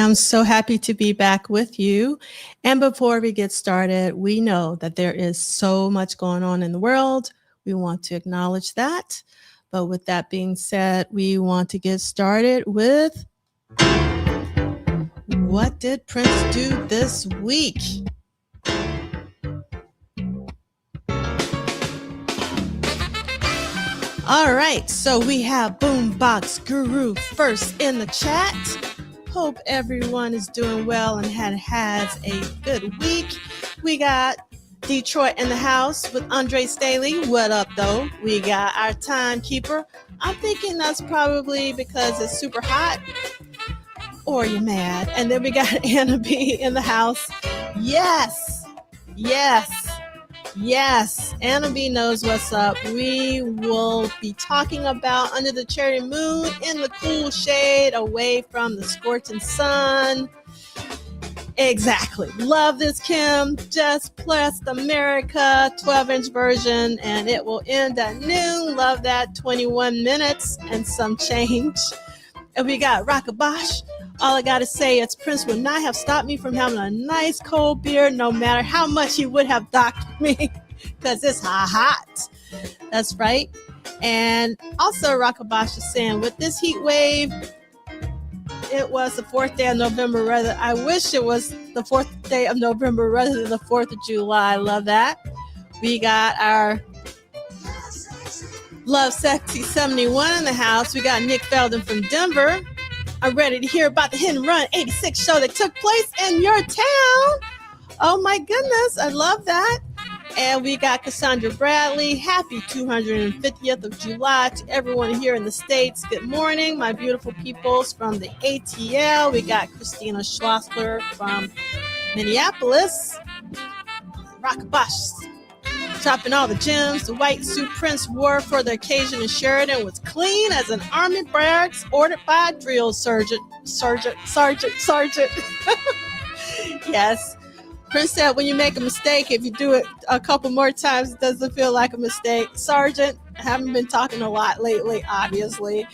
I'm so happy to be back with you. And before we get started, we know that there is so much going on in the world. We want to acknowledge that. But with that being said, we want to get started with what did Prince do this week? All right, so we have Boombox Guru first in the chat. Hope everyone is doing well and has a good week. We got Detroit in the house with Andre Staley. What up, though? We got our timekeeper. I'm thinking that's probably because it's super hot or you're mad. And then we got Anna B in the house. Yes. Anna B knows what's up. We will be talking about Under the Cherry Moon in the cool shade away from the scorching sun. Exactly. Love this, Kim. Just pressed America 12-inch version and it will end at noon. Love that. 21 minutes and some change. And we got Rockabosh. All I got to say is Prince would not have stopped me from having a nice cold beer no matter how much he would have docked me because it's hot. That's right. And also Rockabosh is saying with this heat wave, it was the 4th day of November. I wish it was the 4th day of November rather than the 4th of July. I love that. We got our Love Sexy 71 in the house. We got Nick Feldon from Denver. I'm ready to hear about the Hit and Run 86 show that took place in your town. Oh my goodness, I love that. And we got Cassandra Bradley. Happy 250th of July to everyone here in the States. Good morning, my beautiful peoples from the ATL. We got Christina Schlossler from Minneapolis. Rockabosh. Chopping all the gems. The white suit Prince wore for the occasion in Sheridan was clean as an army barracks ordered by a drill sergeant. Yes. Prince said when you make a mistake, if you do it a couple more times, it doesn't feel like a mistake. Sergeant, I haven't been talking a lot lately, obviously.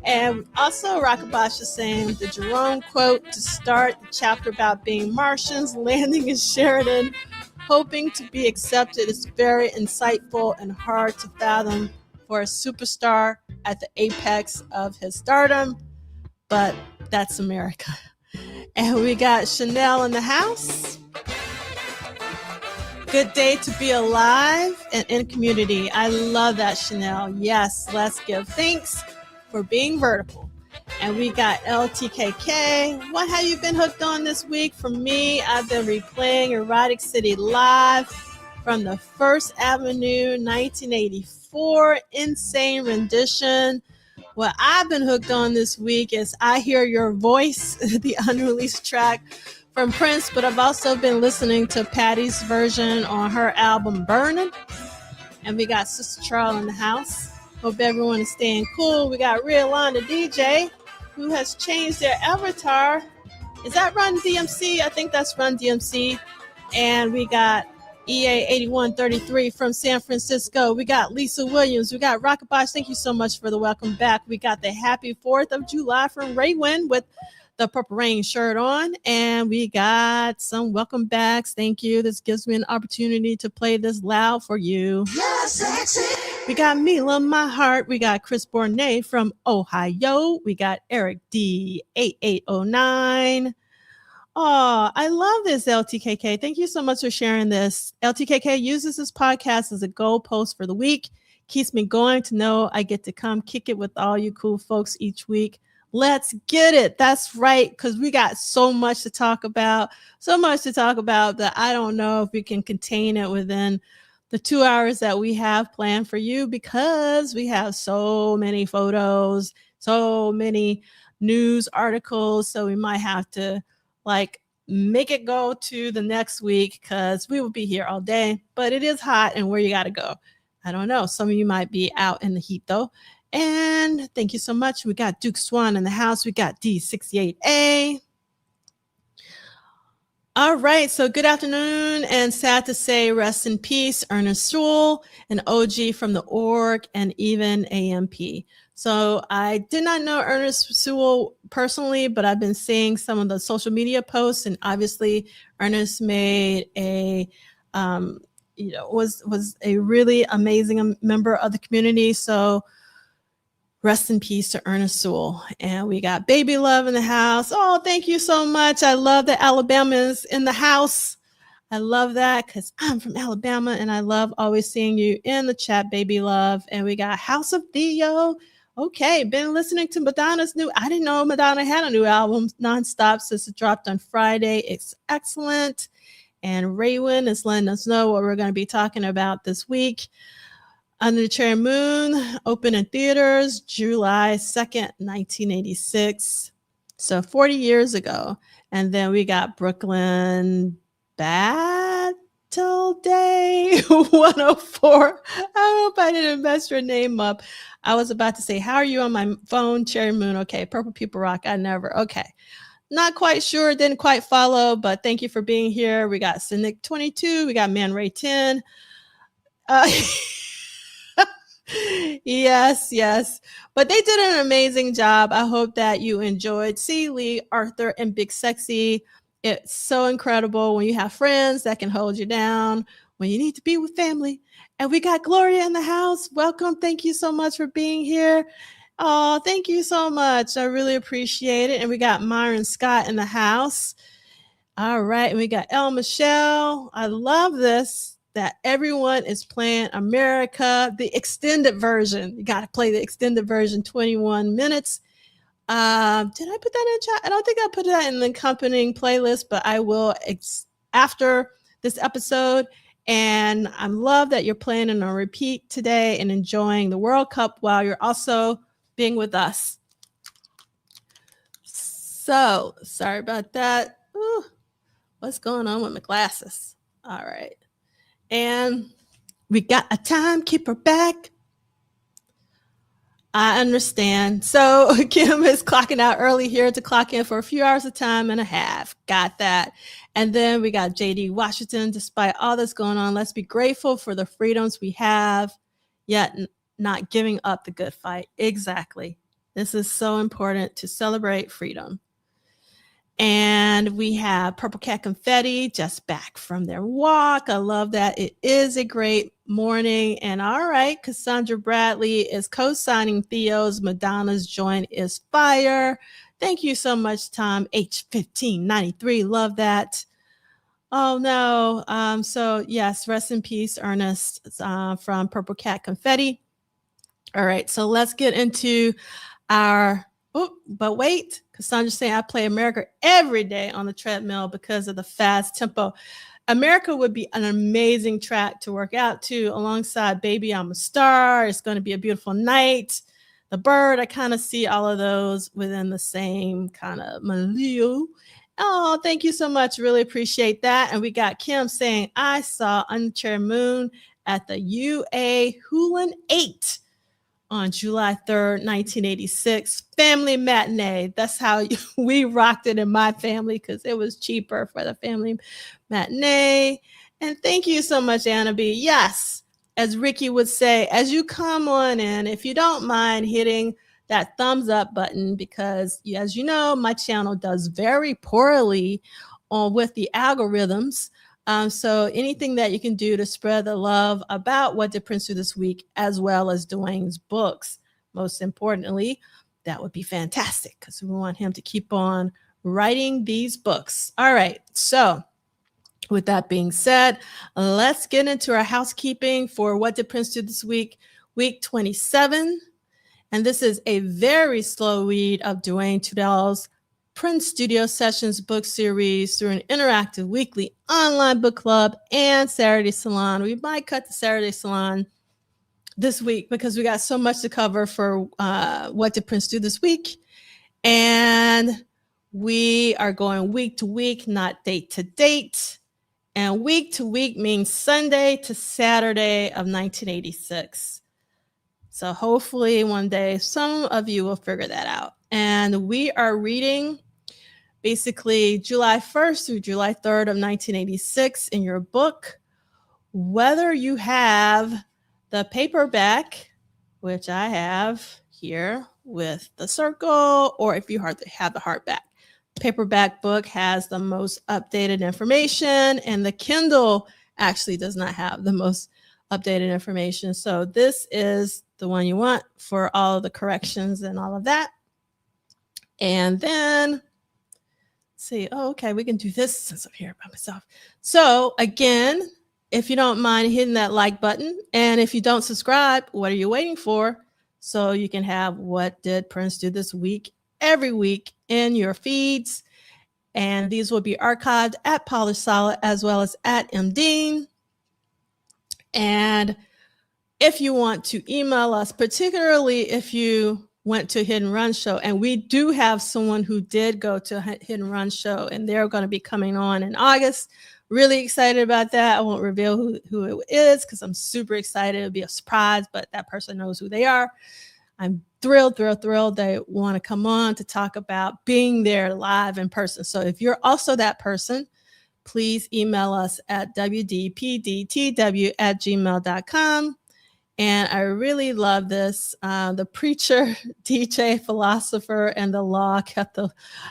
And also Rockabosh is saying the Jerome quote to start the chapter about being Martians landing in Sheridan, hoping to be accepted is very insightful and hard to fathom for a superstar at the apex of his stardom, but that's America. And we got Chanel in the house. Good day to be alive and in community. I love that, Chanel. Yes, let's give thanks for being vertical. And we got LTKK. What have you been hooked on this week? For me, I've been replaying Erotic City Live from the First Avenue 1984 insane rendition. What I've been hooked on this week is I Hear Your Voice, the unreleased track from Prince, but I've also been listening to Patty's version on her album Burnin'. And we got Sister Charles in the house. Hope everyone is staying cool. We got Riolanda DJ, who has changed their avatar. Is that Run DMC? I think that's Run DMC. And we got EA 8133 from San Francisco. We got Lisa Williams. We got Rockabosh. Thank you so much for the welcome back. We got the Happy 4th of July from Raywin with the Purple Rain shirt on. And we got some welcome backs. Thank you. This gives me an opportunity to play this loud for you. Yeah, sexy. We got Mila My Heart. We got Chris Bournet from Ohio. We got Eric D 8809. Oh, I love this, LTKK. Thank you so much for sharing this. LTKK uses this podcast as a goalpost for the week. Keeps me going to know I get to come kick it with all you cool folks each week. Let's get it. That's right, because we got so much to talk about that I don't know if we can contain it within the 2 hours that we have planned for you, because we have so many photos, so many news articles. So we might have to make it go to the next week, because we will be here all day. But it is hot, and where you got to go, I don't know. Some of you might be out in the heat though. And thank you so much. We got Duke Swan in the house. We got D68A. All right. So good afternoon, and sad to say, rest in peace, Ernest Sewell, an OG from the org and even AMP. So I did not know Ernest Sewell personally, but I've been seeing some of the social media posts, and obviously Ernest made a, was a really amazing member of the community. So rest in peace to Ernest Sewell. And we got Baby Love in the house. Oh, thank you so much. I love that Alabama's in the house. I love that because I'm from Alabama and I love always seeing you in the chat, Baby Love. And we got House of Theo. Okay, been listening to Madonna's new. I didn't know Madonna had a new album nonstop since it dropped on Friday. It's excellent. And Raywin is letting us know what we're going to be talking about this week. Under the Cherry Moon opened in theaters July 2nd, 1986. So 40 years ago. And then we got Brooklyn Battle Day 104. I hope I didn't mess your name up. I was about to say, how are you on my phone, Cherry Moon? Okay, Purple People Rock. I never. Okay. Not quite sure. Didn't quite follow, but thank you for being here. We got Cynic 22. We got Man Ray 10. Yes. But they did an amazing job. I hope that you enjoyed. See Lee, Arthur, and Big Sexy. It's so incredible when you have friends that can hold you down when you need to be with family. And we got Gloria in the house. Welcome. Thank you so much for being here. Oh, thank you so much. I really appreciate it. And we got Myron Scott in the house. All right. And we got El Michelle. I love this, that everyone is playing America, the extended version. You got to play the extended version, 21 minutes. Did I put that in chat? I don't think I put that in the accompanying playlist, but I will after this episode. And I love that you're playing it on repeat today and enjoying the World Cup while you're also being with us. So sorry about that. Ooh, what's going on with my glasses? All right. And we got a timekeeper back. I understand. So Kim is clocking out early here to clock in for a few hours of time and a half. Got that. And then we got JD Washington. Despite all that's going on, let's be grateful for the freedoms we have, yet not giving up the good fight. Exactly. This is so important to celebrate freedom. And we have Purple Cat Confetti just back from their walk. I love that. It is a great morning. And all right, Cassandra Bradley is co-signing Theo's Madonna's Joint is Fire. Thank you so much, Tom H1593. Love that. Oh, no. So, yes, rest in peace, Ernest, from Purple Cat Confetti. All right, so let's get into our... Oh, but wait, Cassandra's saying I play America every day on the treadmill because of the fast tempo. America would be an amazing track to work out to alongside Baby I'm a Star. It's going to be a beautiful night. The Bird, I kind of see all of those within the same kind of milieu. Oh, thank you so much. Really appreciate that. And we got Kim saying, I saw Unchair Moon at the UA Hulan 8. On July 3rd, 1986, family matinee. That's how we rocked it in my family because it was cheaper for the family matinee. And thank you so much, Anna B. Yes, as Ricky would say, as you come on in, if you don't mind hitting that thumbs up button, because as you know, my channel does very poorly with the algorithms. So anything that you can do to spread the love about What Did Prince Do This Week, as well as Duane's books, most importantly, that would be fantastic because we want him to keep on writing these books. All right. So with that being said, let's get into our housekeeping for What Did Prince Do This Week, week 27. And this is a very slow read of Duane Tudahl's Prince Studio Sessions book series through an interactive weekly online book club and Saturday Salon. We might cut the Saturday Salon this week because we got so much to cover for What Did Prince Do This Week. And we are going week to week, not date to date. And week to week means Sunday to Saturday of 1986. So hopefully one day some of you will figure that out. And we are reading basically July 1st through July 3rd of 1986 in your book. Whether you have the paperback, which I have here with the circle, or if you have the hardback. Paperback book has the most updated information, and the Kindle actually does not have the most updated information. So this is the one you want for all of the corrections and all of that. And then see, oh, okay, we can do this since I'm here by myself. So again, if you don't mind hitting that like button, and if you don't subscribe, what are you waiting for? So you can have What Did Prince Do This Week every week in your feeds. And these will be archived at Polished Solid as well as at MDean. And if you want to email us, particularly if you went to Hit and Run show, and we do have someone who did go to Hit and Run show, and they're going to be coming on in August. Really excited about that. I won't reveal who it is because I'm super excited. It'll be a surprise, but that person knows who they are. I'm thrilled they want to come on to talk about being there live in person. So if you're also that person, please email us at wdpdtw@gmail.com. And I really love this. The preacher, DJ, philosopher, and the law kept the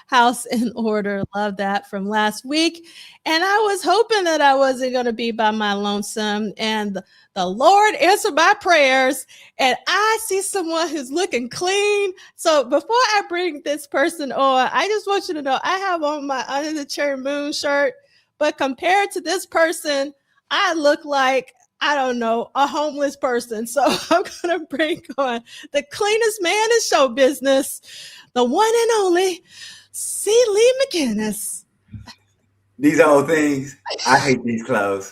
house in order. Love that from last week. And I was hoping that I wasn't going to be by my lonesome. And the Lord answered my prayers. And I see someone who's looking clean. So before I bring this person on, I just want you to know I have on my Under the Cherry Moon shirt. But compared to this person, I look like, I don't know, a homeless person. So I'm going to bring on the cleanest man in show business, the one and only C. Lee McGinnis. These old things. I hate these clothes.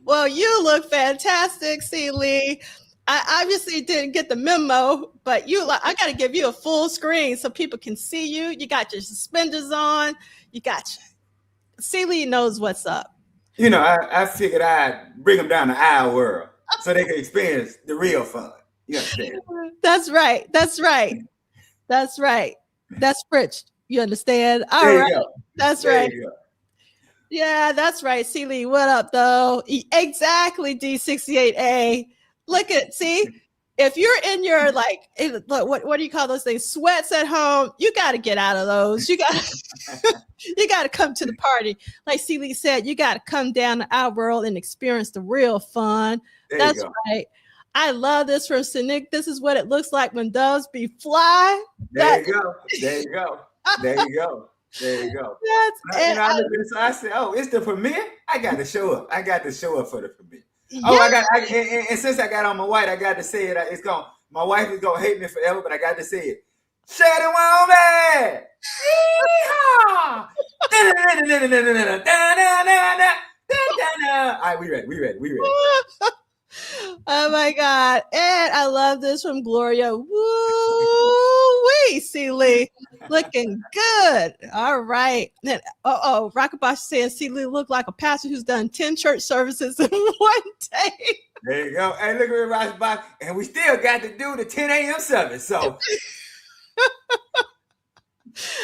Well, you look fantastic, C. Lee. I obviously didn't get the memo, but I got to give you a full screen so people can see you. You got your suspenders on. C. Lee knows what's up. You know, I figured I'd bring them down to our world so they can experience the real fun. You understand? That's right. That's Fritch. You understand? All there right. You go. That's there right. You go. Yeah, that's right. C. Lee, what up, though? Exactly, D68A. See, if you're in your, what do you call those things? Sweats at home, you got to get out of those. You got to come to the party. Like C. Lee said, you got to come down to our world and experience the real fun. That's right. I love this from Cynic. This is what it looks like when doves be fly. There you go. I said, oh, it's the premiere? I got to show up. For the premiere. Yeah. Oh, and since I got on my white, I got to say it. My wife is going to hate me forever, but I got to say it. Sheridan, Wyoming! All right, we ready. Oh my God. And I love this from Gloria. Woo-wee, C. Lee. Looking good. All right. Then, Rockabosh saying C. Lee looked like a pastor who's done 10 church services in one day. There you go. Hey, look at Rockabosh. And we still got to do the 10 a.m. service. So.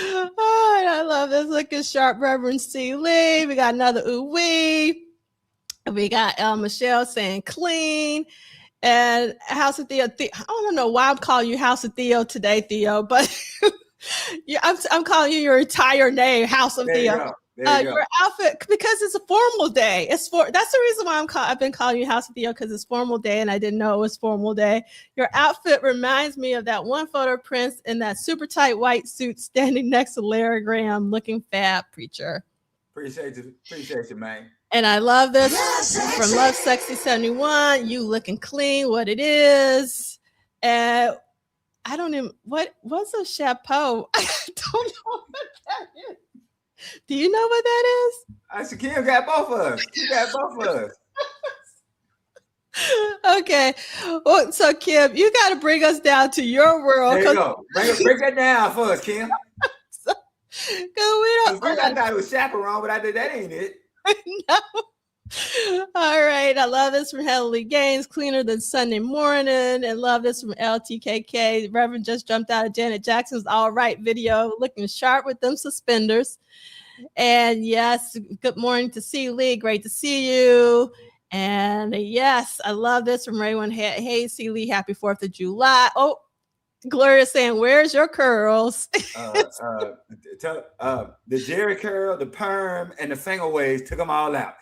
Oh, I love this. Looking sharp, Reverend C. Lee. We got another ooh-wee. We got Michelle saying clean. And House of Theo. I don't know why I'm calling you House of Theo today, Theo, but I'm calling you your entire name, House of Theo. Your outfit, because it's a formal day. That's the reason why I've been calling you House of Theo, because it's formal day, and I didn't know it was formal day. Your outfit reminds me of that one photo of Prince in that super tight white suit standing next to Larry Graham, looking fab, preacher. Appreciate you, man. And I love this from Love Sexy 71. You looking clean, what it is. And I don't even, what's a chapeau? I don't know what that is. Do you know what that is? I said, Kim got both of us. You got both of us. Okay. Well, so Kim, you got to bring us down to your world. There you go. Break that down for us, Kim. I thought it was chaperone, but that ain't it. No. All right. I love this from Heavenly Gaines, cleaner than Sunday morning. And love this from LTKK. Reverend just jumped out of Janet Jackson's All Right video, looking sharp with them suspenders. And yes, good morning to C. Lee. Great to see you. And yes, I love this from Raywin. Hey, C. Lee, happy 4th of July. Oh, Gloria saying, where's your curls? The Jerry curl, the perm, and the finger waves took them all out.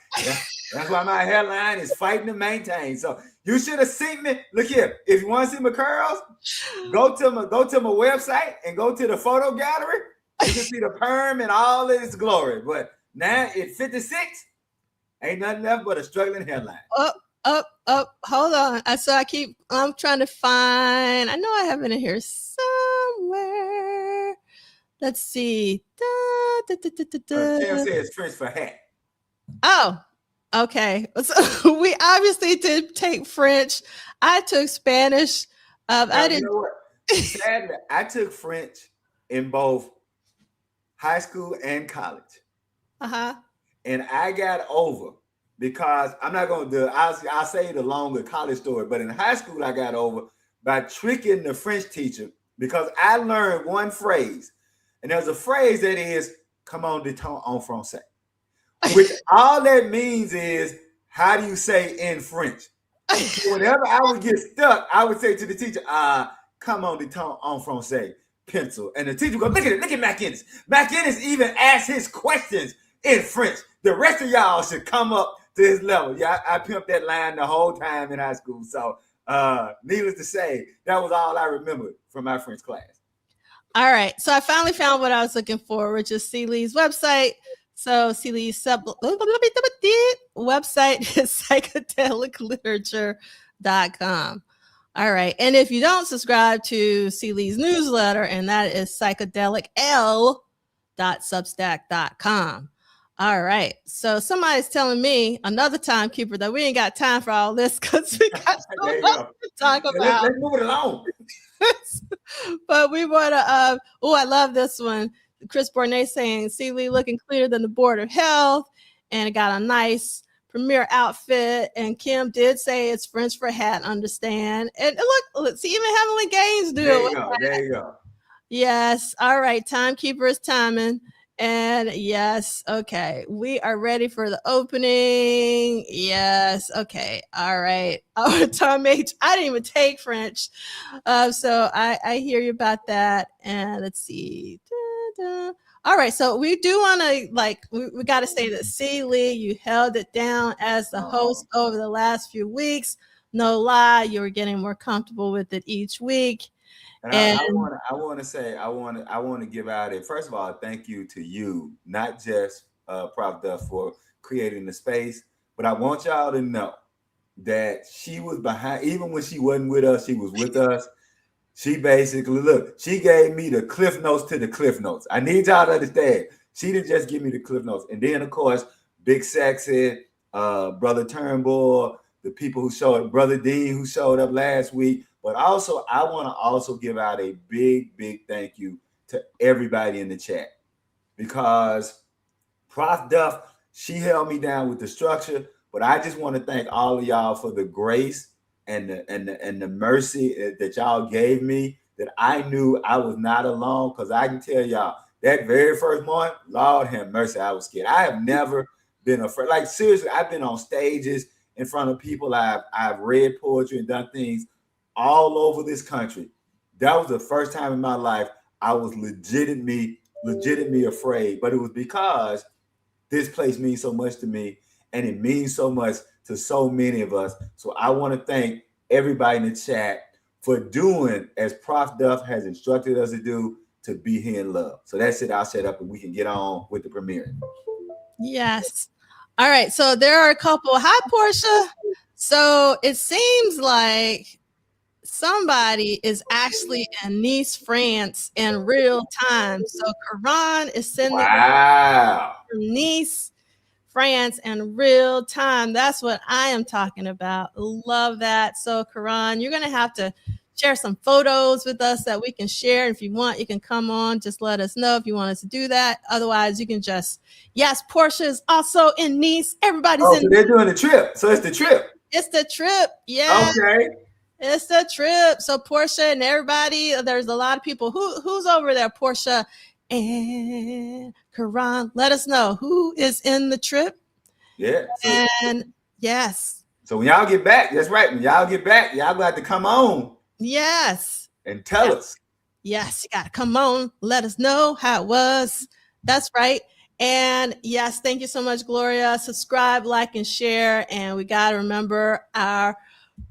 That's why my hairline is fighting to maintain. So you should have seen me. Look here, if you want to see my curls, go to my website and go to the photo gallery. You can see the perm and all of its glory. But now at 56, ain't nothing left but a struggling hairline. Up. Hold on. I'm trying to find. I know I have it in here somewhere. Let's see. Tim says French for hat. Oh, okay. So we obviously did take French. I took Spanish. I didn't. You know what? Sadly, I took French in both high school and college. And I got over because I'm not going to do it. I'll say the longer college story, but in high school, I got over by tricking the French teacher because I learned one phrase. And there's a phrase that is, come on, de ton en français. Which all that means is, how do you say in French? So whenever I would get stuck, I would say to the teacher, come on, de ton en français, pencil. And the teacher would go, look at McInnes. McInnes even asked his questions in French. The rest of y'all should come up to his level. Yeah, I pimped that line the whole time in high school. So needless to say, that was all I remembered from my French class. All right. So I finally found what I was looking for, which is C. Lee's website. So C. Lee's website is psychedelicliterature.com. All right. And if you don't subscribe to C. Lee's newsletter, and that is psychedelicl.substack.com. All right. So somebody's telling me, another timekeeper, that we ain't got time for all this because we got so much to talk about. Let's move it along. But we want to, I love this one. Chris Bournet saying, C. Lee looking clearer than the Board of Health, and it got a nice premier outfit. And Kim did say it's French for hat, understand. And look, see, even Heavenly Gaines do it. There you go. Yes. All right. Timekeeper is timing. And yes, okay, we are ready for the opening. Yes, okay, all right. Tom H, I didn't even take French, so I hear you about that. And let's see. All right, so we do want to, we got to say that C. Lee, you held it down as the host over the last few weeks. No lie, you were getting more comfortable with it each week. And I want to give out a, first of all, thank you to you, not just Prof. Duff for creating the space, but I want y'all to know that she was behind, even when she wasn't with us, she was with us. She basically, she gave me the cliff notes to the cliff notes. I need y'all to understand. She didn't just give me the cliff notes. And then, of course, Big Sexy, Brother Turnbull, the people who showed up, Brother Dean, who showed up last week. But also, I want to also give out a big, big thank you to everybody in the chat, because Prof. Duff, she held me down with the structure, but I just want to thank all of y'all for the grace and the mercy that y'all gave me, that I knew I was not alone, because I can tell y'all, that very first morning, Lord have mercy, I was scared. I have never been afraid. Like, seriously, I've been on stages in front of people. I've read poetry and done things all over this country. That was the first time in my life I was legitimately afraid, but it was because this place means so much to me, and it means so much to so many of us. So I want to thank everybody in the chat for doing as Prof. Duff has instructed us to do, to be here in love. So that's it. I'll set up and we can get on with the premiere. Yes. All right. So there are a couple. Hi, Portia. So it seems like somebody is actually in Nice, France in real time. So Karan is sending from Nice, France in real time. That's what I am talking about. Love that. So Karan, you're going to have to share some photos with us that we can share. If you want, you can come on. Just let us know if you want us to do that. Otherwise, you can just, yes, Portia is also in Nice. Everybody's in. So they're doing the trip. So it's the trip. It's the trip. Yeah. Okay. It's the trip. So Portia and everybody, there's a lot of people. Who's over there? Portia and Karan. Let us know who is in the trip. Yeah. And yes. So when y'all get back, that's right. When y'all get back, y'all got to come on. Yes. And tell us. Yes, you got to come on. Let us know how it was. That's right. And yes, thank you so much, Gloria. Subscribe, like, and share. And we got to remember our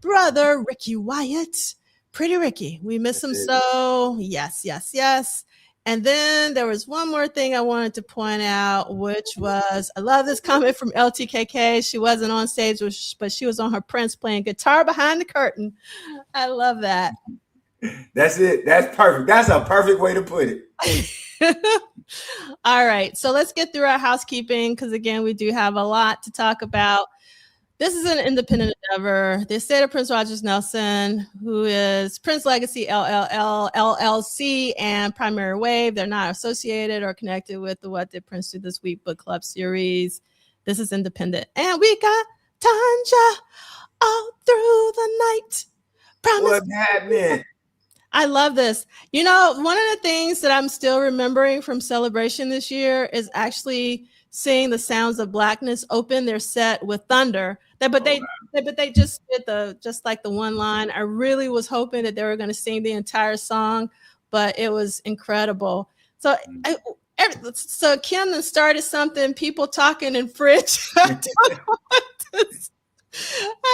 brother, Ricky Wyatt. Pretty Ricky. We miss him so. Yes, yes, yes. And then there was one more thing I wanted to point out, which was, I love this comment from LTKK. She wasn't on stage, but she was on her Prince playing guitar behind the curtain. I love that. That's it. That's perfect. That's a perfect way to put it. All right. So let's get through our housekeeping because, again, we do have a lot to talk about. This is an independent endeavor. The estate of Prince Rogers Nelson, who is Prince Legacy LLC and Primary Wave. They're not associated or connected with the What Did Prince Do This Week book club series. This is independent. And we got Tanja all through the night. Promise. What's happening? I love this. You know, one of the things that I'm still remembering from Celebration this year is actually seeing the Sounds of Blackness open their set with Thunder. But they just did just like the one line. I really was hoping that they were going to sing the entire song, but it was incredible. So Kim started something, people talking in French. I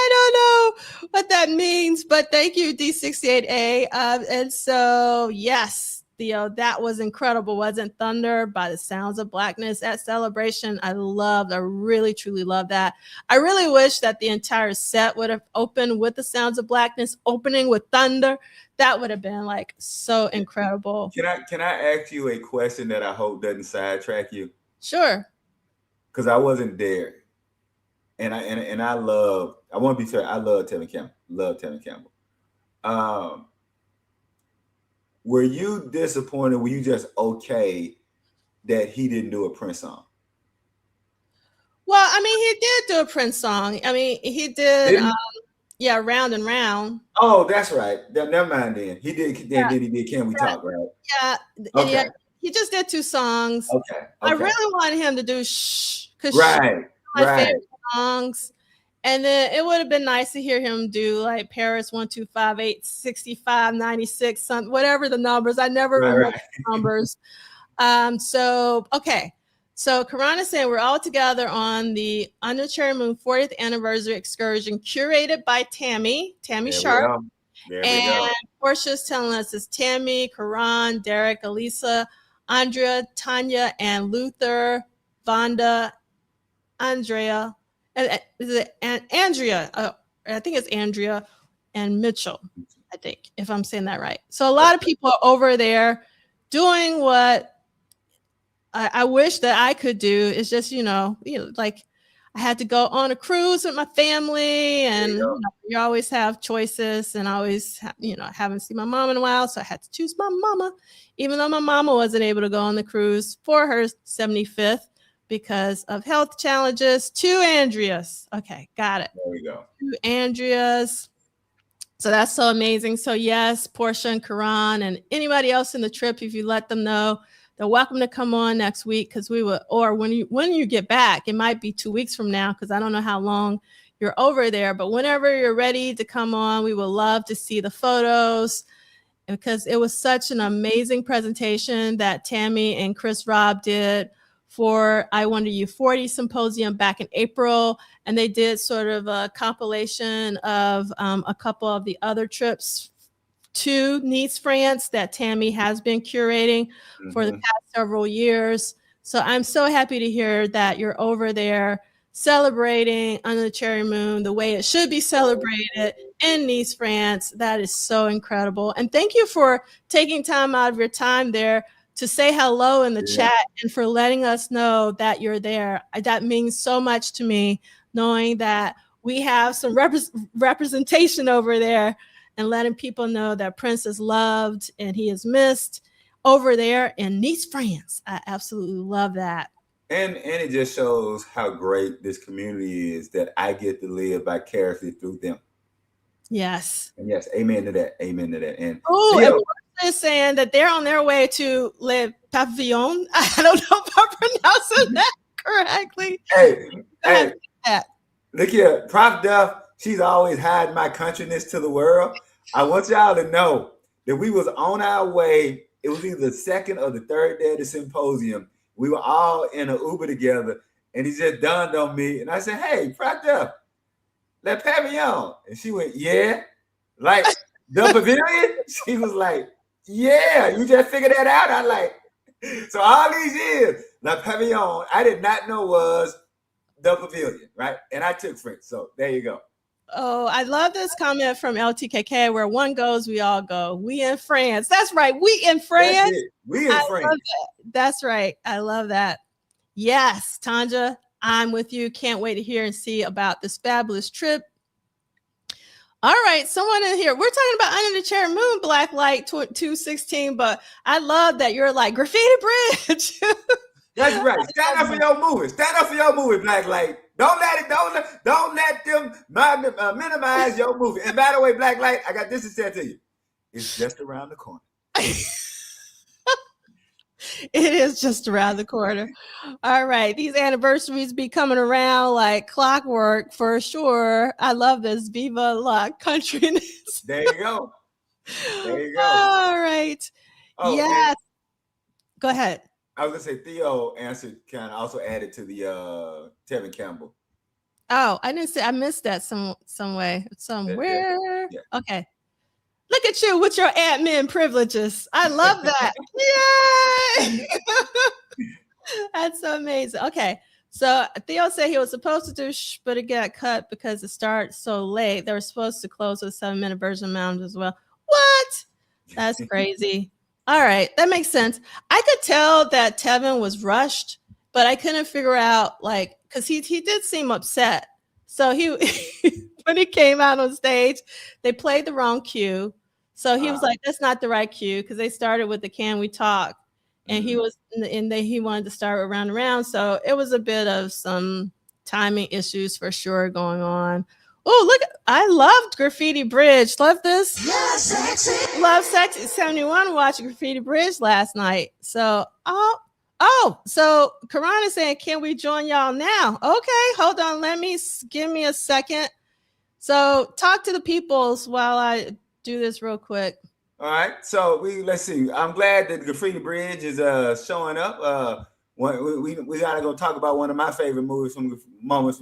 don't know what that means, but thank you, D68A. And so, yes, that was incredible, wasn't Thunder by the Sounds of Blackness at Celebration. I really, truly love that. I really wish that the entire set would have opened with the Sounds of Blackness, opening with Thunder. That would have been like so incredible. Can I ask you a question that I hope doesn't sidetrack you? Sure. Because I wasn't there. And I want to be fair, I love Tevin Campbell. Were you disappointed? Were you just okay that he didn't do a Prince song? Well, I mean, he did do a Prince song. I mean, he did, Round and Round. Oh, that's right. Never mind then. He did, he did Can We Talk, right? Yeah. Okay. Yeah, he just did 2 songs. Okay. I really wanted him to do Shh, because right. my favorite songs. And then it would have been nice to hear him do like Paris 1, 2, 5, 8, 65, 96, whatever the numbers. I never remember the numbers. So Karan is saying we're all together on the Under the Cherry Moon 40th anniversary excursion curated by Tammy Sharp. And Portia's telling us it's Tammy, Karan, Derek, Elisa, Andrea, Tanya, and Luther, Vonda, Andrea. And Andrea, I think it's Andrea and Mitchell, I think, if I'm saying that right. So a lot of people are over there doing what I wish that I could do. It's just, like I had to go on a cruise with my family, and you always have choices, and I always, haven't seen my mom in a while, so I had to choose my mama, even though my mama wasn't able to go on the cruise for her 75th. Because of health challenges. 2 Andreas. Okay, got it. There we go. 2 Andreas. So that's so amazing. So yes, Portia and Karan and anybody else in the trip, if you let them know, they're welcome to come on next week, because we will, or when you get back, it might be 2 weeks from now, because I don't know how long you're over there, but whenever you're ready to come on, we would love to see the photos, because it was such an amazing presentation that Tammy and Chris Robb did for I Wonder You 40 Symposium back in April. And they did sort of a compilation of a couple of the other trips to Nice, France that Tammy has been curating for the past several years. So I'm so happy to hear that you're over there celebrating Under the Cherry Moon the way it should be celebrated in Nice, France. That is so incredible. And thank you for taking time out of your time there to say hello in the chat and for letting us know that you're there. That means so much to me, knowing that we have some representation over there. and letting people know that Prince is loved and he is missed over there in Nice, France. I absolutely love that. And it just shows how great this community is that I get to live vicariously through them. Yes. And yes, amen to that. Amen to that. And oh, and is saying that they're on their way to Le Pavillon. I don't know if I'm pronouncing that correctly. Hey, look here, Prof Duff, she's always hiding my countryness to the world. I want y'all to know that we was on our way. It was either the second or the third day of the symposium. We were all in an Uber together, and it just dawned on me. And I said, hey, Prof Duff, Le Pavillon. And she went, yeah. Like, the pavilion? She was like, yeah, you just figured that out? I like, so all these years, Le Pavillon, I did not know was the pavilion, right? And I took French. So there you go. Oh, I love this comment from LTKK, where one goes, we all go. We in France. That's right. We in France. We in France. That's right. I love that. Yes, Tanja, I'm with you. Can't wait to hear and see about this fabulous trip. All right, someone in here. We're talking about Under the Cherry Moon, Black Light 216, but I love that you're like Graffiti Bridge. That's right. Stand up for your movie. Stand up for your movie, Black Light. Don't let them minimize your movie. And by the way, Black Light, I got this to say to you. It's just around the corner. It is just around the corner. All right. These anniversaries be coming around like clockwork for sure. I love this. Viva la countryness. There you go. There you go. All right. Oh, yes. Go ahead. I was gonna say Theo answered, kind of also added to the Tevin Campbell. Oh, I didn't say, I missed that some way, somewhere. Yeah. Okay. Look at you with your admin privileges. I love that. Yay! That's so amazing. Okay. So Theo said he was supposed to do but it got cut because it started so late. They were supposed to close with 7-minute version mound as well. What? That's crazy. All right. That makes sense. I could tell that Tevin was rushed, but I couldn't figure out, like, because he did seem upset. So he when he came out on stage, they played the wrong cue. So he was like, that's not the right cue, because they started with the Can We Talk? And he was he wanted to start with Round and Round. So it was a bit of some timing issues for sure going on. Oh, look, I loved Graffiti Bridge. Love this. Love sexy. Love sexy. 71 watched Graffiti Bridge last night. So, so Karan is saying, can we join y'all now? Okay, hold on. Give me a second. So talk to the peoples while I do this real quick. All right. So let's see. I'm glad that Graffiti Bridge is showing up. We gotta go talk about one of my favorite moments from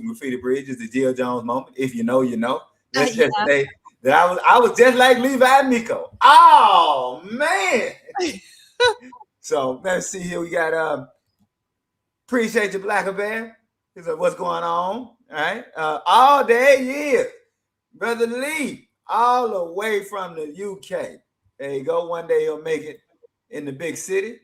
Graffiti Bridge is the Jill Jones moment. If you know, you know. Let's just say that I was just like Levi and Miko. Oh man. So let's see here. We got appreciate you, Black Bear. What's going on? All right. All day, yeah. Brother Lee, all the way from the UK. There you go. One day he'll make it in the big city.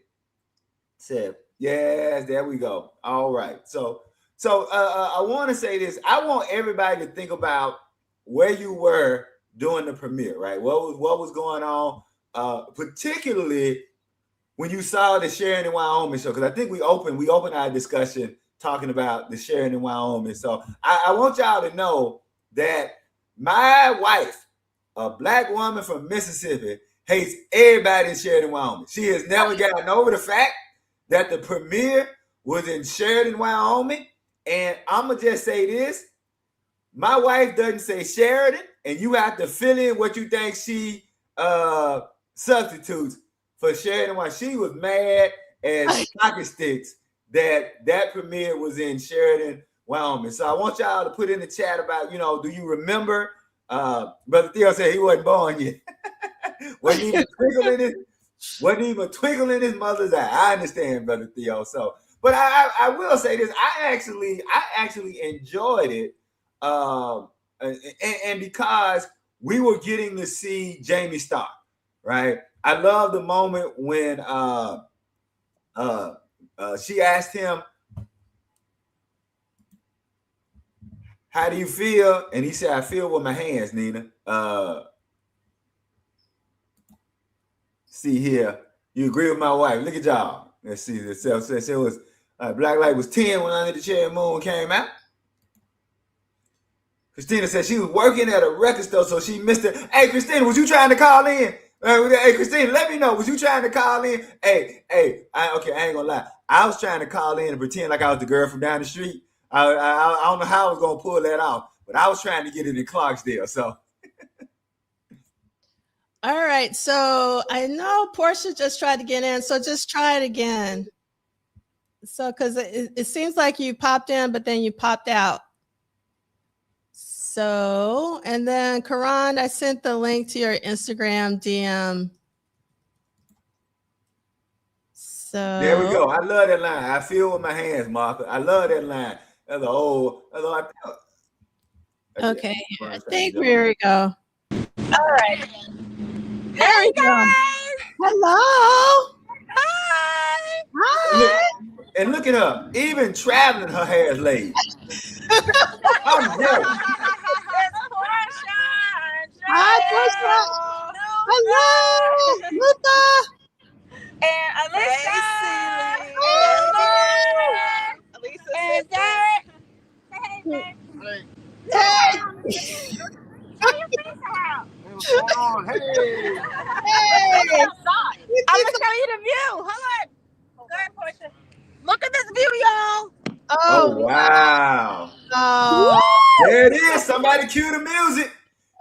Said, yes, there we go. All right. So I want to say this. I want everybody to think about where you were during the premiere, right? What was going on, particularly when you saw the Sheridan, Wyoming show, because I think we opened our discussion talking about the Sheridan, Wyoming. So I want y'all to know that my wife, a Black woman from Mississippi, hates everybody in Sheridan, Wyoming. She has never gotten over the fact that the premiere was in Sheridan, Wyoming. And I'm going to just say this. My wife doesn't say Sheridan, and you have to fill in what you think she substitutes for Sheridan, Wyoming. She was mad as pocket sticks that premiere was in Sheridan, Wyoming. So I want y'all to put in the chat about, do you remember? Brother Theo said he wasn't born yet. wasn't even twinkle in his mother's eye. I understand, Brother Theo. So, but I will say this. I actually enjoyed it. And because we were getting to see Jamie Starr, right? I love the moment when she asked him, how do you feel? And he said, I feel with my hands, Nina. see here. You agree with my wife. Look at y'all. Let's see. It was Black Light was 10 when Under the Cherry Moon came out. Christina said she was working at a record store, so she missed it. Hey, Christina, was you trying to call in? Hey, Christina, let me know. Was you trying to call in? Hey, I ain't gonna lie. I was trying to call in and pretend like I was the girl from down the street. I don't know how I was gonna pull that off, but I was trying to get it in Clarksdale. So, all right. So I know Portia just tried to get in, so just try it again. So, because it seems like you popped in, but then you popped out. So, and then Karan, I sent the link to your Instagram DM. So there we go. I love that line. I feel with my hands, Martha. I love that line. That's okay. I think here we go. All right. There we go. Hello. Hi. Hi. And look at her. Even traveling, her hair is laid. I'm jealous. Hi, Portia. Hello, Luther. And Alyssa. Alisa. And Derek. Hey. Hey. Show your face out. What's going on? Hey. Hey. I'm going to show you the view. Hold on. Go ahead, Portia. Look at this view, y'all. Oh, wow. Oh. There it is. Somebody cue the music.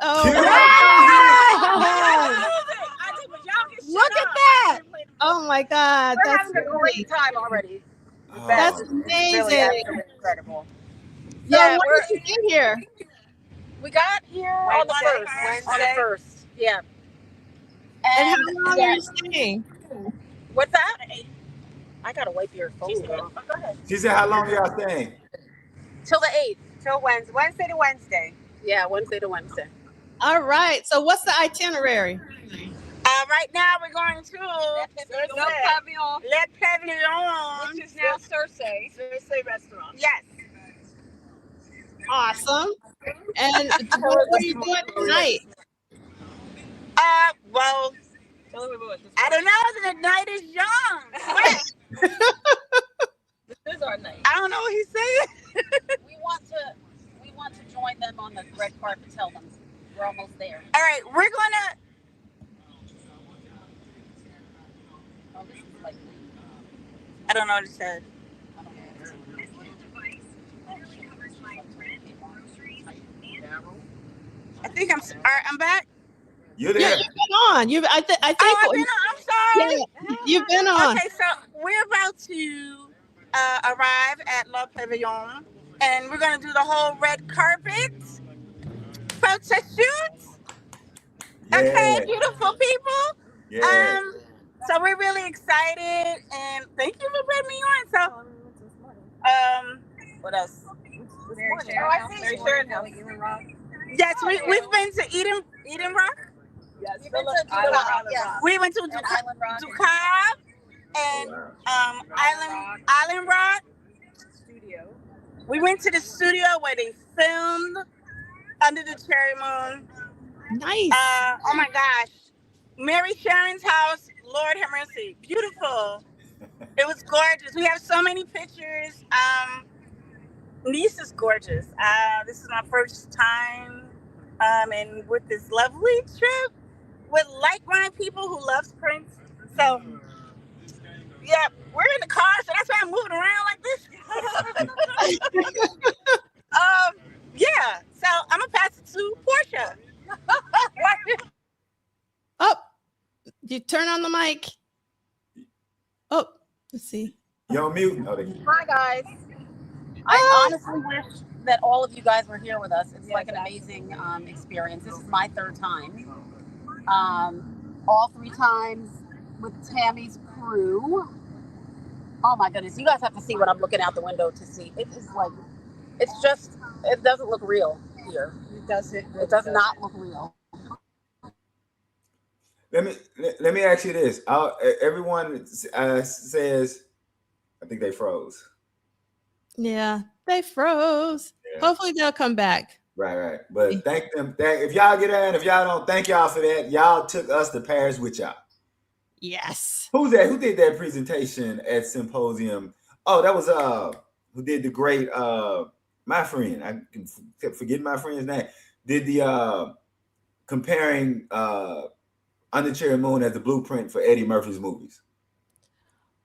Oh. Cue the music. Look at that. Oh my God. We're having a great time already. That's It's amazing. really absolutely incredible. So Yeah, when did you get here? We got here on the first. On the first. Yeah. And how long are you staying? What's that? I gotta wipe your phone. Go ahead. She said, how long y'all staying? Till the 8th. Till Wednesday to Wednesday. Yeah, Wednesday to Wednesday. All right. So what's the itinerary? Right now we're going to Le Pavillon, Which is now Cersei restaurant. Yes. Awesome. And what are you doing tonight? Well, I don't know. The night is young. This is our night. I don't know what he's saying. We want to join them on the red carpet. Tell them we're almost there. All right, we're gonna. Oh, this is like, I don't know what it said. I think I'm back. You're there. Yeah, you've been on. I think. I've been on. I'm sorry. Yeah, you've been on. Okay, so we're about to arrive at Le Pavillon, and we're gonna do the whole red carpet photo shoot. Okay, beautiful people. Yeah. So we're really excited, and thank you for putting me on. So, what else? Mary Sheridan. Yes, we've been to Eden Rock. Yes, We've been to Dubai, yes. We went to And Island Rock. Dubai and Island Rock. Studio. We went to the studio where they filmed Under the Cherry Moon. Nice. Oh my gosh. Mary Sharon's house, Lord have mercy. Beautiful. It was gorgeous. We have so many pictures. Nice is gorgeous. This is my first time and with this lovely trip with like-minded people who loves Prince. So, yeah, we're in the car, so that's why I'm moving around like this. Yeah, so I'm going to pass it to Portia. Oh, you turn on the mic. Oh, let's see. You're on mute. Hi guys. I honestly wish that all of you guys were here with us. It's like an amazing experience. This is my third time. All 3 times with Tammy's crew. Oh my goodness, you guys have to see what I'm looking out the window to see. It is like, it doesn't look real here. It doesn't. It does not look real. Let me ask you this. Everyone says, I think they froze. Yeah, they froze. Yeah. Hopefully they'll come back. Right. But thank them. If y'all get in, if y'all don't, thank y'all for that. Y'all took us to Paris with y'all. Yes. Who's that? Who did that presentation at Symposium? Oh, that was who did the great my friend. I kept forgetting my friend's name. Did the comparing Under the Cherry Moon as the blueprint for Eddie Murphy's movies.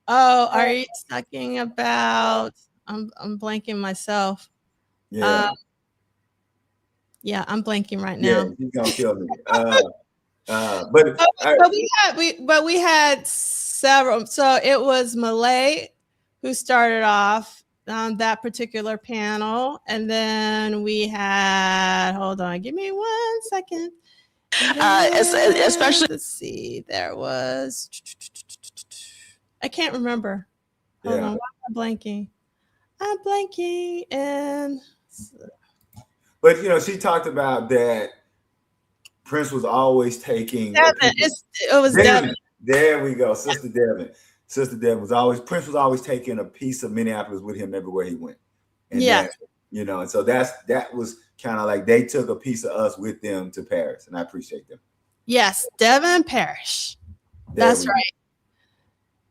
Oh, are you talking about? I'm blanking myself. Yeah. Yeah, I'm blanking right now. Yeah, he's gonna kill me. But we had several. So it was Malay who started off on that particular panel, and then we had. Hold on, give me 1 second. Especially, let's see. There was. I can't remember. Hold on, why am I blanking? I'm blanking, and. But you know, she talked about that Prince was always taking. Devin. It was Devin. There we go, Sister Devin. Sister Devin was always Prince was always taking a piece of Minneapolis with him everywhere he went. And that, you know, and so that was kind of like they took a piece of us with them to Paris, and I appreciate them. Yes, Devin Parrish. That's right.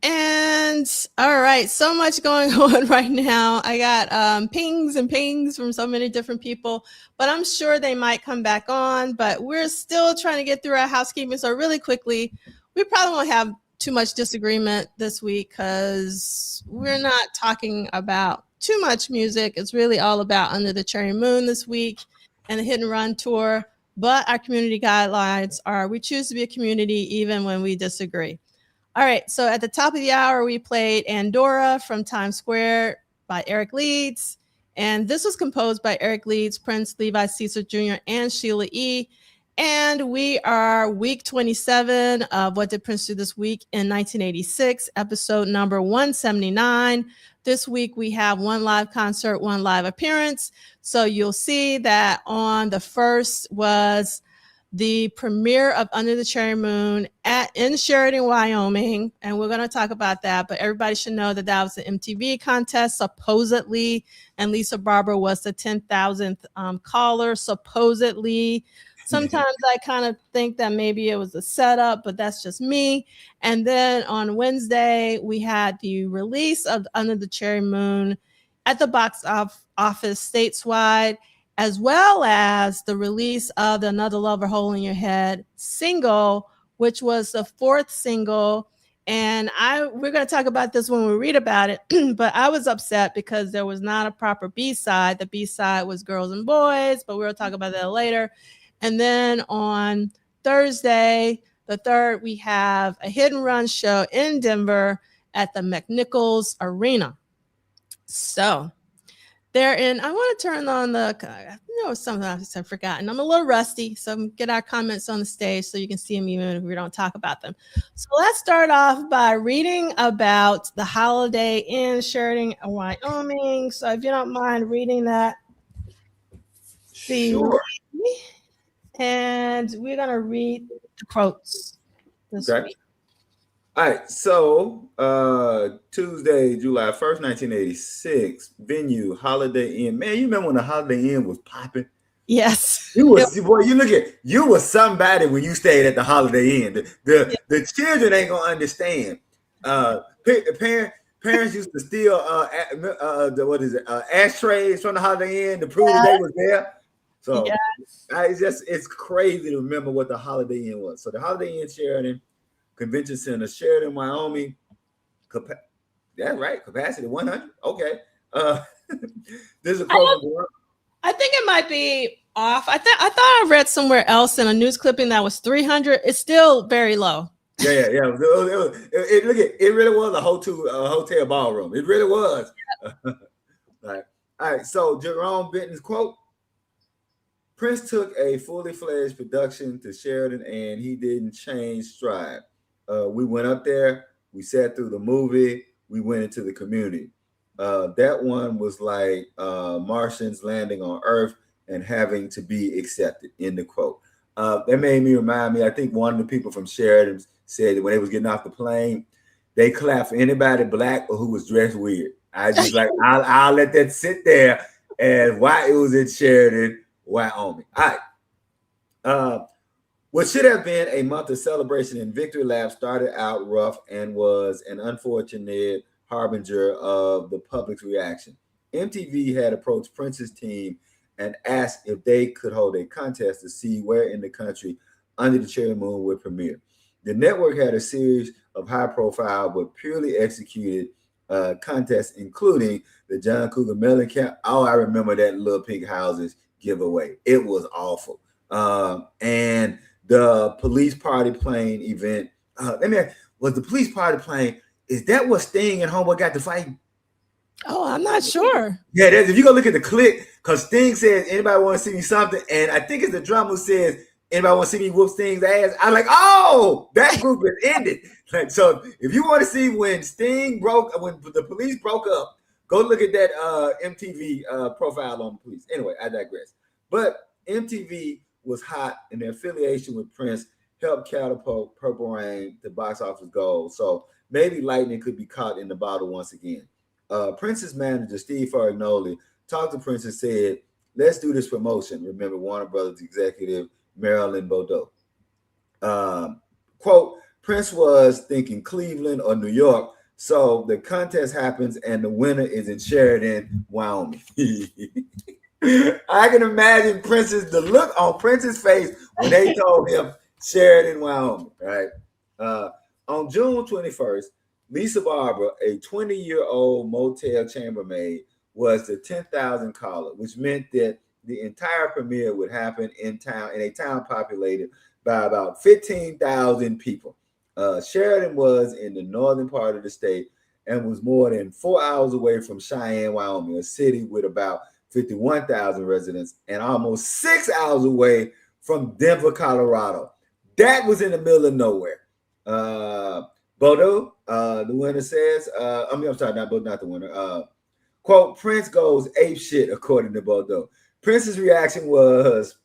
And all right, so much going on right now. I got pings and pings from so many different people, but I'm sure they might come back on. But we're still trying to get through our housekeeping. So really quickly, we probably won't have too much disagreement this week because we're not talking about too much music. It's really all about Under the Cherry Moon this week and the Hit and Run tour. But our community guidelines are we choose to be a community even when we disagree. All right, so at the top of the hour, we played Andorra from Times Square by Eric Leeds. And this was composed by Eric Leeds, Prince, Levi Caesar Jr., and Sheila E. And we are week 27 of What Did Prince Do This Week in 1986, episode number 179. This week, we have one live concert, one live appearance. So you'll see that on the first was the premiere of Under the Cherry Moon in Sheridan, Wyoming. And we're going to talk about that. But everybody should know that that was the MTV contest, supposedly. And Lisa Barber was the 10,000th caller, supposedly. Sometimes I kind of think that maybe it was a setup, but that's just me. And then on Wednesday, we had the release of Under the Cherry Moon at the box office stateswide, as well as the release of the Anotherloverholenyohead single, which was the fourth single. And we're going to talk about this when we read about it, but I was upset because there was not a proper B-side. The B-side was Girls and Boys, but we'll talk about that later. And then on Thursday, the 3rd, we have a hit and run show in Denver at the McNichols Arena. So therein, I want to turn on something I've forgotten. I'm a little rusty, so get our comments on the stage so you can see them even if we don't talk about them. So let's start off by reading about the Holiday Inn Sheridan, Wyoming. So if you don't mind reading that. Sure. And we're going to read the quotes this week. All right, so Tuesday, July 1st, 1986, venue, Holiday Inn. Man, you remember when the Holiday Inn was popping? Yes. You were somebody when you stayed at the Holiday Inn. The children ain't gonna understand. Parents used to steal ashtrays from the Holiday Inn to prove that they was there. So it's crazy to remember what the Holiday Inn was. So the Holiday Inn Sheridan Convention Center, Sheridan, Wyoming. That's right, capacity 100. Okay. This is a quote. I think it might be off. I thought I read somewhere else in a news clipping that was 300. It's still very low. Yeah. It really was a hotel ballroom. It really was. All right. So Jerome Benton's quote: Prince took a fully fledged production to Sheridan, and he didn't change stride. We went up there, we sat through the movie, we went into the community. That one was like Martians landing on Earth and having to be accepted, in the quote. That made me remind me, I think one of the people from Sheridan said that when they was getting off the plane, they clapped for anybody black or who was dressed weird. I just like, I'll let that sit there and why it was in Sheridan, Wyoming. All right. What should have been a month of celebration in Victory Lap started out rough and was an unfortunate harbinger of the public's reaction. MTV had approached Prince's team and asked if they could hold a contest to see where in the country Under the Cherry Moon would premiere. The network had a series of high-profile but purely executed contests, including the John Cougar Melon Camp. Oh, I remember that Little Pink Houses giveaway. It was awful. And the police party plane event. Was the police party plane? Is that what Sting and Homeboy got to fight? Oh, I'm not sure. Yeah, if you go look at the clip, because Sting says, anybody want to see me something? And I think it's the drummer who says, anybody want to see me whoop Sting's ass? I'm like, oh, that group is ended. Like, so if you want to see when the police broke up, go look at that MTV profile on the police. Anyway, I digress. But MTV was hot, and their affiliation with Prince helped catapult Purple Rain to box office gold. So maybe lightning could be caught in the bottle once again. Prince's manager, Steve Ferragnoli, talked to Prince and said, let's do this promotion. Remember, Warner Brothers executive Marilyn Bordeaux. Quote, Prince was thinking Cleveland or New York. So the contest happens and the winner is in Sheridan, Wyoming. I can imagine the look on Prince's face when they told him Sheridan, Wyoming, right? On June 21st, Lisa Barber, a 20-year-old motel chambermaid, was the 10,000 caller, which meant that the entire premiere would happen in a town populated by about 15,000 people. Sheridan was in the northern part of the state and was more than 4 hours away from Cheyenne, Wyoming, a city with about 51,000 residents, and almost 6 hours away from Denver, Colorado. That was in the middle of nowhere. Bordeaux, the winner says, I'm sorry, not the winner. Quote, Prince goes ape shit, according to Bordeaux. Prince's reaction was,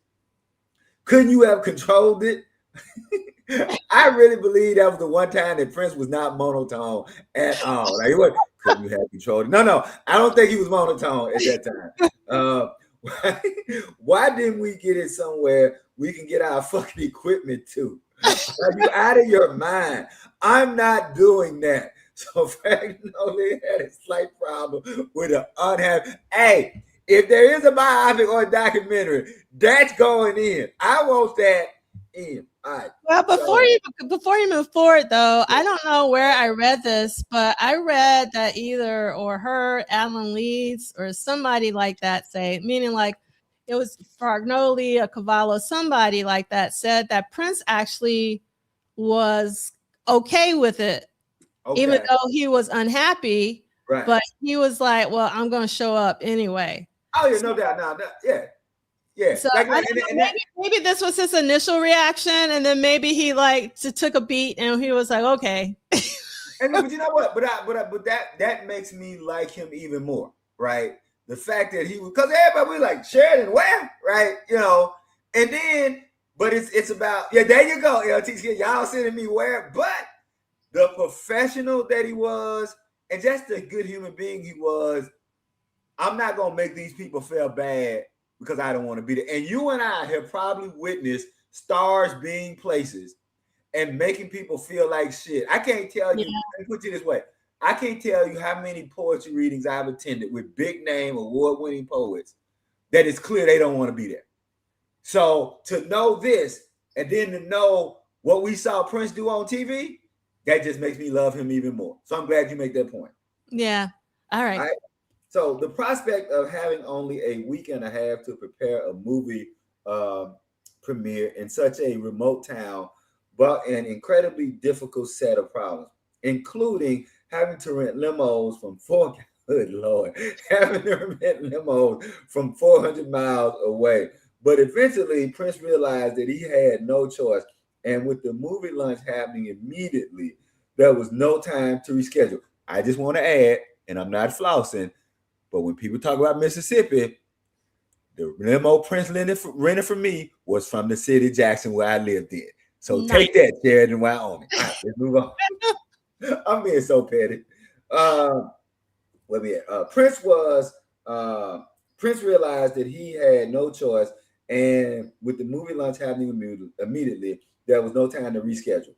couldn't you have controlled it? I really believe that was the one time that Prince was not monotone at all. Like, couldn't you have controlled it? No, I don't think he was monotone at that time. Why didn't we get it somewhere we can get our fucking equipment to? Are you out of your mind? I'm not doing that. So Fagnoli had a slight problem with an unhappy. Hey, if there is a biopic or a documentary, that's going in. I want that in. All right. Well, before you move forward, though, I don't know where I read this, but I read that either or heard Alan Leeds or somebody like that say, meaning like it was Fagnoli or Cavallo, somebody like that said that Prince actually was okay with it, even though he was unhappy. Right. But he was like, well, I'm going to show up anyway. Oh, yeah, no doubt. No, yeah. So maybe this was his initial reaction, and then maybe he took a beat and he was like, okay. But you know what? But that makes me like him even more, right? The fact that he was, because everybody was like, Sheridan, where? Right? You know, and then, but it's about, yeah, there you go, LT. Y'all sending me where? But the professional that he was, and just the good human being he was, I'm not going to make these people feel bad because I don't want to be there. And you and I have probably witnessed stars being places and making people feel like shit. I can't tell you, let me put it this way. I can't tell you how many poetry readings I've attended with big name award-winning poets that it's clear they don't want to be there. So to know this and then to know what we saw Prince do on TV, that just makes me love him even more. So I'm glad you make that point. Yeah. All right. So the prospect of having only a week and a half to prepare a movie premiere in such a remote town brought an incredibly difficult set of problems, including having to rent limos from 400 miles away. But eventually, Prince realized that he had no choice. And with the movie lunch happening immediately, there was no time to reschedule. I just want to add, and I'm not flossing, but when people talk about Mississippi, the limo Prince rented for me was from the city of Jackson where I lived in. So take that, Sheridan, Wyoming. All right, let's move on. I'm being so petty. Prince realized that he had no choice and with the movie launch happening immediately, there was no time to reschedule.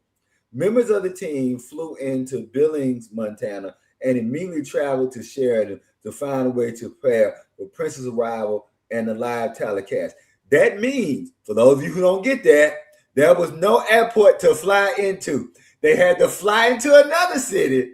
Members of the team flew into Billings, Montana, and immediately traveled to Sheridan to find a way to prepare for Prince's arrival and the live telecast. That means, for those of you who don't get that, there was no airport to fly into. They had to fly into another city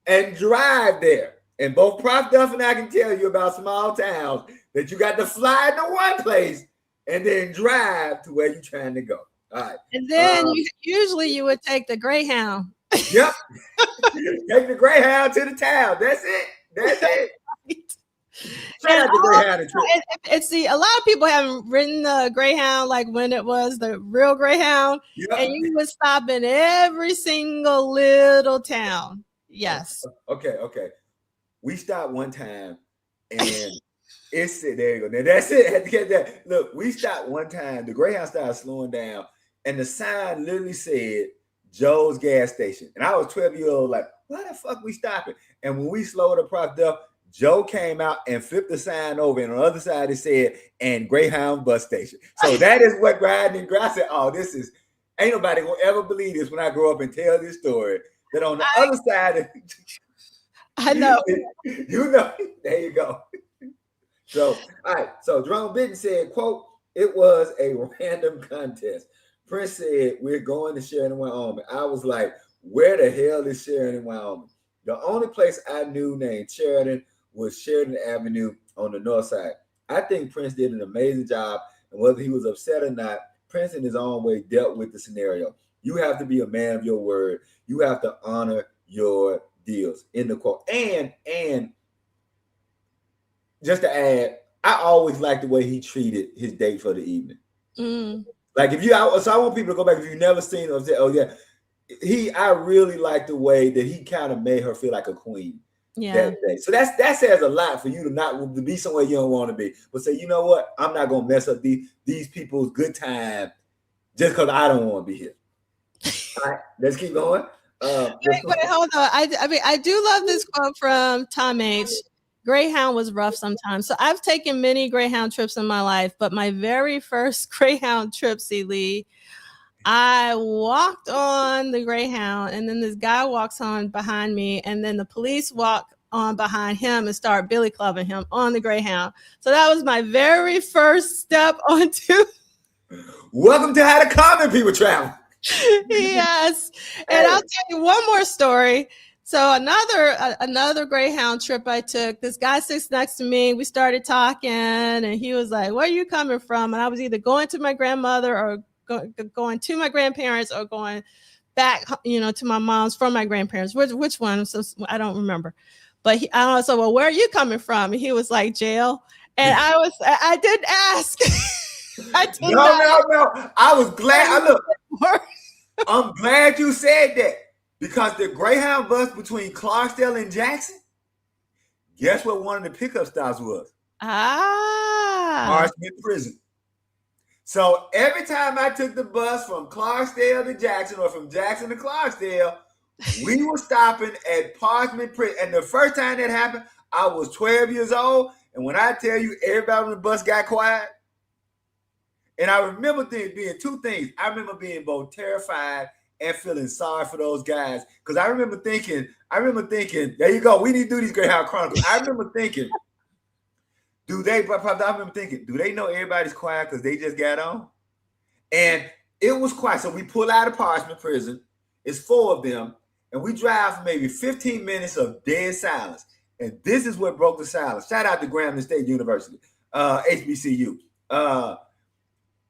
and drive there. And both Prof. Duff and I can tell you about small towns that you got to fly into one place and then drive to where you're trying to go. All right. And then usually you would take the Greyhound. Yep. Take the Greyhound to the town. That's it. That's it. Shout out to Greyhound. And see, a lot of people haven't ridden the Greyhound like when it was the real Greyhound. Yep. And you would stop in every single little town. Yes. Okay. We stopped one time and it's there you go. Now that's it. I had to get that. Look, we stopped one time. The Greyhound started slowing down, and the sign literally said Joe's gas station. And I was 12 years old, like, why the fuck we stopping? And when we slowed the Prof up, Joe came out and flipped the sign over, and on the other side it said, and Greyhound bus station. So that is what riding in grass said. Oh, this is ain't nobody gonna ever believe this when I grow up and tell this story. That on the other side, I know. You know, there you go. So, all right. So Jerome Benton said, quote, it was a random contest. Prince said, we're going to Sheridan, Wyoming. I was like, where the hell is Sheridan, Wyoming? The only place I knew named Sheridan was Sheridan Avenue on the north side. I think Prince did an amazing job, and whether he was upset or not, Prince in his own way dealt with the scenario. You have to be a man of your word. You have to honor your deals. In the quote. And just to add, I always liked the way he treated his date for the evening. Like so I want people to go back if you've never seen it. Say, oh yeah, I really like the way that he kind of made her feel like a queen. Yeah. That day. So that says a lot for you to be somewhere you don't want to be, but say, you know what, I'm not gonna mess up these people's good time just because I don't want to be here. All right, let's keep going. Wait, hold on. I mean, I do love this quote from Tom H. Greyhound was rough sometimes. So I've taken many Greyhound trips in my life, but my very first Greyhound trip, C. Lee, I walked on the Greyhound, and then this guy walks on behind me, and then the police walk on behind him and start billy clubbing him on the Greyhound. So that was my very first step onto. Welcome to How the Common People Travel. Yes. And I'll tell you one more story. So another Greyhound trip I took, this guy sits next to me. We started talking, and he was like, where are you coming from? And I was either going to my grandmother or going to my grandparents or going back, to my mom's from my grandparents. Which one? So I don't remember. But I said, well, where are you coming from? And he was like, jail. And I didn't ask. No. I was glad. I'm glad you said that, because the Greyhound bus between Clarksdale and Jackson, guess what one of the pickup stops was? Parchment Prison. So every time I took the bus from Clarksdale to Jackson or from Jackson to Clarksdale, we were stopping at Parchment Prison. And the first time that happened, I was 12 years old. And when I tell you everybody on the bus got quiet, and I remember being two things. I remember being both terrified and feeling sorry for those guys. Because I remember thinking, there you go, we need to do these Greyhound Chronicles. I remember thinking, do they know everybody's quiet because they just got on? And it was quiet. So we pull out of Parchment Prison. It's 4 of them. And we drive for maybe 15 minutes of dead silence. And this is what broke the silence. Shout out to Grambling State University, HBCU.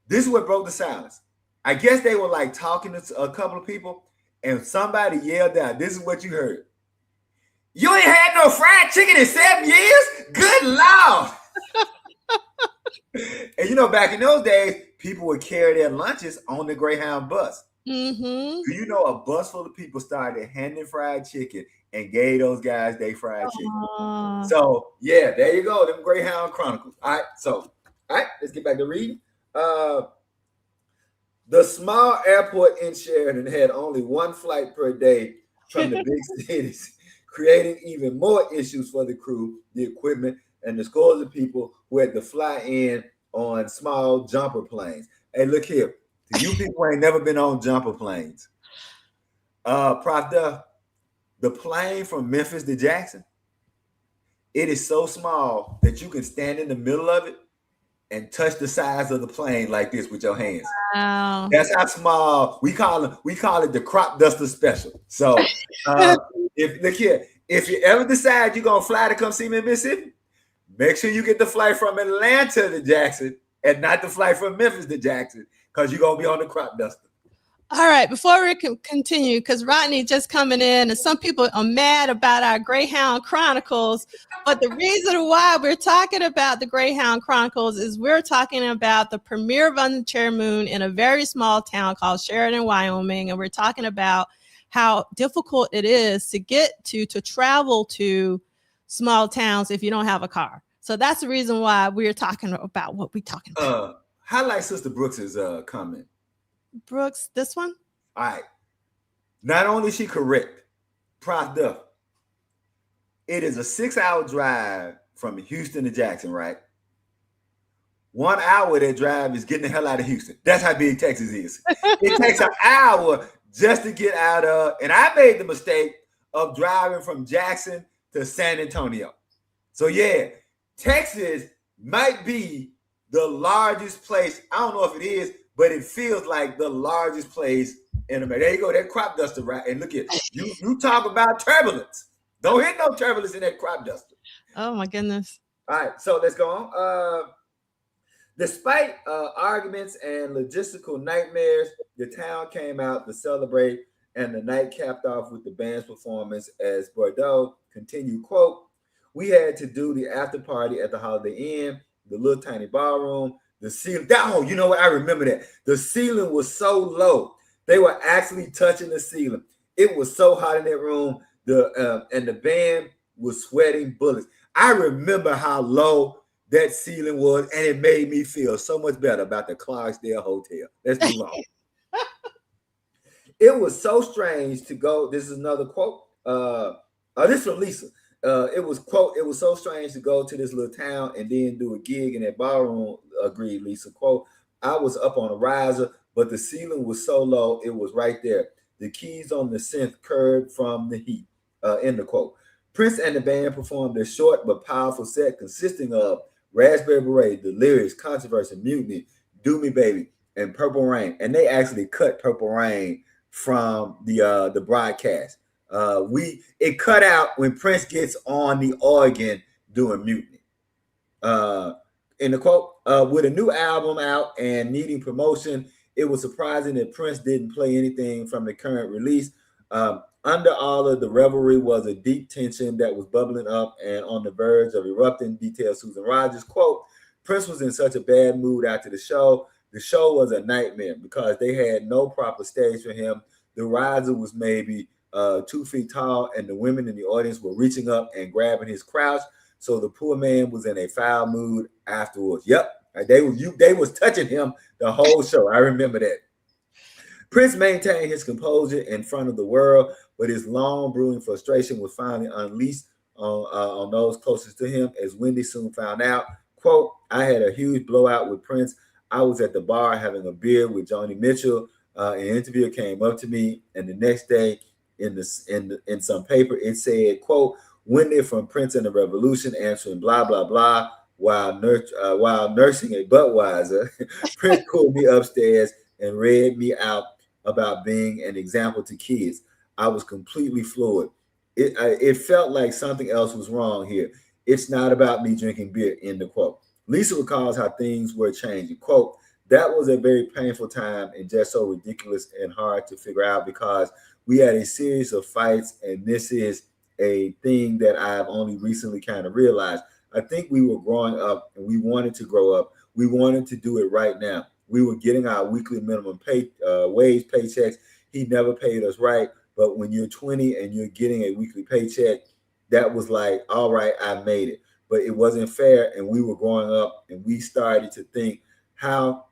This is what broke the silence. I guess they were like talking to a couple of people, and somebody yelled out, this is what you heard. You ain't had no fried chicken in 7 years? Good Lord. And back in those days, people would carry their lunches on the Greyhound bus. Mm-hmm. Do you know a bus full of people started handing fried chicken and gave those guys their fried chicken? So, yeah, there you go. Them Greyhound Chronicles. All right, let's get back to reading. The small airport in Sheridan had only one flight per day from the big cities, creating even more issues for the crew, the equipment, and the scores of people who had to fly in on small jumper planes. Hey, look here. You people ain't never been on jumper planes. Prof Duff, the plane from Memphis to Jackson, it is so small that you can stand in the middle of it and touch the sides of the plane like this with your hands. Wow. That's how small we call it the crop duster special. So if you ever decide you're gonna fly to come see me in Mississippi, make sure you get the flight from Atlanta to Jackson and not the flight from Memphis to Jackson, because you're gonna be on the crop duster. All right, before we can continue, because Rodney just coming in, and some people are mad about our Greyhound Chronicles, but the reason why we're talking about the Greyhound Chronicles is we're talking about the premiere of On the Cherry Moon in a very small town called Sheridan, Wyoming, and we're talking about how difficult it is to get to travel to small towns if you don't have a car. So that's the reason why we're talking about what we're talking about. Highlight Sister Brooks's comment. Brooks, this one? All right. Not only is she correct, Prof Duff, it is a 6-hour drive from Houston to Jackson, right? 1 hour of that drive is getting the hell out of Houston. That's how big Texas is. It takes an hour just to get out of, and I made the mistake of driving from Jackson to San Antonio. So yeah, Texas might be the largest place. I don't know if it is, but it feels like the largest place in America. There you go, that crop duster, right? And look at you. You talk about turbulence. Don't hit no turbulence in that crop duster. Oh my goodness. All right, so let's go on. Despite arguments and logistical nightmares, the town came out to celebrate, and the night capped off with the band's performance as Bordeaux continued, quote, "We had to do the after party at the Holiday Inn, the little tiny ballroom. The ceiling, you know what? I remember that. The ceiling was so low. They were actually touching the ceiling. It was so hot in that room. And the band was sweating bullets. I remember how low that ceiling was, and it made me feel so much better about the Clarksdale Hotel. Let's move on. It was so strange to go. This is another quote. This is from Lisa. It was so strange to go to this little town and then do a gig in that ballroom, agreed Lisa. Quote, "I was up on a riser, but the ceiling was so low, it was right there. The keys on the synth curved from the heat." End of quote. Prince and the band performed a short but powerful set consisting of Raspberry Beret, Delirious, Controversy, Mutiny, Do Me Baby, and Purple Rain. And they actually cut Purple Rain from the broadcast. It cut out when Prince gets on the organ doing Mutiny. In the quote, with a new album out and needing promotion, it was surprising that Prince didn't play anything from the current release. Under all of the revelry was a deep tension that was bubbling up and on the verge of erupting, detailed Susan Rogers. Quote, "Prince was in such a bad mood after the show. The show was a nightmare because they had no proper stage for him. The riser was maybe 2 feet tall, and the women in the audience were reaching up and grabbing his crotch. So the poor man was in a foul mood afterwards." Yep, they was touching him the whole show. I remember that. Prince maintained his composure in front of the world, but his long brewing frustration was finally unleashed on those closest to him, as Wendy soon found out. Quote, "I had a huge blowout with Prince. I was at the bar having a beer with Joni Mitchell. An interviewer came up to me, and the next day in some paper it said, quote, Wendy from Prince and the Revolution answering blah blah blah while nursing a Budweiser. Prince pulled me upstairs and read me out about being an example to kids. I was completely floored. It felt like something else was wrong here. It's not about me drinking beer," end of quote. Lisa recalls how things were changing. Quote, "That was a very painful time and just so ridiculous and hard to figure out because we had a series of fights, and this is a thing that I've only recently kind of realized. I think we were growing up and we wanted to grow up. We wanted to do it right now. We were getting our weekly minimum wage paychecks. He never paid us right. But when you're 20 and you're getting a weekly paycheck, that was like, all right, I made it. But it wasn't fair. And we were growing up and we started to think, how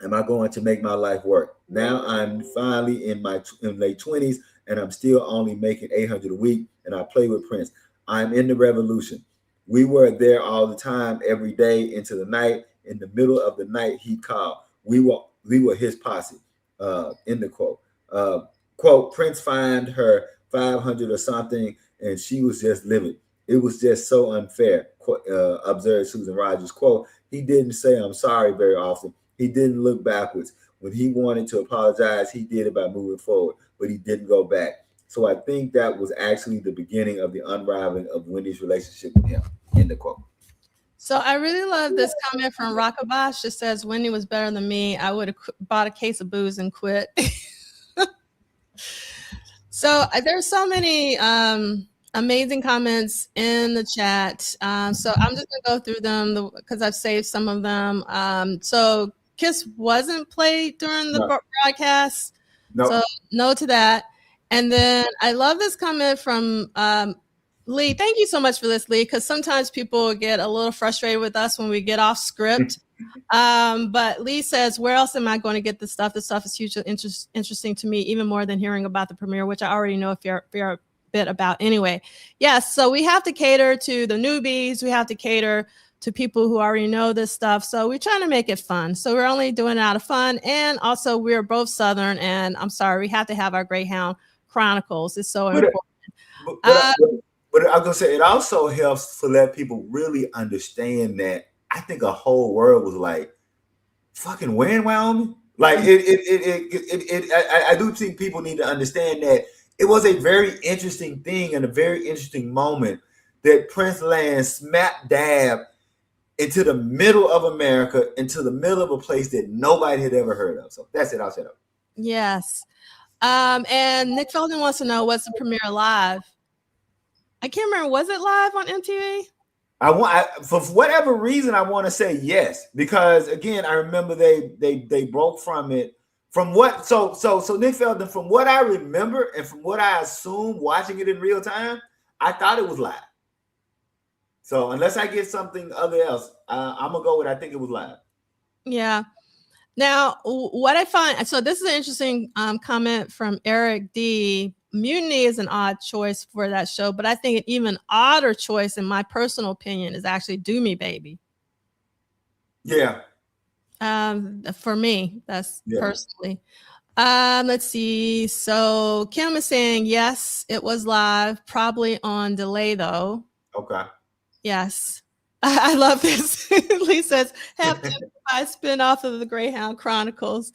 am I going to make my life work? Now I'm finally in my late 20s and I'm still only making $800 a week and I play with Prince. I'm in the revolution. We were there all the time, every day into the night. In the middle of the night, he called. We were his posse. In the quote. Quote, Prince fined her 500 or something, and she was just livid. It was just so unfair, observed Susan Rogers. Quote, he didn't say I'm sorry very often. He didn't look backwards. When he wanted to apologize, he did it by moving forward, but he didn't go back. So I think that was actually the beginning of the unraveling of Wendy's relationship with him. End the quote. So I really love this comment from Rockabosh. It says, Wendy was better than me. I would have bought a case of booze and quit. So there's so many amazing comments in the chat. So I'm just going to go through them because I've saved some of them. So Kiss wasn't played during the broadcast. No. So no to that. And then I love this comment from Lee. Thank you so much for this, Lee, because sometimes people get a little frustrated with us when we get off script. But Lee says, where else am I going to get this stuff? This stuff is hugely interesting to me, even more than hearing about the premiere, which I already know a fair bit about anyway. Yes, so we have to cater to the newbies. We have to cater to people who already know this stuff. So we're trying to make it fun. So we're only doing it out of fun. And also we're both Southern, and I'm sorry, we have to have our Greyhound Chronicles. It's so important. But I was gonna say, it also helps to let people really understand that I think a whole world was like, fucking where in Wyoming? Like I do think people need to understand that it was a very interesting thing and a very interesting moment that Prince lands smack dab into the middle of America, into the middle of a place that nobody had ever heard of. So that's it. I'll shut up. Yes. And Nick Felden wants to know, what's the premiere live? I can't remember. Was it live on MTV? For whatever reason, I want to say yes, because again, I remember they broke from it. From what? So Nick Felden, from what I remember and from what I assume watching it in real time, I thought it was live. So unless I get something other else, I'm gonna go with I think it was live. Yeah. Now, what I find, so this is an interesting comment from Eric D. Mutiny is an odd choice for that show, but I think an even odder choice, in my personal opinion, is actually Do Me Baby. Yeah. For me, that's personally. Let's see. So Kim is saying, yes, it was live, probably on delay though. Okay. Yes. I love this. Lee says, have to buy spin-off of the Greyhound Chronicles.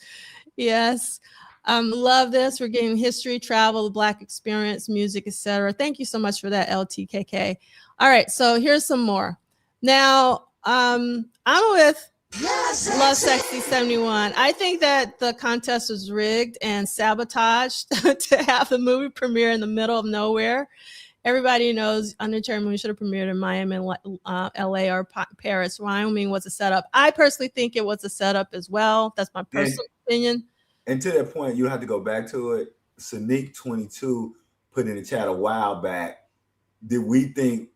Yes. Love this. We're getting history, travel, the Black experience, music, etc. Thank you so much for that, LTKK. All right, so here's some more. Now, I'm with Love Sexy 71. I think that the contest was rigged and sabotaged to have the movie premiere in the middle of nowhere. Everybody knows Undeterred Movie should have premiered in Miami, LA, or Paris. Wyoming was a setup. I personally think it was a setup as well. That's my personal opinion. And to that point, you have to go back to it. Sonique 22 put in the chat a while back. Did we think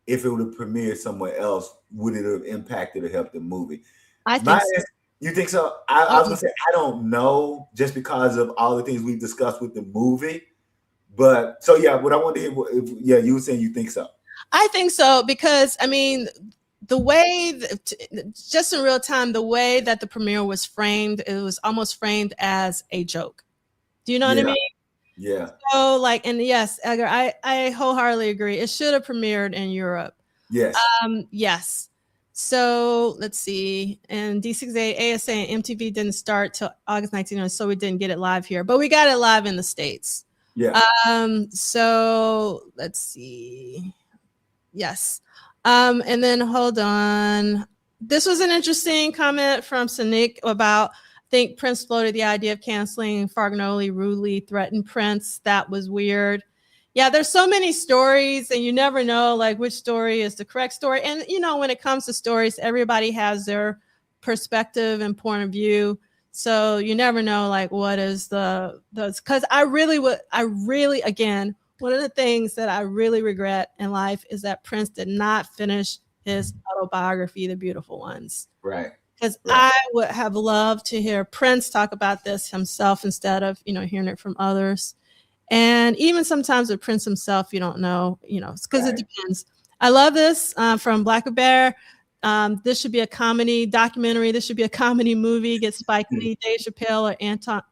if it would have premiered somewhere else, would it have impacted or helped the movie? I think so. You think so? I was gonna say I don't know, just because of all the things we've discussed with the movie. But so yeah, what I want to hear, you were saying you think so. I think so, because I mean, the way just in real time, the way that the premiere was framed, it was almost framed as a joke. Do you know what I mean? Yeah. So like, and yes, Edgar, I wholeheartedly agree. It should have premiered in Europe. Yes. Yes. So let's see. And D68 ASA and MTV didn't start till August 19th, so we didn't get it live here, but we got it live in the States. Yeah. So let's see. Yes. And then hold on. This was an interesting comment from Sonique about, I think Prince floated the idea of canceling. Fargnoli rudely threatened Prince. That was weird. Yeah, there's so many stories, and you never know like which story is the correct story. And you know, when it comes to stories, everybody has their perspective and point of view. So you never know like what is because I really, again, one of the things that I really regret in life is that Prince did not finish his autobiography, The Beautiful Ones. Right. Because I would have loved to hear Prince talk about this himself instead of, hearing it from others. And even sometimes with Prince himself, you don't know, because it depends. I love this from Black Bear. This should be a comedy documentary. This should be a comedy movie. Get Spike Lee, Dave Chappelle, or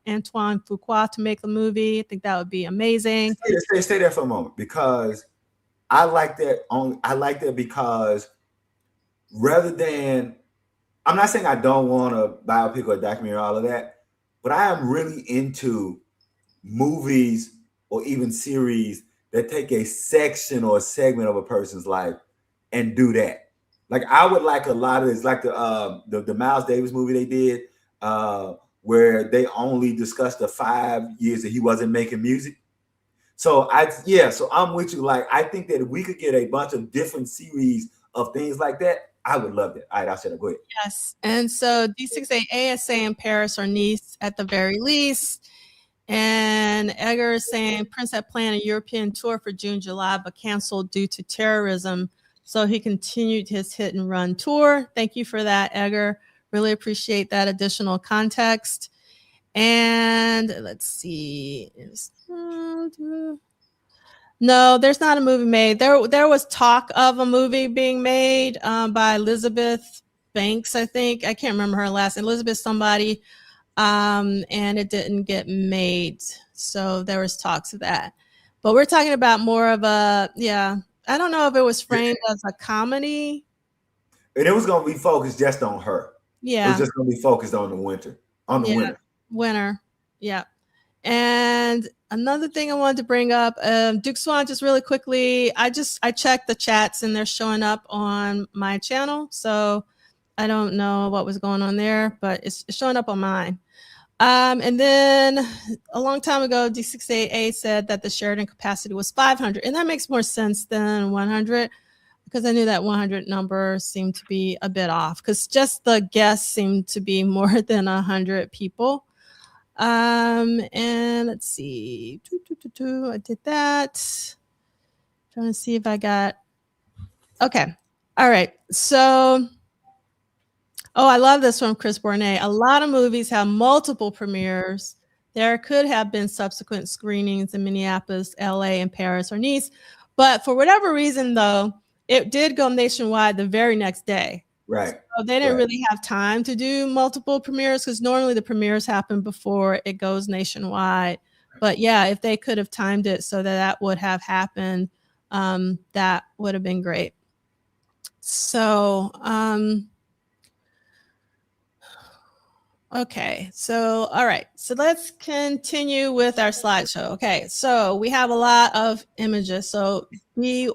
Antoine Fuqua to make the movie. I think that would be amazing. Stay there for a moment, because I like that because rather than, I'm not saying I don't want a biopic or a documentary, all of that, but I am really into movies or even series that take a section or a segment of a person's life and do that. Like, I would like a lot of this, like the Miles Davis movie they did, where they only discussed the 5 years that he wasn't making music. So I'm with you. Like, I think that if we could get a bunch of different series of things like that, I would love that. All right, I'll say that. Go ahead. Yes. And so D6A is saying Paris or Nice at the very least. And Edgar is saying Prince had planned a European tour for June, July, but canceled due to terrorism. So he continued his hit and run tour. Thank you for that, Edgar. Really appreciate that additional context. And let's see. No, there's not a movie made. There was talk of a movie being made by Elizabeth Banks, I think. I can't remember her last name. Elizabeth somebody. And it didn't get made. So there was talks of that. But we're talking about more of a, I don't know if it was framed as a comedy. And it was going to be focused just on her. Yeah. It was just going to be focused on the winter. Winner. Yeah. And another thing I wanted to bring up, Duke Swan, just really quickly, I checked the chats and they're showing up on my channel. So I don't know what was going on there, but it's showing up on mine. And then a long time ago, D6AA said that the Sheridan capacity was 500. And that makes more sense than 100, because I knew that 100 number seemed to be a bit off, because just the guests seemed to be more than 100 people. And let's see. I did that. Trying to see if I got. Okay. All right. So. Oh, I love this from Chris Bournet. A lot of movies have multiple premieres. There could have been subsequent screenings in Minneapolis, LA, and Paris or Nice. But for whatever reason, though, it did go nationwide the very next day. Right. So they didn't really have time to do multiple premieres, because normally the premieres happen before it goes nationwide. But yeah, if they could have timed it so that would have happened, that would have been great. So, okay, so all right, so let's continue with our slideshow. Okay, so we have a lot of images, so be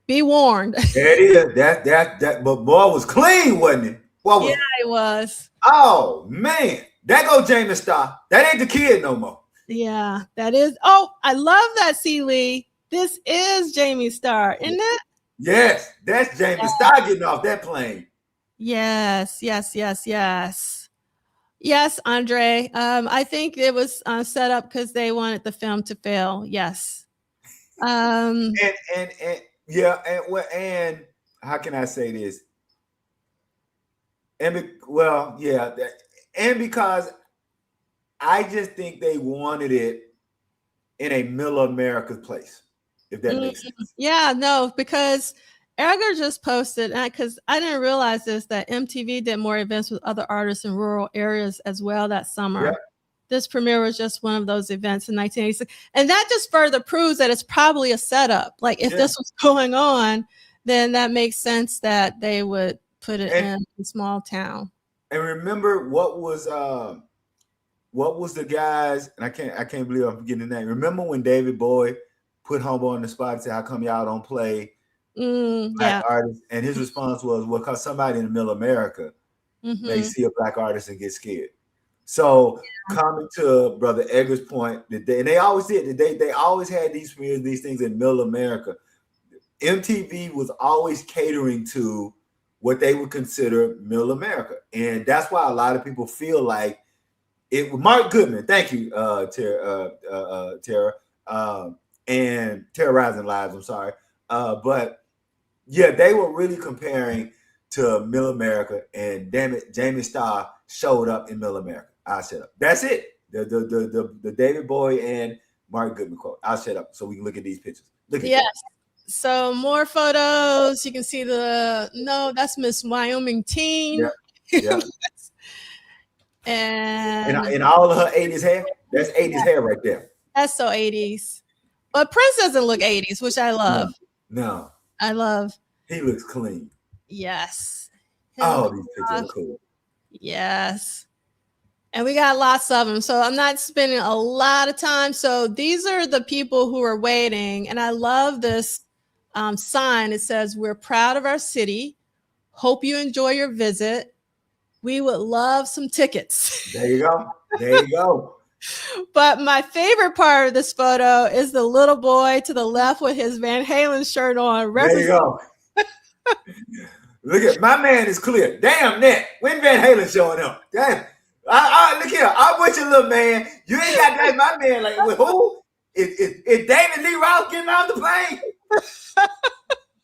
warned. There it is. That but boy was clean, wasn't it? Yeah, it was. Oh man, that go Jamie Starr. That ain't the kid no more. Yeah, that is. Oh, I love that, C. Lee. This is Jamie Starr, isn't it? Yes, that's Jamie Starr getting off that plane. Yes. Yes, Andre. I think it was set up because they wanted the film to fail. Yes. And how can I say this? And because I just think they wanted it in a middle America place, if that makes sense. Yeah, no, because Edgar just posted, because I didn't realize this, that MTV did more events with other artists in rural areas as well that summer. Yeah. This premiere was just one of those events in 1986. And that just further proves that it's probably a setup. Like, if this was going on, then that makes sense that they would put it in a small town. And remember what was the guys, and I can't believe I'm forgetting the name. Remember when David Bowie put Homeboy on the spot and said, how come y'all don't play black artists? And his response was, well, because somebody in the middle America may see a black artist and get scared. So coming to Brother Edgar's point, and they always did, they always had these premieres, these things in middle America. MTV was always catering to what they would consider middle America. And that's why a lot of people feel like it was Mark Goodman. Thank you, Tara. And Terrorizing Lives, I'm sorry. But yeah, they were really comparing to middle America, and damn it, Jamie Starr showed up in middle America. I set up. That's it. The David Bowie and Mark Goodman quote. I'll set up so we can look at these pictures. Look at that. So more photos. You can see that's Miss Wyoming teen. Yeah. And in all of her 80s hair. That's 80s hair right there. That's so 80s. But Prince doesn't look 80s, which I love. No. I love. He looks clean. Yes. Oh, these pictures are cool. Yes. And we got lots of them. So I'm not spending a lot of time. So these are the people who are waiting. And I love this sign. It says, "We're proud of our city. Hope you enjoy your visit. We would love some tickets." There you go. There you go. But my favorite part of this photo is the little boy to the left with his Van Halen shirt on. There you go. Look at my man is clear. Damn that. When Van Halen showing up? Damn. Look here. I'm with you, little man. You ain't got that. My man, like, with who? Is David Lee Roth getting off the plane?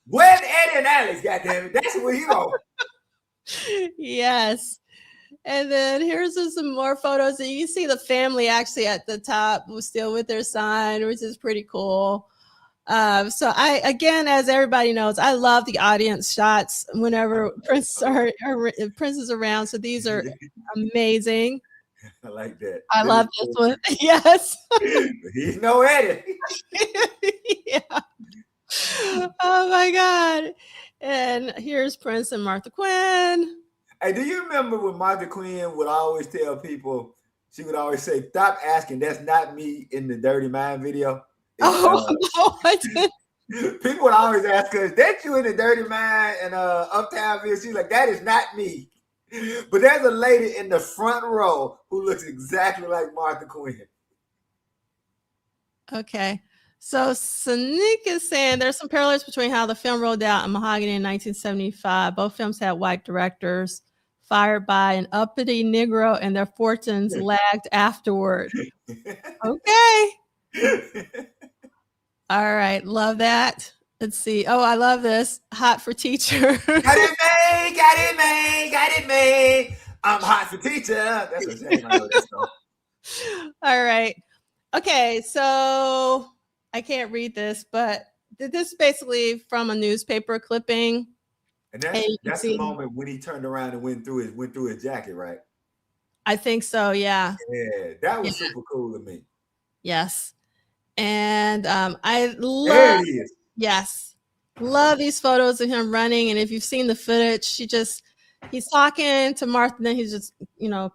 Where's Eddie and Alex? Goddamn it. That's where you go. Yes. And then here's some more photos. And you can see the family actually at the top was still with their sign, which is pretty cool. So again, as everybody knows, I love the audience shots whenever Prince is around. So these are amazing. I like that. I love this one. Yes. He's no Eddie. Yeah. Oh my God. And here's Prince and Martha Quinn. Hey, do you remember when Martha Quinn would always tell people, she would always say, "Stop asking, that's not me," in the Dirty Mind video? No, I didn't. People would always ask her, "Is that you in the Dirty Mind and Uptown video?" She's like, "That is not me." But there's a lady in the front row who looks exactly like Martha Quinn. Okay. So Sonique is saying there's some parallels between how the film rolled out and Mahogany in 1975. Both films had white directors fired by an uppity Negro, and their fortunes lagged afterward. Okay. All right. Love that. Let's see. Oh, I love this. Hot for Teacher. Got it made. I'm hot for teacher. That's what I'm saying. I know that song. All right. Okay. So I can't read this, but this is basically from a newspaper clipping. And that's the moment when he turned around and went through his jacket, right? I think so, yeah. Yeah, that was super cool to me. Yes. And I love there it is. Yes. Love these photos of him running. And if you've seen the footage, he's talking to Martha, and then he just,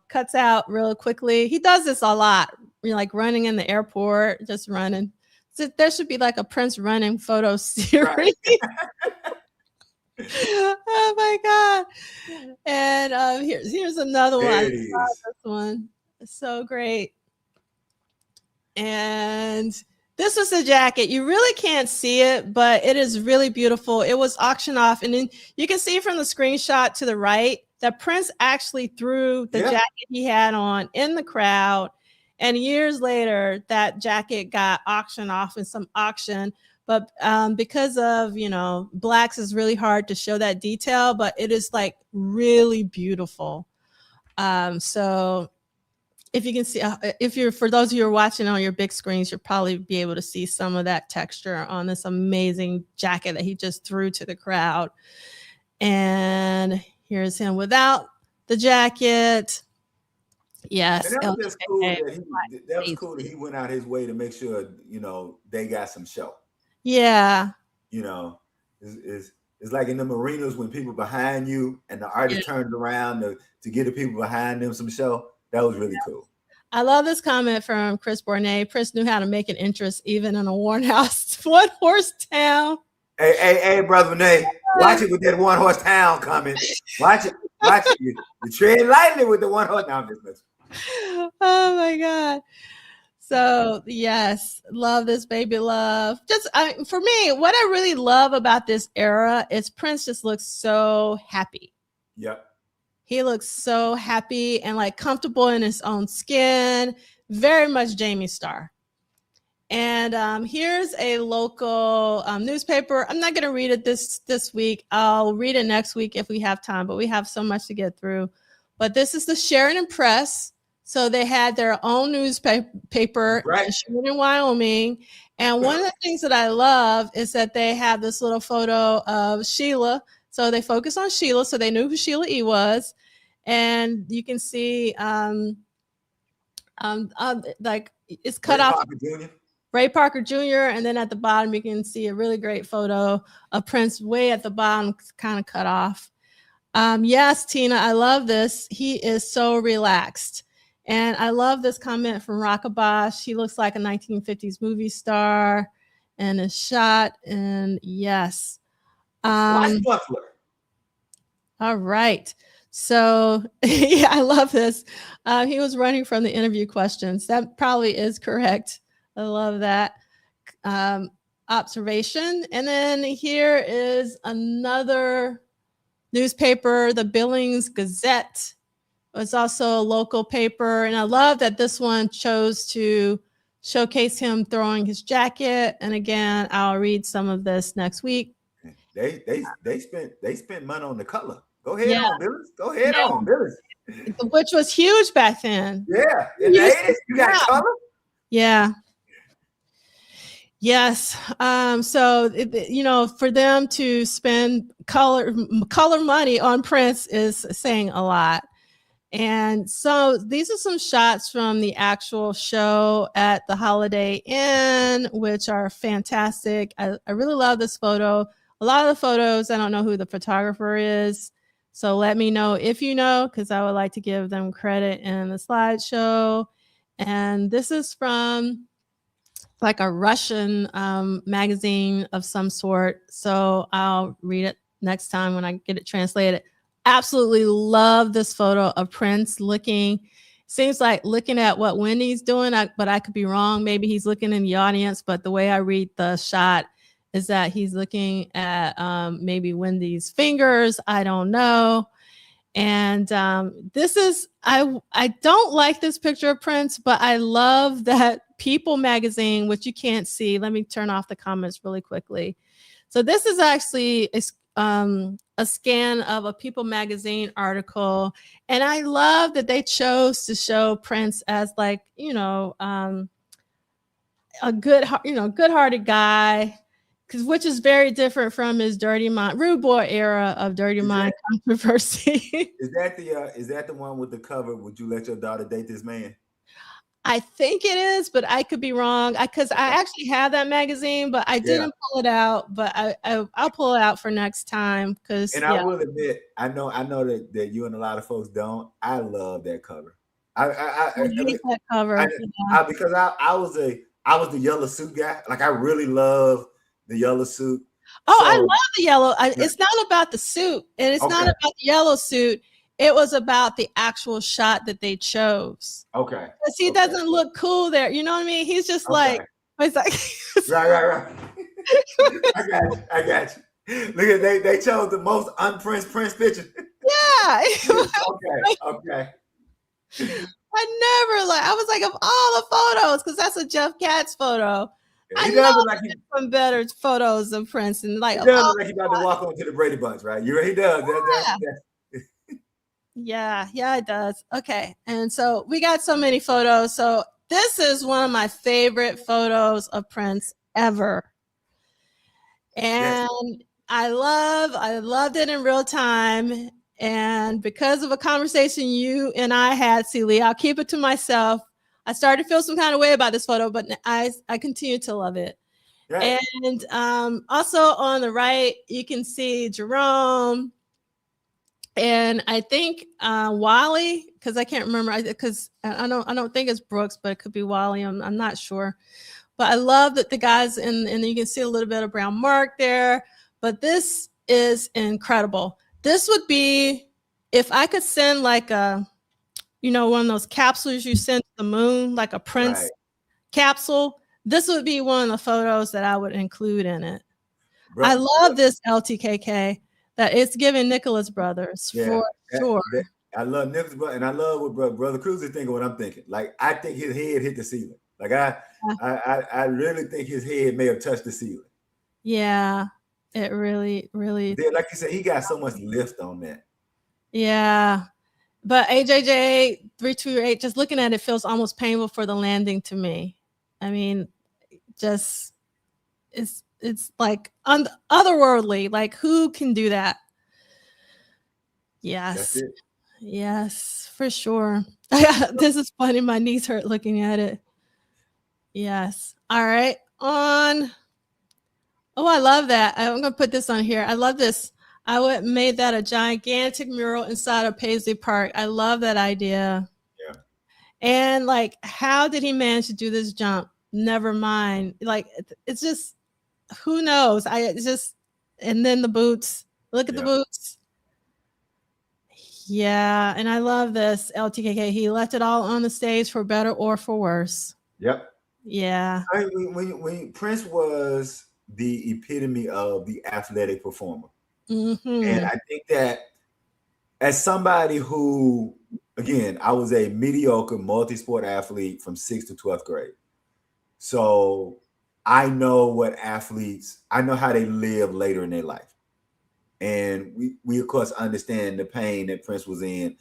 cuts out real quickly. He does this a lot, like running in the airport, just running. So there should be like a Prince running photo series. Right. Oh my God. And here's another one. I love this one. It's so great. And this was the jacket. You really can't see it, but it is really beautiful. It was auctioned off. And then you can see from the screenshot to the right that Prince actually threw the jacket he had on in the crowd. And years later, that jacket got auctioned off in some auction. But because of, blacks, it's really hard to show that detail, but it is like really beautiful. So if you can see, for those of you who are watching on your big screens, you'll probably be able to see some of that texture on this amazing jacket that he just threw to the crowd. And here's him without the jacket. Yes. And that was just cool that was cool that he went out his way to make sure, they got some show. Yeah. It's like in the arenas when people behind you and the artist turns around to get the people behind them some show. That was really cool. I love this comment from Chris Bournet. Prince knew how to make an interest even in a one-horse town. Hey, Brother Bournet, watch it with that one-horse town coming. Watch it. You tread lightly with the one-horse town business. Oh my God. So yes, love this, baby love. For me, what I really love about this era is Prince just looks so happy. Yep. He looks so happy and like comfortable in his own skin. Very much Jamie Starr. And here's a local newspaper. I'm not going to read it this week. I'll read it next week if we have time, but we have so much to get through. But this is the Sheridan Press. So they had their own newspaper in Sheridan, Wyoming. And one of the things that I love is that they have this little photo of Sheila. So they focus on Sheila. So they knew who Sheila E. was. And you can see like it's cut off. Ray Parker Jr. And then at the bottom, you can see a really great photo of Prince way at the bottom, kind of cut off. Yes, Tina, I love this. He is so relaxed. And I love this comment from Rockabosh. He looks like a 1950s movie star and is shot. And yes. All right. So yeah, I love this. He was running from the interview questions. That probably is correct. I love that observation. And then here is another newspaper, the Billings Gazette. It's also a local paper. And I love that this one chose to showcase him throwing his jacket. And again, I'll read some of this next week. They spent money on the color. Go ahead on, Billings. Go ahead on, Billings. Which was huge back then. Yeah. In the 80s, you got color? Yeah. Yes. So, for them to spend color money on Prince is saying a lot. And so these are some shots from the actual show at the Holiday Inn, which are fantastic. I really love this photo. A lot of the photos, I don't know who the photographer is. So let me know if you know, because I would like to give them credit in the slideshow. And this is from like a Russian magazine of some sort. So I'll read it next time when I get it translated. Absolutely love this photo of Prince seems like looking at what Wendy's doing, but I could be wrong. Maybe he's looking in the audience, but the way I read the shot is that he's looking at maybe Wendy's fingers. I don't know. And this is, I don't like this picture of Prince, but I love that People magazine, which you can't see. Let me turn off the comments really quickly. So this is actually a scan of a People magazine article. And I love that they chose to show Prince as like, a good-hearted guy, which is very different from his Dirty Mind, Rude Boy era of Dirty Mind controversy. Is that the one with the cover? Would you let your daughter date this man? I think it is, but I could be wrong. Because I actually have that magazine, but I didn't pull it out. But I'll pull it out for next time. I will admit, I know that you and a lot of folks don't. I love that cover. I hate that cover because I was the yellow suit guy. Like I really love the yellow suit. Oh, so, I love the yellow. It's not about the suit, and it's not about the yellow suit. It was about the actual shot that they chose. Okay. Because he doesn't look cool there. You know what I mean? He's just like, it's like right. I got you. Look at they chose the most unprince Prince picture. Yeah. Okay. I was like, of all the photos, because that's a Jeff Katz photo. He does look like some better photos of Prince, and like he does look like he about to walk onto the Brady Bunch, right? He does. Yeah, it does. Okay. And so we got so many photos. So this is one of my favorite photos of Prince ever. And I loved it in real time. And because of a conversation you and I had, Celie, I'll keep it to myself. I started to feel some kind of way about this photo, but I continue to love it. Yeah. And also on the right, you can see Jerome. And I think Wally, because I can't remember, because I don't think it's Brooks, but it could be Wally. I'm not sure. But I love that the guys, and you can see a little bit of brown mark there. But this is incredible. This would be, if I could send like one of those capsules you send to the moon, like a Prince capsule, this would be one of the photos that I would include in it. I love this LTKK. That it's giving Nicholas Brothers for sure. I love Nicholas Brothers, and I love what Brother Cruz is thinking. What I'm thinking, like I think his head hit the ceiling. Like I really think his head may have touched the ceiling. Yeah, it really. Like you said, he got so much lift on that. Yeah, But AJJ 328, just looking at it feels almost painful for the landing to me. I mean, just it's like otherworldly. Like, who can do that? Yes. That's it. Yes, for sure. This is funny. My knees hurt looking at it. Yes. All right. On. Oh, I love that. I'm going to put this on here. I love this. I would made that a gigantic mural inside of Paisley Park. I love that idea. Yeah. And like, how did he manage to do this jump? Never mind. Like, it's just, who knows? It's just, and then the boots. Look at the boots. Yeah. And I love this LTKK. He left it all on the stage for better or for worse. Yep. Yeah. I mean, when Prince was the epitome of the athletic performer. Mm-hmm. And I think that as somebody who, again, I was a mediocre multi-sport athlete from 6th to 12th grade. So I know what athletes, I know how they live later in their life. And we of course understand the pain that Prince was in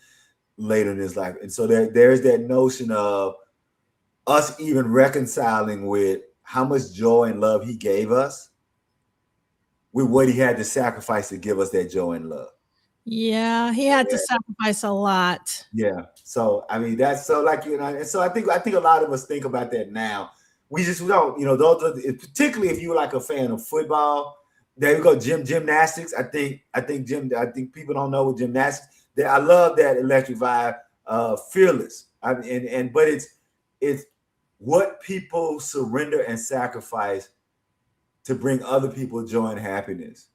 later in his life. And so there's that notion of us even reconciling with how much joy and love he gave us with what he had to sacrifice to give us that joy and love. Yeah, he had to sacrifice a lot. Yeah. So I mean, that's so like, you know, and so I think a lot of us think about that now. We don't, you know, those are, particularly if you're like a fan of football. There you go, gymnastics. I think people don't know what gymnastics. I love that electric vibe, fearless. But it's what people surrender and sacrifice to bring other people joy and happiness.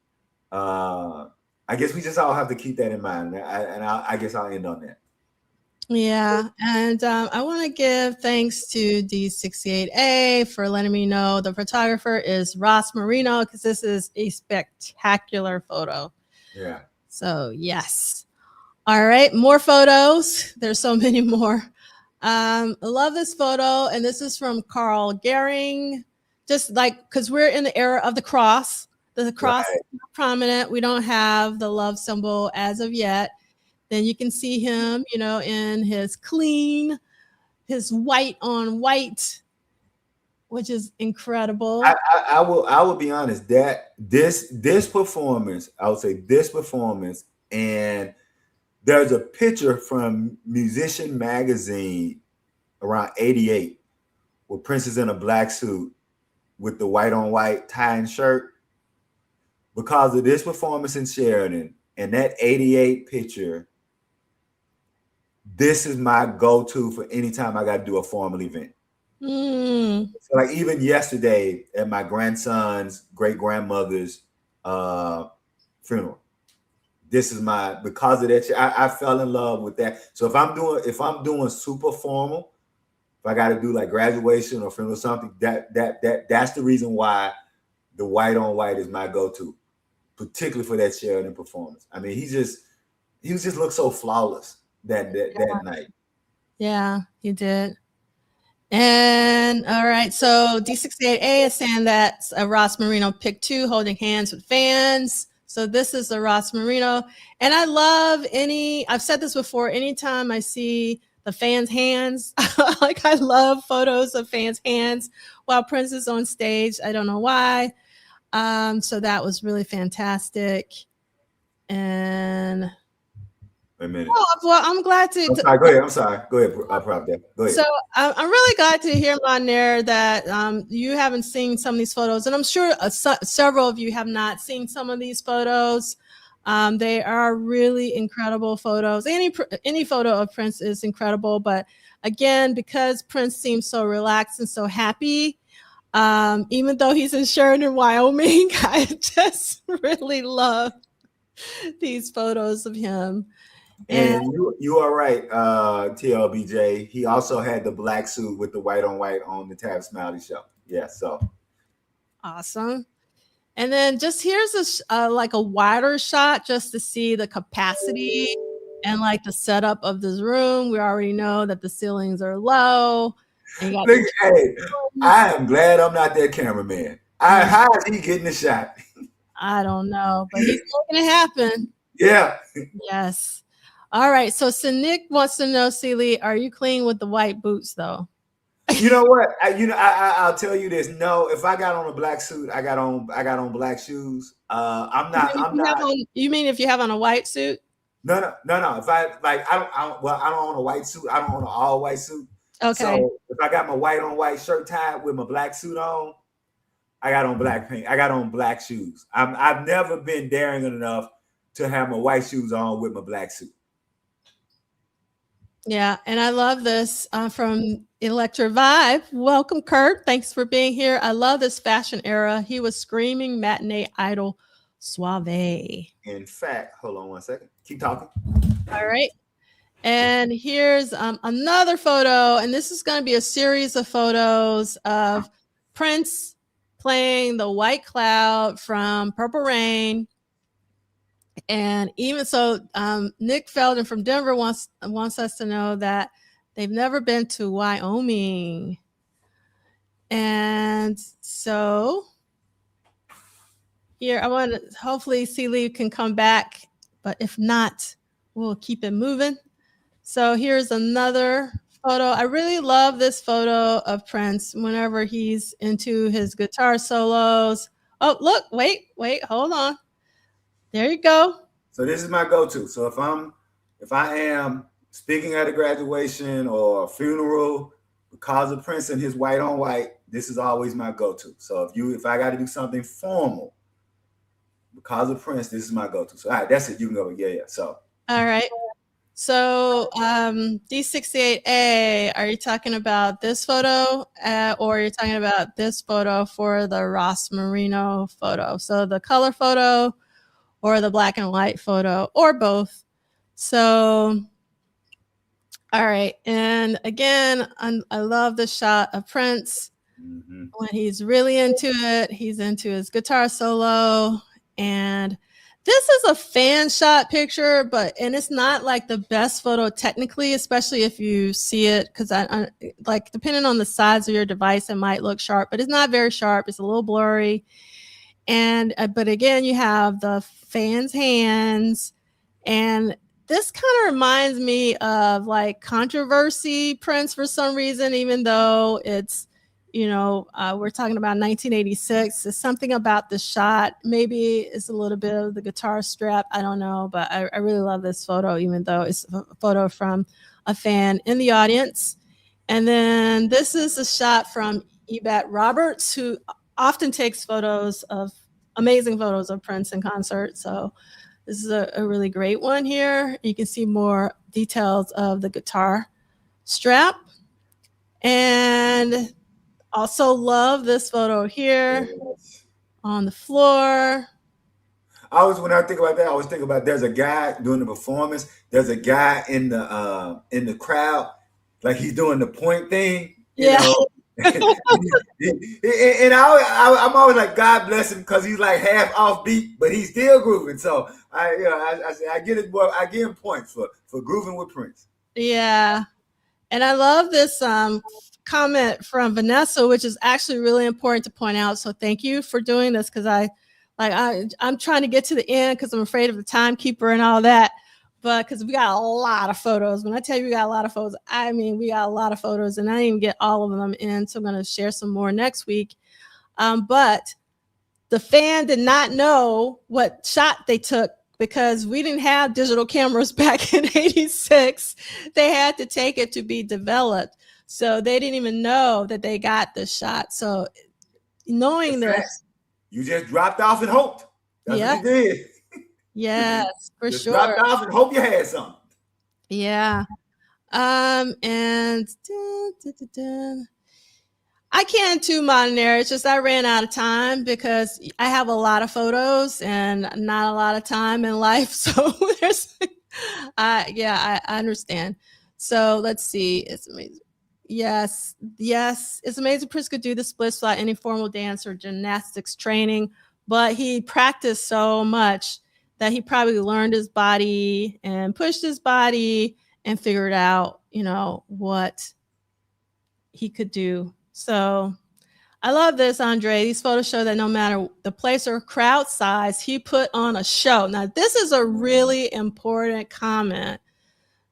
I guess we just all have to keep that in mind. I guess I'll end on that. Yeah. And I want to give thanks to D68A for letting me know the photographer is Ross Marino, because this is a spectacular photo. Yeah. So, yes. All right. More photos. There's so many more. I love this photo. And this is from Carl Gehring. Just like, because we're in the era of the cross. The cross is prominent. We don't have the love symbol as of yet. Then you can see him, you know, in his clean, his white on white, which is incredible. I will be honest that this performance, I would say this performance, and there's a picture from Musician Magazine around 88 where Prince is in a black suit with the white on white tie and shirt. Because of this performance in Sheridan and that 88 picture, this is my go-to for anytime I got to do a formal event. So like even yesterday at my grandson's great-grandmother's funeral, this is because of that, I fell in love with that. So if I'm doing super formal, if I got to do like graduation or funeral or something, that's the reason why the white on white is my go-to, particularly for that Sheridan performance. I mean, he just looked so flawless that night. Yeah, he did. And all right, so D68A is saying that Ross Marino pick 2 holding hands with fans. So this is the Ross Marino. And I love I've said this before, anytime I see the fans' hands, like I love photos of fans' hands while Prince is on stage. I don't know why. So that was really fantastic. And wait a minute. Oh, well, I'm glad to. Go ahead. I'm sorry. Go ahead. I'll prop that. Go ahead. So I'm really glad to hear, Monair, that you haven't seen some of these photos, and I'm sure several of you have not seen some of these photos. They are really incredible photos. Any photo of Prince is incredible, but again, because Prince seems so relaxed and so happy, even though he's in Sheridan, Wyoming, I just really love these photos of him. And you are right, TLBJ. He also had the black suit with the white on white on the Tab Smiley show. Yeah, so awesome. And then just here's like a wider shot just to see the capacity and like the setup of this room. We already know that the ceilings are low. Hey, I am glad I'm not that cameraman. How is he getting the shot? I don't know, but he's making it happen. Yeah. Yes. All right. So Nick wants to know, Celie, are you clean with the white boots though? You know what? I'll tell you this. No, if I got on a black suit, I got on black shoes. I'm not. You mean if you have on a white suit? No. If I don't own a white suit. I don't own an all white suit. Okay. So if I got my white on white shirt tied with my black suit on, I got on black paint. I got on black shoes. I've never been daring enough to have my white shoes on with my black suit. Yeah, and I love this from Electra Vibe. Welcome, Kurt. Thanks for being here. I love this fashion era. He was screaming matinee idol suave. In fact, hold on one second. Keep talking. All right. And here's another photo, and this is going to be a series of photos of Prince playing the White Cloud from Purple Rain. And even so, Nick Felden from Denver wants us to know that they've never been to Wyoming. And so here, I want to hopefully Celie can come back, but if not, we'll keep it moving. So here's another photo. I really love this photo of Prince whenever he's into his guitar solos. Oh, look, wait, hold on. There you go. So this is my go-to. So if I am speaking at a graduation or a funeral, because of Prince and his white on white, this is always my go-to. So if I got to do something formal, because of Prince, this is my go-to. So all right, that's it. You can go. Yeah. So all right. So D68A, are you talking about this photo or are you talking about this photo for the Ross Marino photo? So the color photo or the black and white photo or both. So, all right. And again, I love the shot of Prince when he's really into it. He's into his guitar solo. And this is a fan shot picture, and it's not like the best photo technically, especially if you see it, because I like depending on the size of your device, it might look sharp, but it's not very sharp. It's a little blurry. And but again, you have the fan's hands, and this kind of reminds me of like Controversy Prince for some reason, even though it's, we're talking about 1986. There's something about the shot. Maybe it's a little bit of the guitar strap. I don't know, but I really love this photo, even though it's a photo from a fan in the audience. And then this is a shot from Ebat Roberts, who often takes amazing photos of Prince in concert. So this is a really great one here. You can see more details of the guitar strap. And also love this photo here on the floor. When I think about that, I always think about there's a guy doing the performance. There's a guy in the crowd, like he's doing the point thing. You know? And I'm always like, God bless him, because he's like half offbeat, but he's still grooving. So I give him points for grooving with Prince. Yeah, and I love this comment from Vanessa, which is actually really important to point out. So thank you for doing this, because I'm trying to get to the end because I'm afraid of the timekeeper and all that. But because we got a lot of photos. When I tell you we got a lot of photos, I mean we got a lot of photos, and I didn't even get all of them in. So I'm going to share some more next week. But the fan did not know what shot they took, because we didn't have digital cameras back in '86. They had to take it to be developed. So they didn't even know that they got the shot. So knowing this, you just dropped off and hoped. That's what you did. Yes, for just sure. Dropped off and hope you had something. Yeah. And I can too, Montanair. It's just I ran out of time because I have a lot of photos and not a lot of time in life. So there's, I understand. So let's see. It's amazing. Yes. It's amazing Prince could do the splits without any formal dance or gymnastics training, but he practiced so much that he probably learned his body and pushed his body and figured out, what he could do. So I love this, Andre. These photos show that no matter the place or crowd size, he put on a show. Now, this is a really important comment,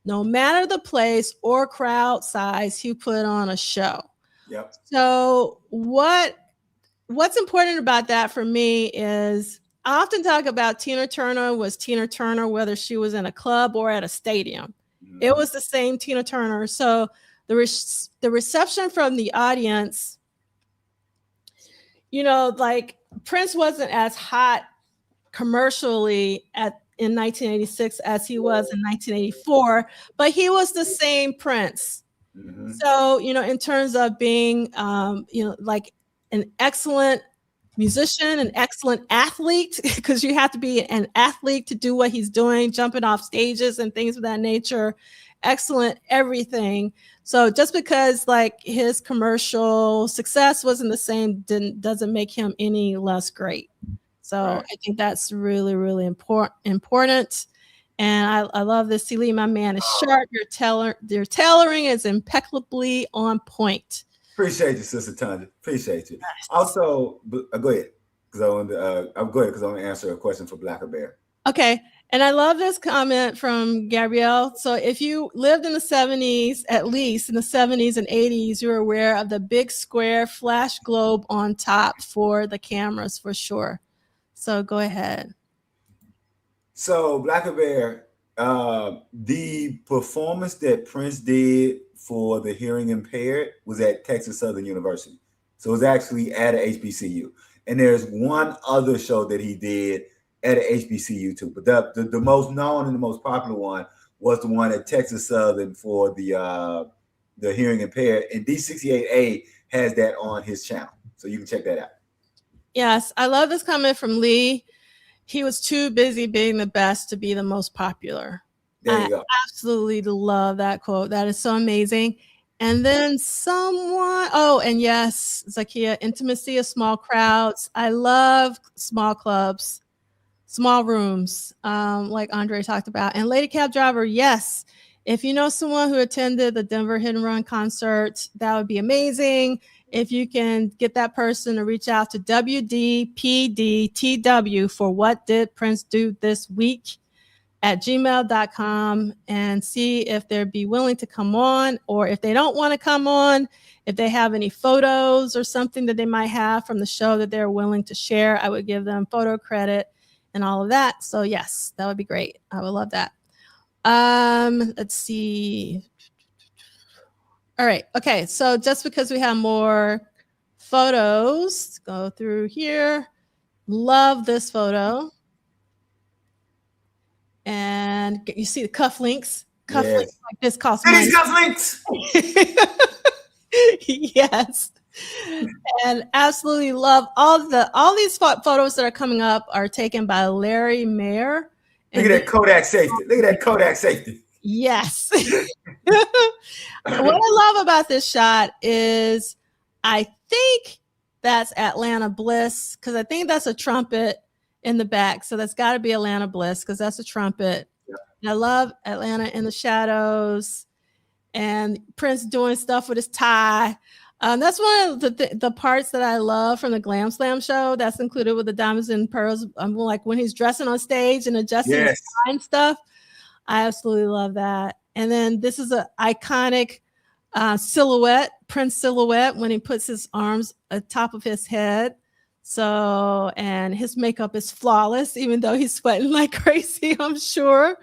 no matter the place or crowd size, he put on a show. Yep. So what's important about that for me is I often talk about Tina Turner was Tina Turner, whether she was in a club or at a stadium. Mm-hmm. It was the same Tina Turner. So the reception from the audience, you know, like Prince wasn't as hot commercially in 1986 as he was in 1984, but he was the same Prince. Mm-hmm. So, you know, in terms of being, you know, like an excellent musician, an excellent athlete, because you have to be an athlete to do what he's doing, jumping off stages and things of that nature. Excellent everything. So just because like his commercial success wasn't the same doesn't make him any less great. So right. I think that's really, really important. And I love this. Celie, my man is sharp. Your tailoring is impeccably on point. Appreciate you, Sister Tanya. Appreciate you. Also, go ahead, because I want to answer a question for Blacker Bear. Okay. And I love this comment from Gabrielle. So if you lived in the 70s, at least in the 70s and 80s, you're aware of the big square flash globe on top for the cameras for sure. So go ahead. So Blacker Bear, the performance that Prince did for the hearing impaired was at Texas Southern University. So it was actually at a HBCU. And there's one other show that he did at a HBCU too. But the most known and the most popular one was the one at Texas Southern for the hearing impaired. And D68A has that on his channel. So you can check that out. Yes, I love this comment from Lee. He was too busy being the best to be the most popular. There you go. Absolutely love that quote. That is so amazing. And then and yes, Zakia, intimacy of small crowds. I love small clubs, small rooms, like Andre talked about. And Lady Cab Driver, yes. If you know someone who attended the Denver Hit and Run concert, that would be amazing. If you can get that person to reach out to WDPDTW for What Did Prince Do This Week at gmail.com and see if they'd be willing to come on, or if they don't want to come on, if they have any photos or something that they might have from the show that they're willing to share, I would give them photo credit and all of that. So yes, that would be great. I would love that. Let's see. All right. Okay. So just because we have more photos, go through here. Love this photo. And you see the cufflinks. Cufflinks like this cost money. Cufflinks. Yes. And absolutely love all these photos that are coming up are taken by Larry Mayer. Look at that Kodak safety. Look at that Kodak safety. Yes. What I love about this shot is I think that's Atlanta Bliss, because I think that's a trumpet in the back. So that's got to be Atlanta Bliss, because that's a trumpet. Yeah. I love Atlanta in the shadows and Prince doing stuff with his tie. That's one of the parts that I love from the Glam Slam show. That's included with the diamonds and pearls. Like when he's dressing on stage and adjusting his tie and stuff. I absolutely love that. And then this is an iconic silhouette, Prince silhouette, when he puts his arms atop of his head. So, and his makeup is flawless, even though he's sweating like crazy, I'm sure.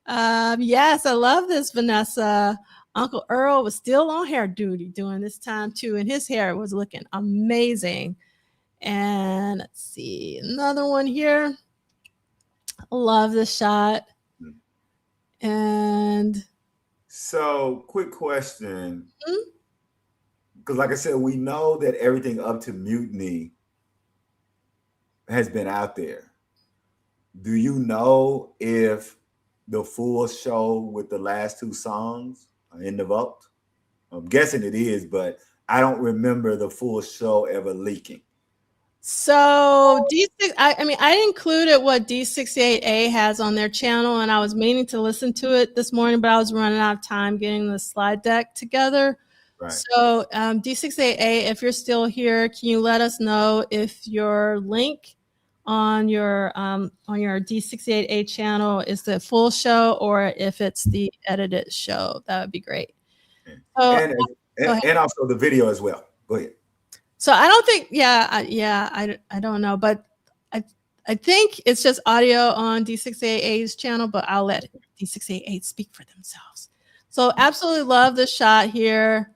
Yes, I love this, Vanessa. Uncle Earl was still on hair duty during this time too, and his hair was looking amazing. And let's see, another one here. Love the shot. And so, quick question, because like I said, we know that everything up to Mutiny has been out there. Do you know if the full show with the last two songs are in the vault? I'm guessing it is, but I don't remember the full show ever leaking. So I included what D68A has on their channel, and I was meaning to listen to it this morning, but I was running out of time getting the slide deck together. Right. So D68A, if you're still here, can you let us know if your link on your D68A channel is the full show or if it's the edited show. That would be great. So, and also the video as well. Go ahead. So I don't think, I don't know, but I think it's just audio on D688's channel, but I'll let D688 speak for themselves. So absolutely love the shot here.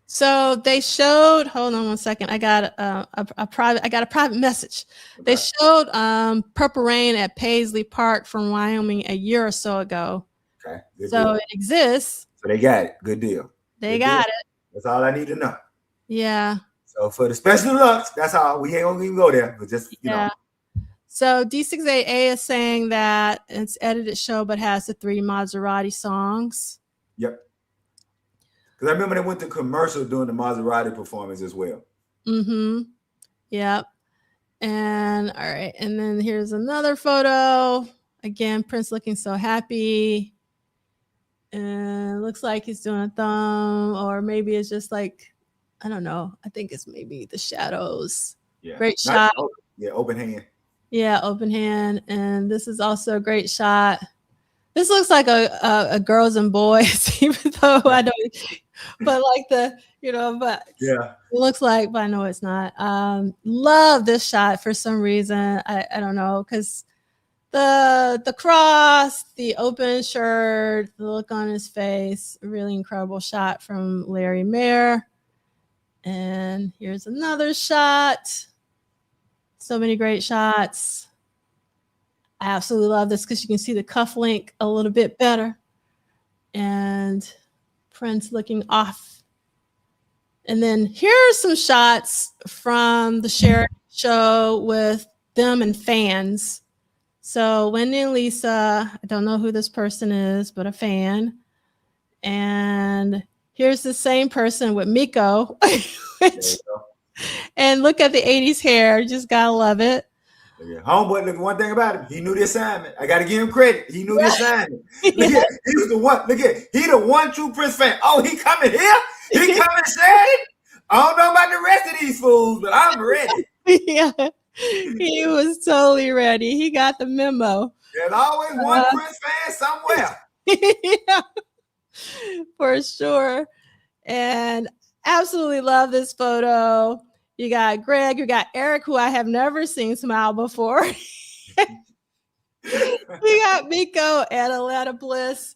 So they showed, hold on one second. I got a private message. Okay. They showed Purple Rain at Paisley Park from Wyoming a year or so ago. Okay. So it exists. So they got it. Good deal. They got it. That's all I need to know. Yeah. So for the special deluxe, that's all. We ain't gonna even go there, but just you know. So D6AA is saying that it's edited show, but has the 3 Maserati songs. Yep. Because I remember they went to commercial doing the Maserati performance as well. Mm-hmm. Yep. And all right. And then here's another photo. Again, Prince looking so happy. And looks like he's doing a thumb, or maybe it's just like, I don't know. I think it's maybe the shadows. Yeah. Great shot. Open hand. Yeah, open hand. And this is also a great shot. This looks like a girls and boys, even though I don't, but like but yeah, it looks like, but I know it's not. Love this shot for some reason. I don't know, because the cross, the open shirt, the look on his face, really incredible shot from Larry Mayer. And here's another shot. So many great shots. I absolutely love this because you can see the cuff link a little bit better. And Prince looking off. And then here are some shots from the Sheridan show with them and fans. So Wendy and Lisa, I don't know who this person is, but a fan. And here's the same person with Miko. And look at the 80s hair. Just gotta love it. Homeboy, look, one thing about him, he knew the assignment. I gotta give him credit. He knew the assignment. Look at, he was the one. Look at, he the one true Prince fan. Oh, he coming here? He coming Sheridan? I don't know about the rest of these fools, but I'm ready. Yeah, he was totally ready. He got the memo. There's always one Prince fan somewhere. Yeah, for sure. And absolutely love this photo. You got Greg, you got Eric, who I have never seen smile before. We got Miko and Aletta Bliss.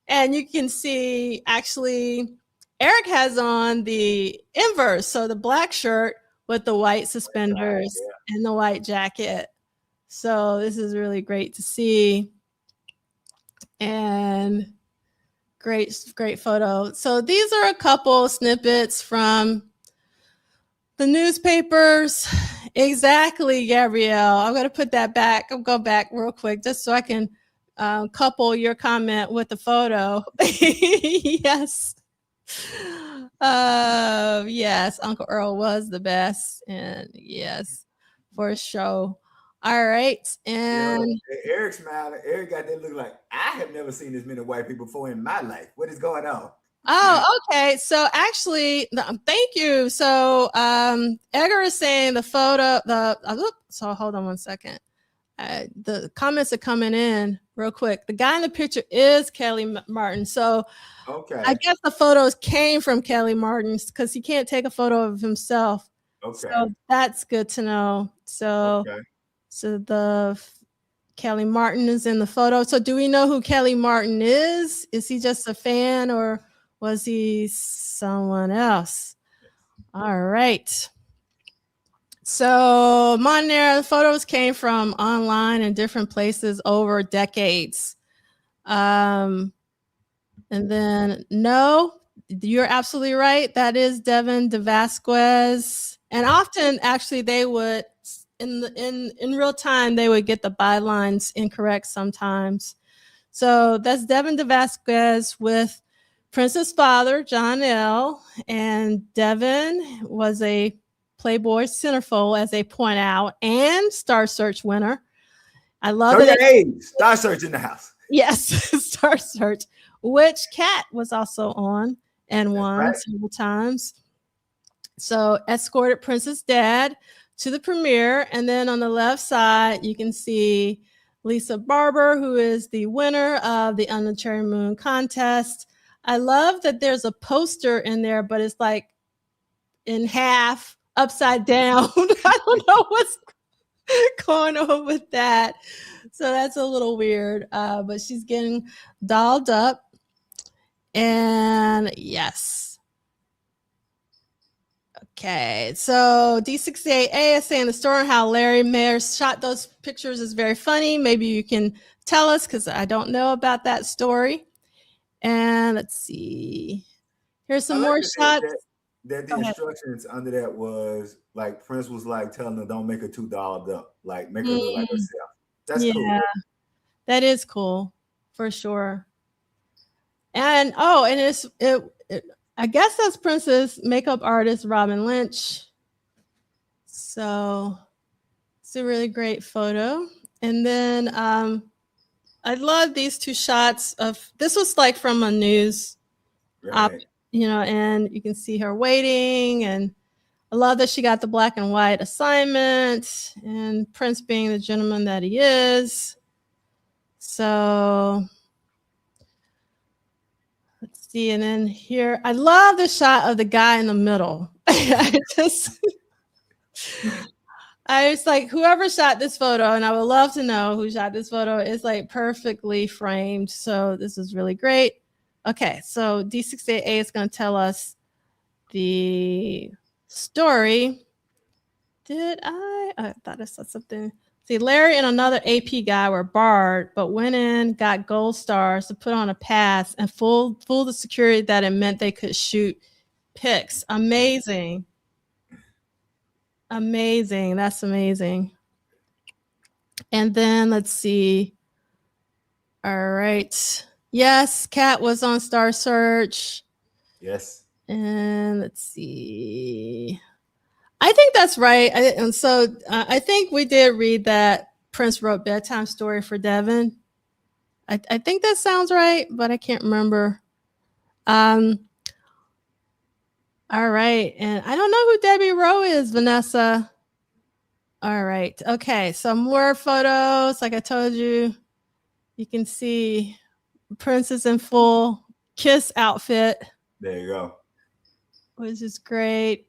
And you can see, actually, Eric has on the inverse. So the black shirt with the white suspenders and the white jacket. So this is really great to see. And great photo. So these are a couple snippets from the newspapers. Exactly, Gabrielle. I'm going to put that back. I'll go back real quick just so I can couple your comment with the photo. Yes. Yes, Uncle Earl was the best. And yes, for sure. All right. And Eric smiled. Eric got that look like, I have never seen this many white people before in my life. What is going on? Oh, okay. So actually, thank you. So Edgar is saying the photo, so hold on one second. The comments are coming in real quick. The guy in the picture is Kelly Martin. So okay, I guess the photos came from Kelly Martin because he can't take a photo of himself. Okay. So that's good to know. So, so the Kelly Martin is in the photo. So do we know who Kelly Martin is? Is he just a fan or was he someone else? All right. So Monera, the photos came from online and different places over decades. And then, no, you're absolutely right. That is Devin DeVasquez. And often, actually, they would, in real time, they would get the bylines incorrect sometimes. So that's Devin DeVasquez with Prince's father, John L. And Devin was a Playboy centerfold, as they point out, and Star Search winner. I love it. Star Search in the house. Yes, Star Search, which Kat was also on and won several times. So escorted Prince's dad to the premiere. And then on the left side, you can see Lisa Barber, who is the winner of the Under the Cherry Moon contest. I love that there's a poster in there, but it's like in half, upside down. I don't know what's going on with that. So that's a little weird. But she's getting dolled up. And yes. Okay, so D68A is saying the story on how Larry Mayer shot those pictures is very funny. Maybe you can tell us, because I don't know about that story. And let's see. Here's some more shots. That the instructions under that was like Prince was like telling them, don't make her too dolled up, like make her look like herself. That's cool. That is cool for sure. And I guess that's Prince's makeup artist, Robin Lynch. So it's a really great photo. And then I love these two shots of, this was like from a news op, and you can see her waiting. And I love that she got the black and white assignment, and Prince being the gentleman that he is. So let's see. And then here, I love the shot of the guy in the middle. I was like, whoever shot this photo, and I would love to know who shot this photo, is like perfectly framed. So this is really great. Okay, so D68A is going to tell us the story. I thought I saw something. See, Larry and another AP guy were barred, but went in, got gold stars to put on a pass and fooled the security that it meant they could shoot pics. Amazing. Amazing. That's amazing. And then let's see. All right. Yes, Kat was on Star Search. Yes. And let's see. I think that's right. And so I think we did read that Prince wrote Bedtime Story for Devin. I think that sounds right, but I can't remember. All right. And I don't know who Debbie Rowe is, Vanessa. All right. Okay. Some more photos. Like I told you, you can see Prince is in full Kiss outfit. There you go. Which is great.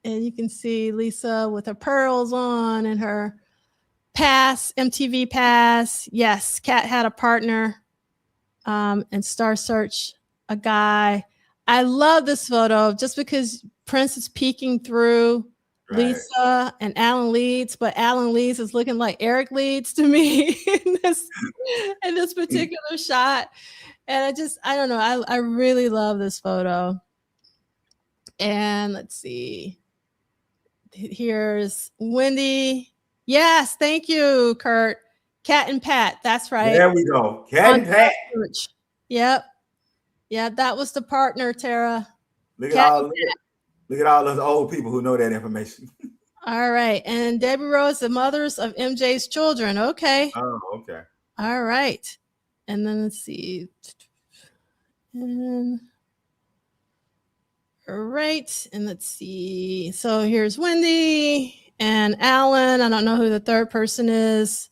And you can see Lisa with her pearls on and her pass, MTV pass. Yes, Kat had a partner, and Star Search, a guy. I love this photo just because Prince is peeking through Lisa and Alan Leeds, but Alan Leeds is looking like Eric Leeds to me in this particular shot. And I don't know. I really love this photo. And let's see. Here's Wendy. Yes, thank you, Kurt. Kat and Pat. That's right. There we go. Kat and Pat. Yep. Yeah, that was the partner, Tara. Look at all those old people who know that information. All right. And Debbie Rose, the mothers of MJ's children. Okay. Oh, okay. All right. And then let's see. All right. And let's see. So here's Wendy and Alan. I don't know who the third person is.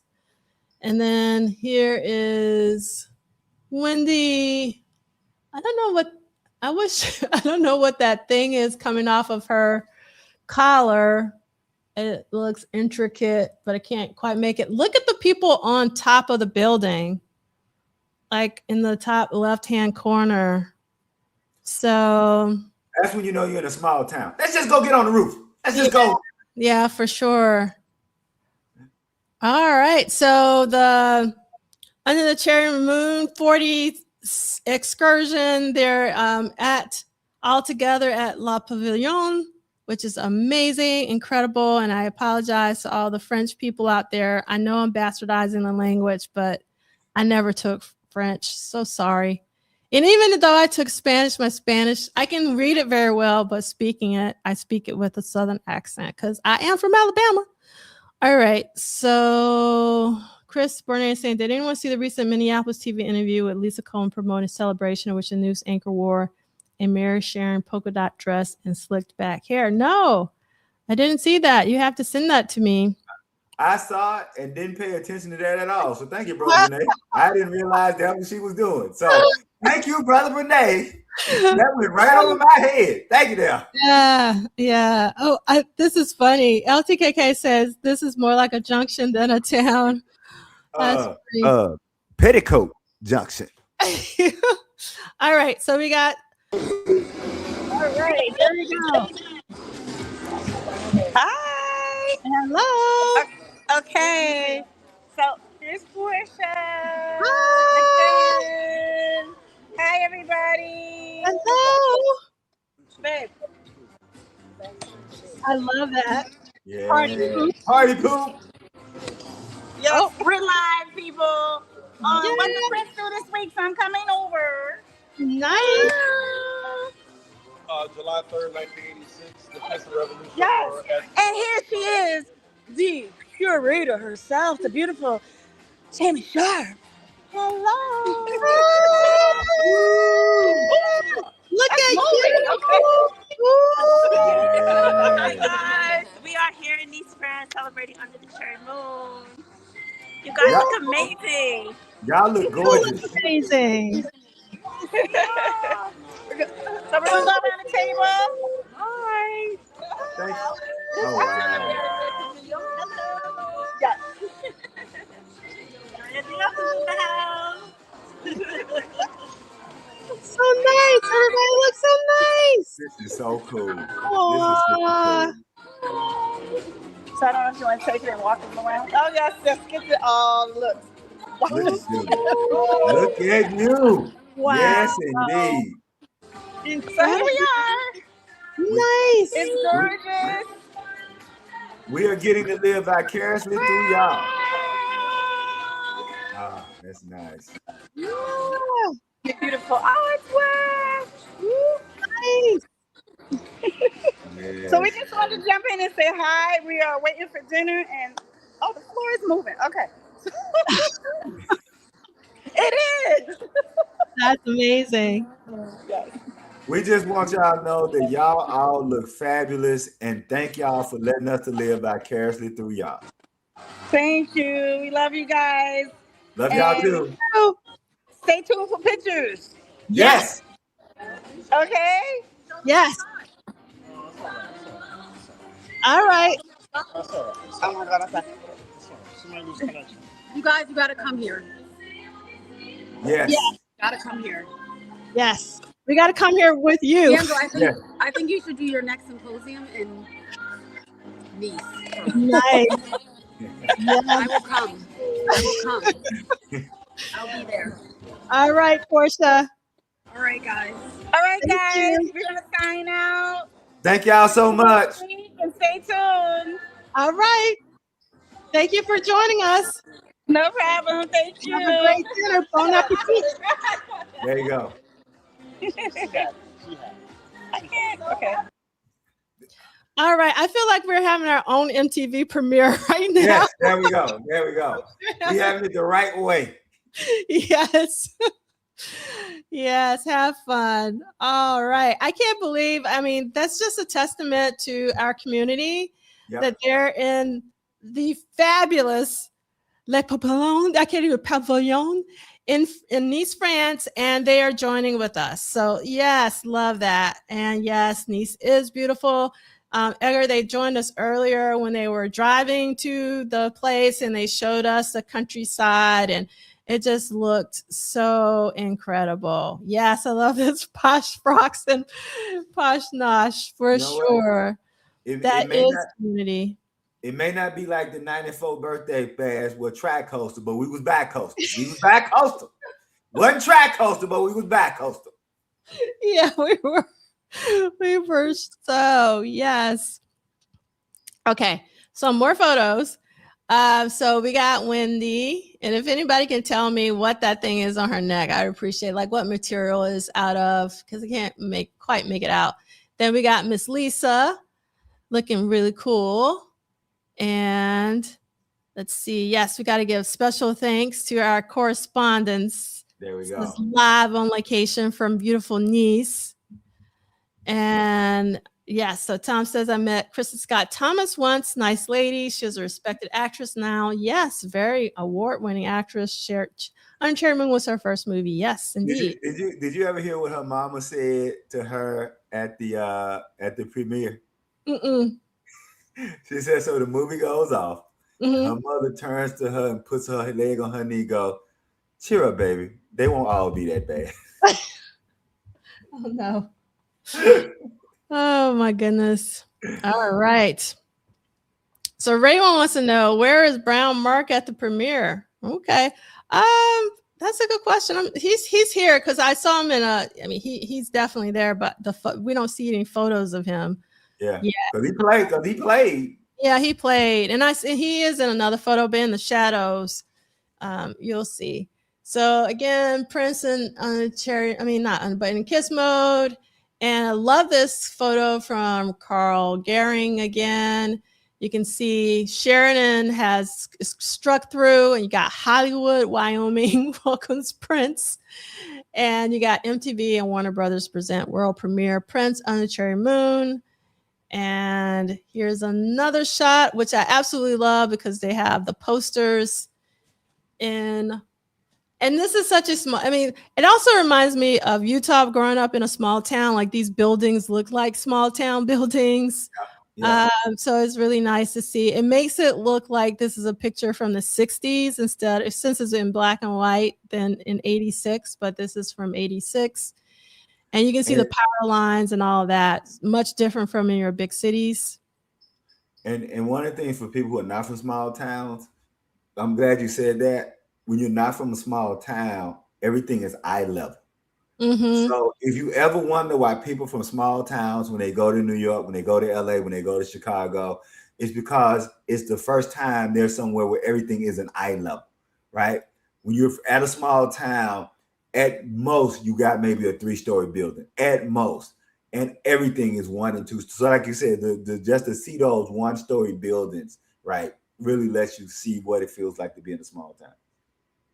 And then here is Wendy. I don't know what that thing is coming off of her collar. It looks intricate, but I can't quite make it. Look at the people on top of the building, like in the top left-hand corner. So that's when you know you're in a small town. Let's just go get on the roof. Let's just go. Yeah, for sure. All right. So the Under the Cherry Moon 40 excursion, they're all together at La Pavilion, which is amazing, incredible. And I apologize to all the French people out there. I know I'm bastardizing the language, but I never took French. So sorry. And even though I took Spanish, my Spanish, I can read it very well, but speaking it, I speak it with a Southern accent because I am from Alabama. All right. So Chris Burnett is saying, did anyone see the recent Minneapolis TV interview with Lisa Coleman promoting Celebration, in which the news anchor wore a Mary Sharon polka dot dress and slicked back hair. No, I didn't see that. You have to send that to me. I saw it and didn't pay attention to that at all. So thank you, Brother Renee. I didn't realize that what she was doing. So thank you, Brother Renee. That went right over my head. Thank you, there. Yeah. Oh, this is funny. LTKK says this is more like a junction than a town. Petticoat Junction. All right, so we got. All right, there we go. Hi. Hello. Okay. So here's Portia. Hi. Again. Hi, everybody. Hello. Babe. I love that. Yeah. Party poop. Yes, we're live, people. What the Prince do this week? So I'm coming over. Nice. July 3rd, 1986, the Princeton Revolution. Yes. And here she is, the curator herself, the beautiful Tammy Sharp. Hello. Look at you. Hi, guys. We are here in Nice, France, celebrating under the cherry moon. You guys look amazing. Y'all look gorgeous. Amazing. So we're going to go around the table. Hi. Thanks. Oh, wow. Yes. Anything else in the house? So nice. Everybody looks so nice. This is so cool. Aww. So I don't know if you want to take it and walk them around. Oh, yes. Get it. Oh, look. Look at you. Look at you. Wow. Yes, indeed. So here we are. Nice. It's gorgeous. We are getting to live vicariously through y'all. Ah, that's nice. Yeah. Beautiful artwork. Nice. Yes. So we just wanted to jump in and say hi. We are waiting for dinner and the floor is moving. Okay. It is. That's amazing. Yes. We just want y'all to know that y'all all look fabulous and thank y'all for letting us to live vicariously through y'all. Thank you. We love you guys. Love y'all too. Stay tuned for pictures. Yes. Okay? Yes. All right. Oh my God, I'm sorry. You guys, you gotta come here. Yes. Gotta come here. Yes. We got to come here with you. Sandra, I think you should do your next symposium in Nice. Nice. I will come. I'll be there. All right, Portia. All right, guys. All right, Thank guys. you. We're going to sign out. Thank y'all so much. And stay tuned. All right. Thank you for joining us. No problem. Thank you. Have a great dinner. Bon appetit. There you go. I can't. Okay. All right. I feel like we're having our own MTV premiere right now. Yes, there we go. There we go. We having it the right way. Yes. Yes, have fun. All right. I can't believe, that's just a testament to our community that they're in the fabulous Le Pavillon, Pavillon in Nice, France, and they are joining with us. So yes, love that. And yes, Nice is beautiful. Edgar, they joined us earlier when they were driving to the place and they showed us the countryside and it just looked so incredible. Yes, I love this posh frocks and posh nosh for sure. That is community. It may not be like the 94 birthday bash with track coaster, but we was back coastal. We was back coastal. Wasn't track coaster, but we was back coastal. Yeah, we were. We were so, yes. Okay, so more photos. So we got Wendy, and if anybody can tell me what that thing is on her neck, I'd appreciate like what material is out of, because I can't quite make it out. Then we got Miss Lisa, looking really cool. And let's see. Yes, we got to give special thanks to our correspondents. There we go. This is live on location from beautiful Nice. And yes, so Tom says, I met Kristen Scott Thomas once. Nice lady. She was a respected actress now. Yes, very award-winning actress. Unchained Moon was her first movie. Yes, indeed. Did you ever hear what her mama said to her at the premiere? Mm-mm. She said, so the movie goes off. Mm-hmm. Her mother turns to her and puts her leg on her knee, go, cheer up, baby. They won't all be that bad. Oh, no. Oh, my goodness. All right. So Raymond wants to know, where is Brown Mark at the premiere? Okay. That's a good question. He's here because I saw him he's definitely there, but we don't see any photos of him. Yeah. Because he played. Yeah, he played. And he is in another photo, but in the shadows. You'll see. So again, Prince in kiss mode. And I love this photo from Carl Gehring again. You can see Sheridan has struck through, and you got Hollywood, Wyoming welcomes Prince. And you got MTV and Warner Brothers present world premiere Prince on the Cherry Moon. And here's another shot, which I absolutely love because they have the posters in. And this is such a small, it also reminds me of Utah growing up in a small town. Like these buildings look like small town buildings. Yeah. So it's really nice to see. It makes it look like this is a picture from the 60s since it's in black and white, than in 86, but this is from 86. And you can see the power lines and all of that. Much different from in your big cities. And one of the things for people who are not from small towns, I'm glad you said that. When you're not from a small town, everything is eye level. Mm-hmm. So if you ever wonder why people from small towns, when they go to New York, when they go to LA, when they go to Chicago, it's because it's the first time they're somewhere where everything is an eye level, right? When you're at a small town, at most, you got maybe a 3-story building, at most. And everything is 1 and 2. So like you said, just to see those 1-story buildings, right, really lets you see what it feels like to be in a small town.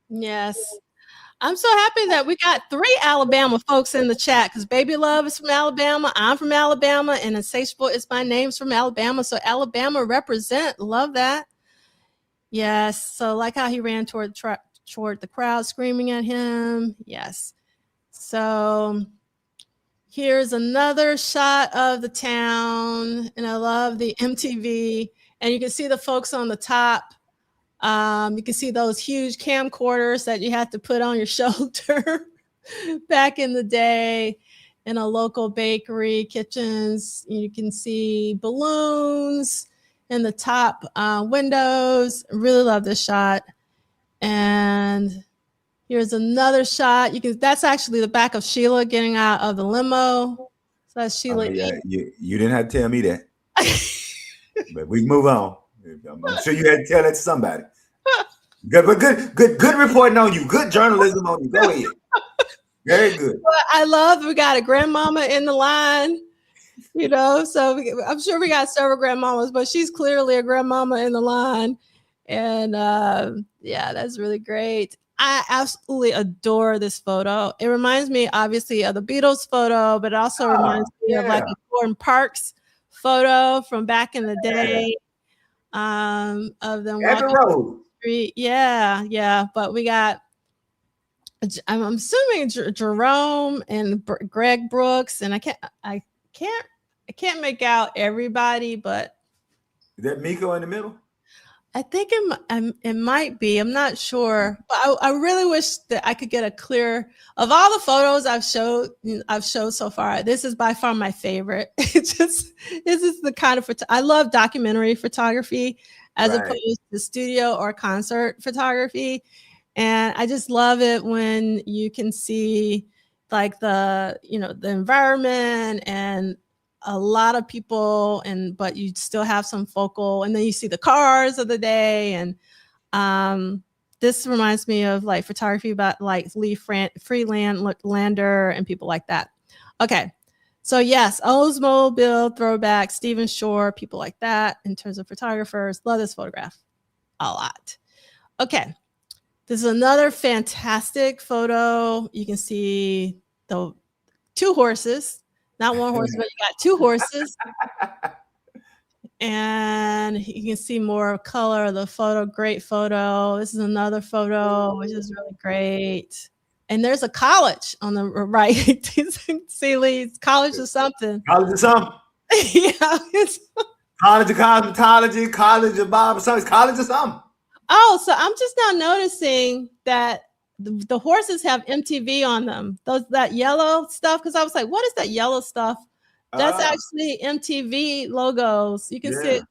Yes. I'm so happy that we got 3 Alabama folks in the chat, because Baby Love is from Alabama. I'm from Alabama, and Insatiable is my name's from Alabama. So Alabama represent. Love that. Yes. So like how he ran toward the crowd screaming at him. Yes. So here's another shot of the town, and I love the MTV, and you can see the folks on the top. You can see those huge camcorders that you had to put on your shoulder back in the day in a local bakery, kitchens. You can see balloons in the top windows. Really love this shot. And here's another shot. That's actually the back of Sheila getting out of the limo. So that's Sheila. You didn't have to tell me that. But we can move on. I'm sure you had to tell that to somebody. Good reporting on you. Good journalism on you. Go ahead. Very good. I love we got a grandmama in the line, so I'm sure we got several grandmamas, but she's clearly a grandmama in the line. And that's really great. I absolutely adore this photo. It reminds me, obviously, of the Beatles photo, but it also reminds me of like a Gordon Parks photo from back in the day. Of them walking the street. Yeah. But we got, I'm assuming Jerome and Greg Brooks, and I can't make out everybody, but is that Miko in the middle? I think it might be. I'm not sure, but I really wish that I could get a clear of all the photos I've showed so far. This is by far my favorite. This is the kind of I love documentary photography as opposed to studio or concert photography, and I just love it when you can see like the environment and a lot of people, but you still have some focal, and then you see the cars of the day. And this reminds me of like photography about like Lee Freelander and people like that. Okay. So yes, Oldsmobile throwback, Stephen Shore, people like that in terms of photographers. Love this photograph a lot. Okay. This is another fantastic photo. You can see the 2 horses Not one horse, but you got 2 horses. And you can see more color of the photo. Great photo. This is another photo, which is really great. And there's a college on the right. See, Lee, college or something. College of something. Yeah. College of cosmetology, college of Bob, something. College of something. Oh, so I'm just now noticing that the horses have MTV on them. That yellow stuff. Because I was like, what is that yellow stuff? That's actually MTV logos. You can see it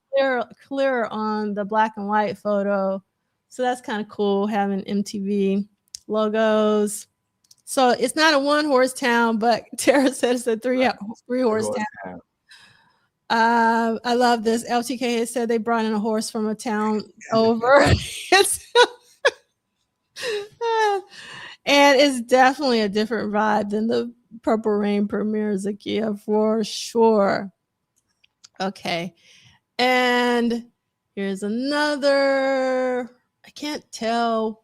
clear on the black and white photo. So that's kind of cool having MTV logos. So it's not a 1-horse town, but Tara says it's a 3-horse town. I love this. LTK has said they brought in a horse from a town over. And it's definitely a different vibe than the Purple Rain premiere, Zakia, for sure. Okay. And here's another. I can't tell.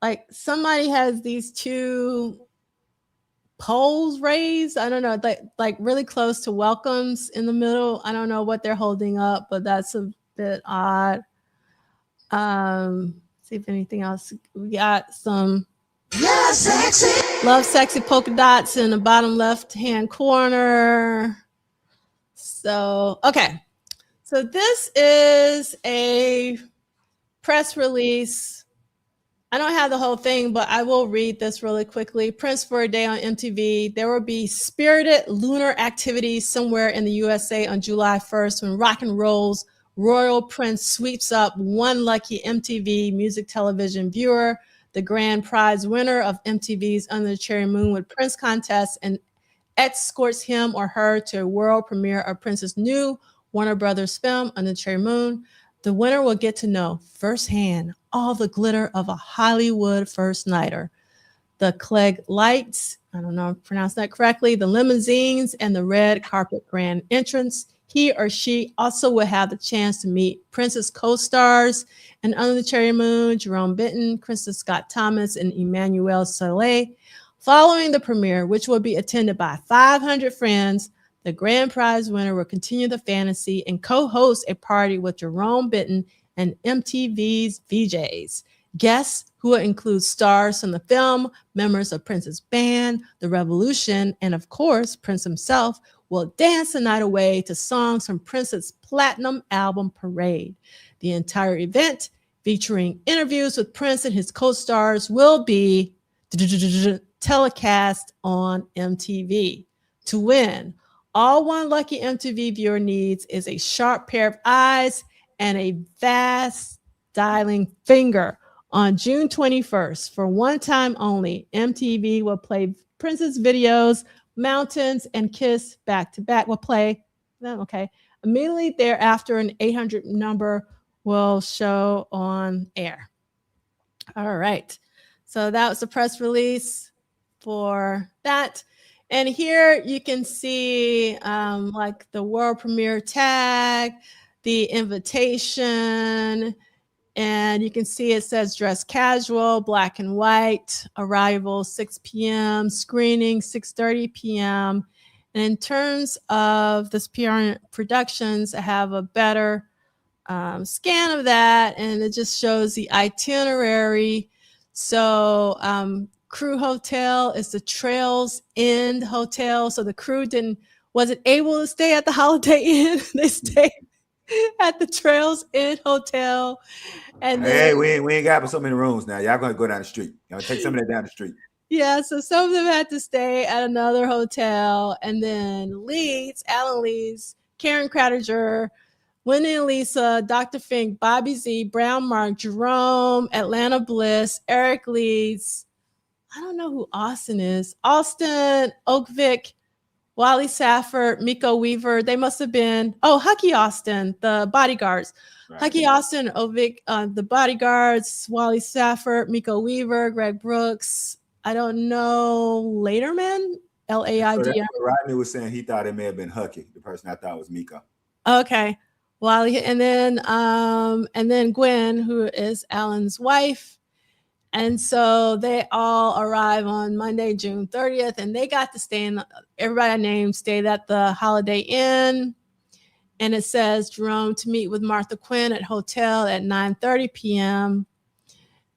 Like somebody has these 2 poles raised. I don't know, like really close to welcomes in the middle. I don't know what they're holding up, but that's a bit odd. See if anything else. We got some Love Sexy polka dots in the bottom left-hand corner. So, okay. So this is a press release. I don't have the whole thing, but I will read this really quickly. Prince for a day on MTV. There will be spirited lunar activities somewhere in the USA on July 1st when rock and roll's royal prince sweeps up one lucky MTV music television viewer, the grand prize winner of MTV's Under the Cherry Moon with Prince contest, and escorts him or her to a world premiere of Prince's new Warner Brothers film, Under the Cherry Moon. The winner will get to know firsthand all the glitter of a Hollywood first nighter. The Clegg lights, I don't know if I pronounced that correctly, the limousines, and the red carpet grand entrance. He or she also will have the chance to meet Prince's co-stars and Under the Cherry Moon, Jerome Benton, Krista Scott Thomas, and Emmanuel Soleil. Following the premiere, which will be attended by 500 friends, the grand prize winner will continue the fantasy and co-host a party with Jerome Benton and MTV's VJs. Guests who will include stars from the film, members of Prince's band, The Revolution, and of course, Prince himself will dance the night away to songs from Prince's platinum album Parade. The entire event, featuring interviews with Prince and his co-stars, will be telecast on MTV. To win, all one lucky MTV viewer needs is a sharp pair of eyes and a fast dialing finger. On June 21st, for one time only, MTV will play Prince's videos, Mountains and Kiss back to back. Will play. Okay. Immediately thereafter, an 800 number will show on air. All right. So that was the press release for that. And here you can see like the world premiere tag, the invitation, and you can see it says dress casual, black and white, arrival 6 p.m., screening 6:30 p.m. And in terms of this PR Productions, I have a better scan of that, and it just shows the itinerary. So Crew Hotel is the Trails End Hotel. So the crew wasn't able to stay at the Holiday Inn. They stayed at the Trails End Hotel. And hey, we ain't got so many rooms now. Y'all gonna go down the street. Y'all take some of that down the street. Yeah, so some of them had to stay at another hotel. And then Alan Leeds, Karen Cradiger, Wendy and Lisa, Dr. Fink, Bobby Z, Brown Mark, Jerome, Atlanta Bliss, Eric Leeds. I don't know who Austin is. Austin, Oakvik, Wally Safford, Miko Weaver. They must have been, Hucky Austin, the bodyguards. Right. Hucky Austin, Oakvik, the bodyguards, Wally Safford, Miko Weaver, Greg Brooks. I don't know, Laterman, Laidm. Rodney was saying he thought it may have been Hucky, the person I thought was Miko. Okay. Wally, and then Gwen, who is Alan's wife. And so they all arrive on Monday, June 30th, and they got to stay everybody I named stayed at the Holiday Inn. And it says Jerome to meet with Martha Quinn at hotel at 9:30 p.m.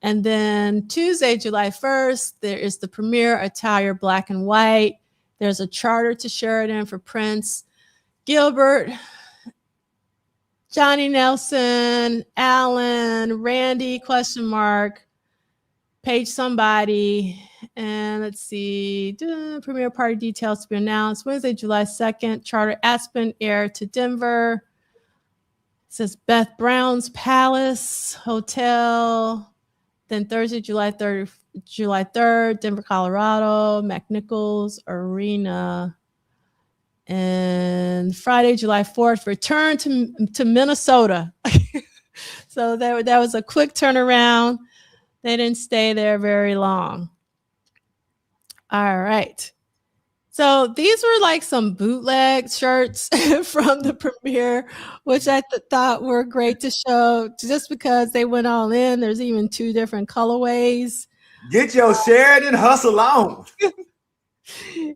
And then Tuesday, July 1st, there is the premiere, Attire Black and White. There's a charter to Sheridan for Prince, Gilbert, Johnny Nelson, Alan, Randy, Page Somebody. And let's see, premiere party details to be announced. Wednesday, July 2nd, charter Aspen Air to Denver. It says Beth Brown's Palace Hotel. Then Thursday, July 3rd, Denver, Colorado, McNichols Arena. And Friday, July 4th, return to Minnesota. So that was a quick turnaround. They didn't stay there very long. All right. So these were like some bootleg shirts from the premiere, which I thought were great to show just because they went all in. There's even 2 different colorways. Get your Sheridan hustle on.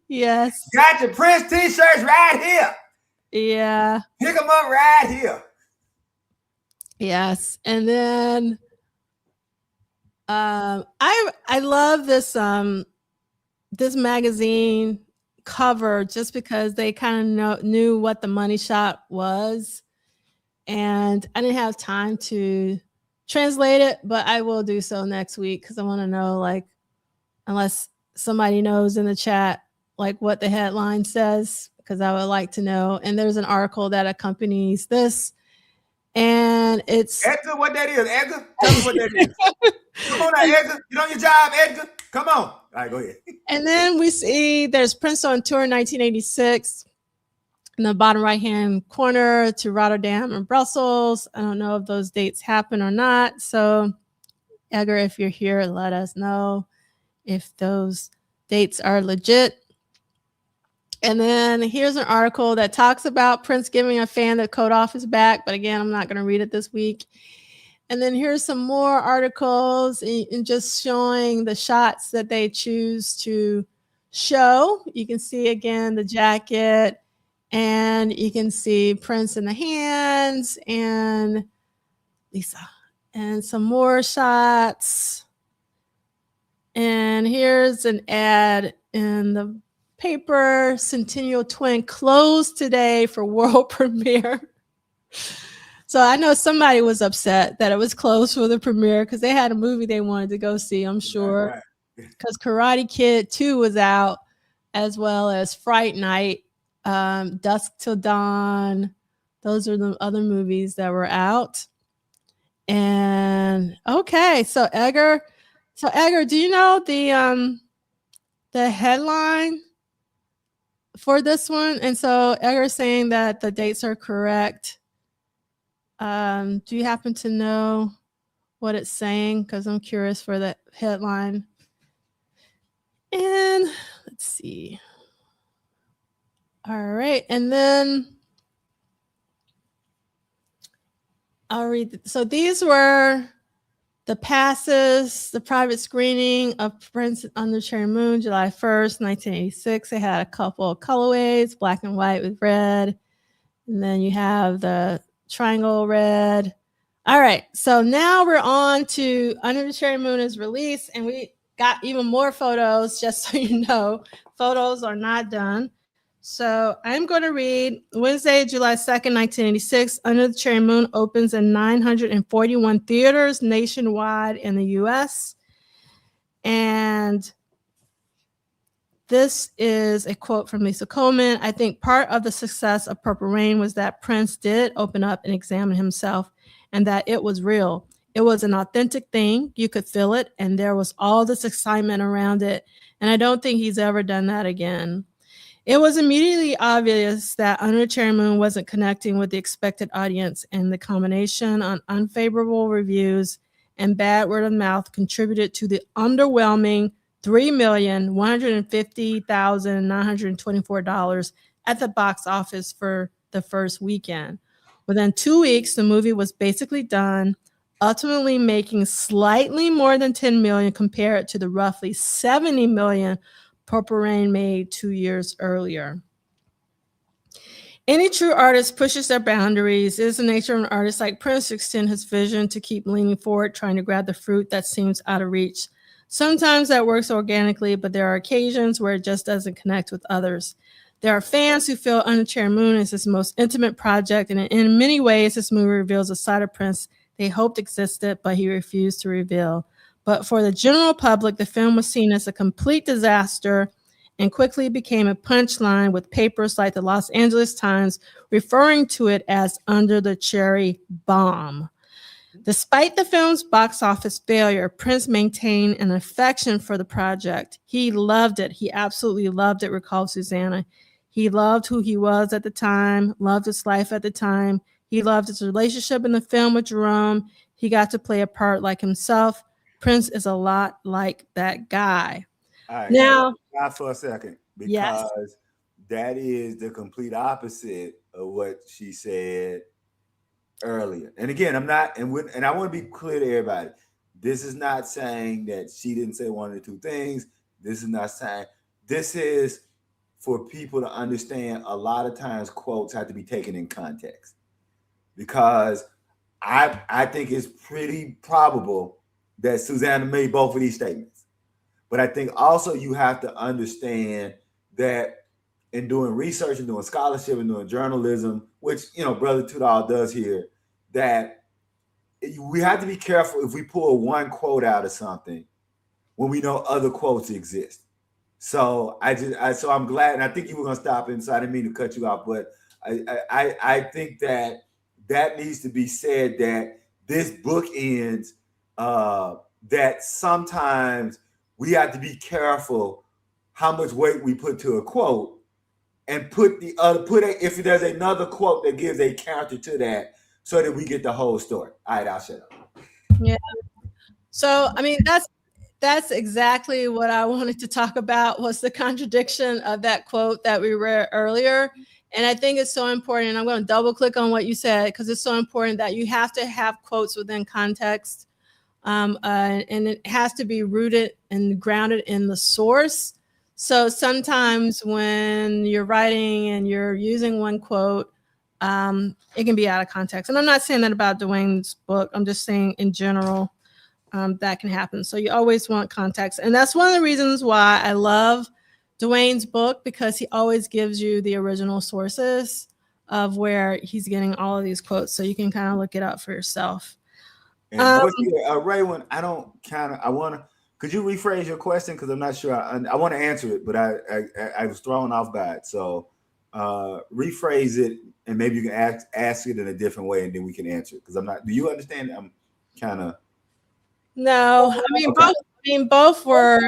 Yes. Got your Prince t-shirts right here. Yeah. Pick them up right here. Yes. And then I love this this magazine cover just because they kind of knew what the money shot was, and I didn't have time to translate it, but I will do so next week because I want to know, like, unless somebody knows in the chat like what the headline says, because I would like to know. And there's an article that accompanies this, and it's Edgar, what that is, Edgar? Tell me what that is. Come on now, Edgar. Get on your job, Edgar. Come on. All right, go ahead. And then we see there's Prince on tour in 1986 in the bottom right-hand corner to Rotterdam and Brussels. I don't know if those dates happen or not. So, Edgar, if you're here, let us know if those dates are legit. And then here's an article that talks about Prince giving a fan the coat off his back. But again, I'm not going to read it this week. And then here's some more articles and just showing the shots that they choose to show. You can see again the jacket, and you can see Prince in the hands and Lisa, and some more shots. And here's an ad in the paper. Centennial Twin closed today for world premiere. So I know somebody was upset that it was closed for the premiere because they had a movie they wanted to go see, I'm sure. Because Karate Kid 2 was out, as well as Fright Night, Dusk Till Dawn. Those are the other movies that were out. And okay, so Edgar, do you know the headline for this one? And so Edgar's saying that the dates are correct. Do you happen to know what it's saying? Because I'm curious for the headline. And let's see. All right. And then I'll read. So these were the passes, the private screening of Prince Under Cherry Moon, July 1st, 1986. They had a couple of colorways, black and white with red. And then you have the triangle red. All right, so now we're on to Under the Cherry Moon is released, and we got even more photos, just so you know. Photos are not done. So I'm going to read Wednesday, July 2nd, 1986. Under the Cherry Moon opens in 941 theaters nationwide in the U.S. And this is a quote from Lisa Coleman. I think part of the success of Purple Rain was that Prince did open up and examine himself, and that it was real. It was an authentic thing. You could feel it, and there was all this excitement around it. And I don't think he's ever done that again. It was immediately obvious that Under the Cherry Moon wasn't connecting with the expected audience, and the combination on unfavorable reviews and bad word of mouth contributed to the underwhelming $3,150,924 at the box office for the first weekend. Within 2 weeks, the movie was basically done, ultimately making slightly more than 10 million compared to the roughly 70 million Purple Rain made 2 years earlier. Any true artist pushes their boundaries. It is the nature of an artist like Prince to extend his vision, to keep leaning forward, trying to grab the fruit that seems out of reach. Sometimes that works organically, but there are occasions where it just doesn't connect with others. There are fans who feel Under Cherry Moon is his most intimate project, and in many ways, this movie reveals a side of Prince they hoped existed, but he refused to reveal. But for the general public, the film was seen as a complete disaster and quickly became a punchline, with papers like the Los Angeles Times referring to it as Under the Cherry Bomb. Despite the film's box office failure, Prince maintained an affection for the project. He loved it. He absolutely loved it, recalled Susannah. He loved who he was at the time, loved his life at the time. He loved his relationship in the film with Jerome. He got to play a part like himself. Prince is a lot like that guy. All right, now, stop for a second, because that is the complete opposite of what she said earlier. And again, I'm not, and I want to be clear to everybody. This is not saying that she didn't say one of the two things. This is not saying, this is for people to understand a lot of times quotes have to be taken in context, because I think it's pretty probable that Susannah made both of these statements. But I think also you have to understand that in doing research and doing scholarship and doing journalism, which, you know, Brother Tudahl does here, that we have to be careful if we pull one quote out of something when we know other quotes exist. So so I'm glad, and I think you were going to stop in, so I didn't mean to cut you off, but I think that needs to be said, that this book ends, that sometimes we have to be careful how much weight we put to a quote, and if there's another quote that gives a counter to that, so that we get the whole story. All right, I'll shut up. Yeah. So, I mean, that's exactly what I wanted to talk about, was the contradiction of that quote that we read earlier. And I think it's so important. And I'm going to double click on what you said, because it's so important that you have to have quotes within context. And it has to be rooted and grounded in the source. So sometimes when you're writing and you're using one quote, it can be out of context. And I'm not saying that about Duane's book. I'm just saying in general, that can happen. So you always want context. And that's one of the reasons why I love Duane's book, because he always gives you the original sources of where he's getting all of these quotes. So you can kind of look it up for yourself. And Raywin, could you rephrase your question? Because I'm not sure. I want to answer it, but I was thrown off by it. So rephrase it, and maybe you can ask it in a different way, and then we can answer it. Because I'm not. Do you understand? I'm kind of. No, I mean, okay. Both were.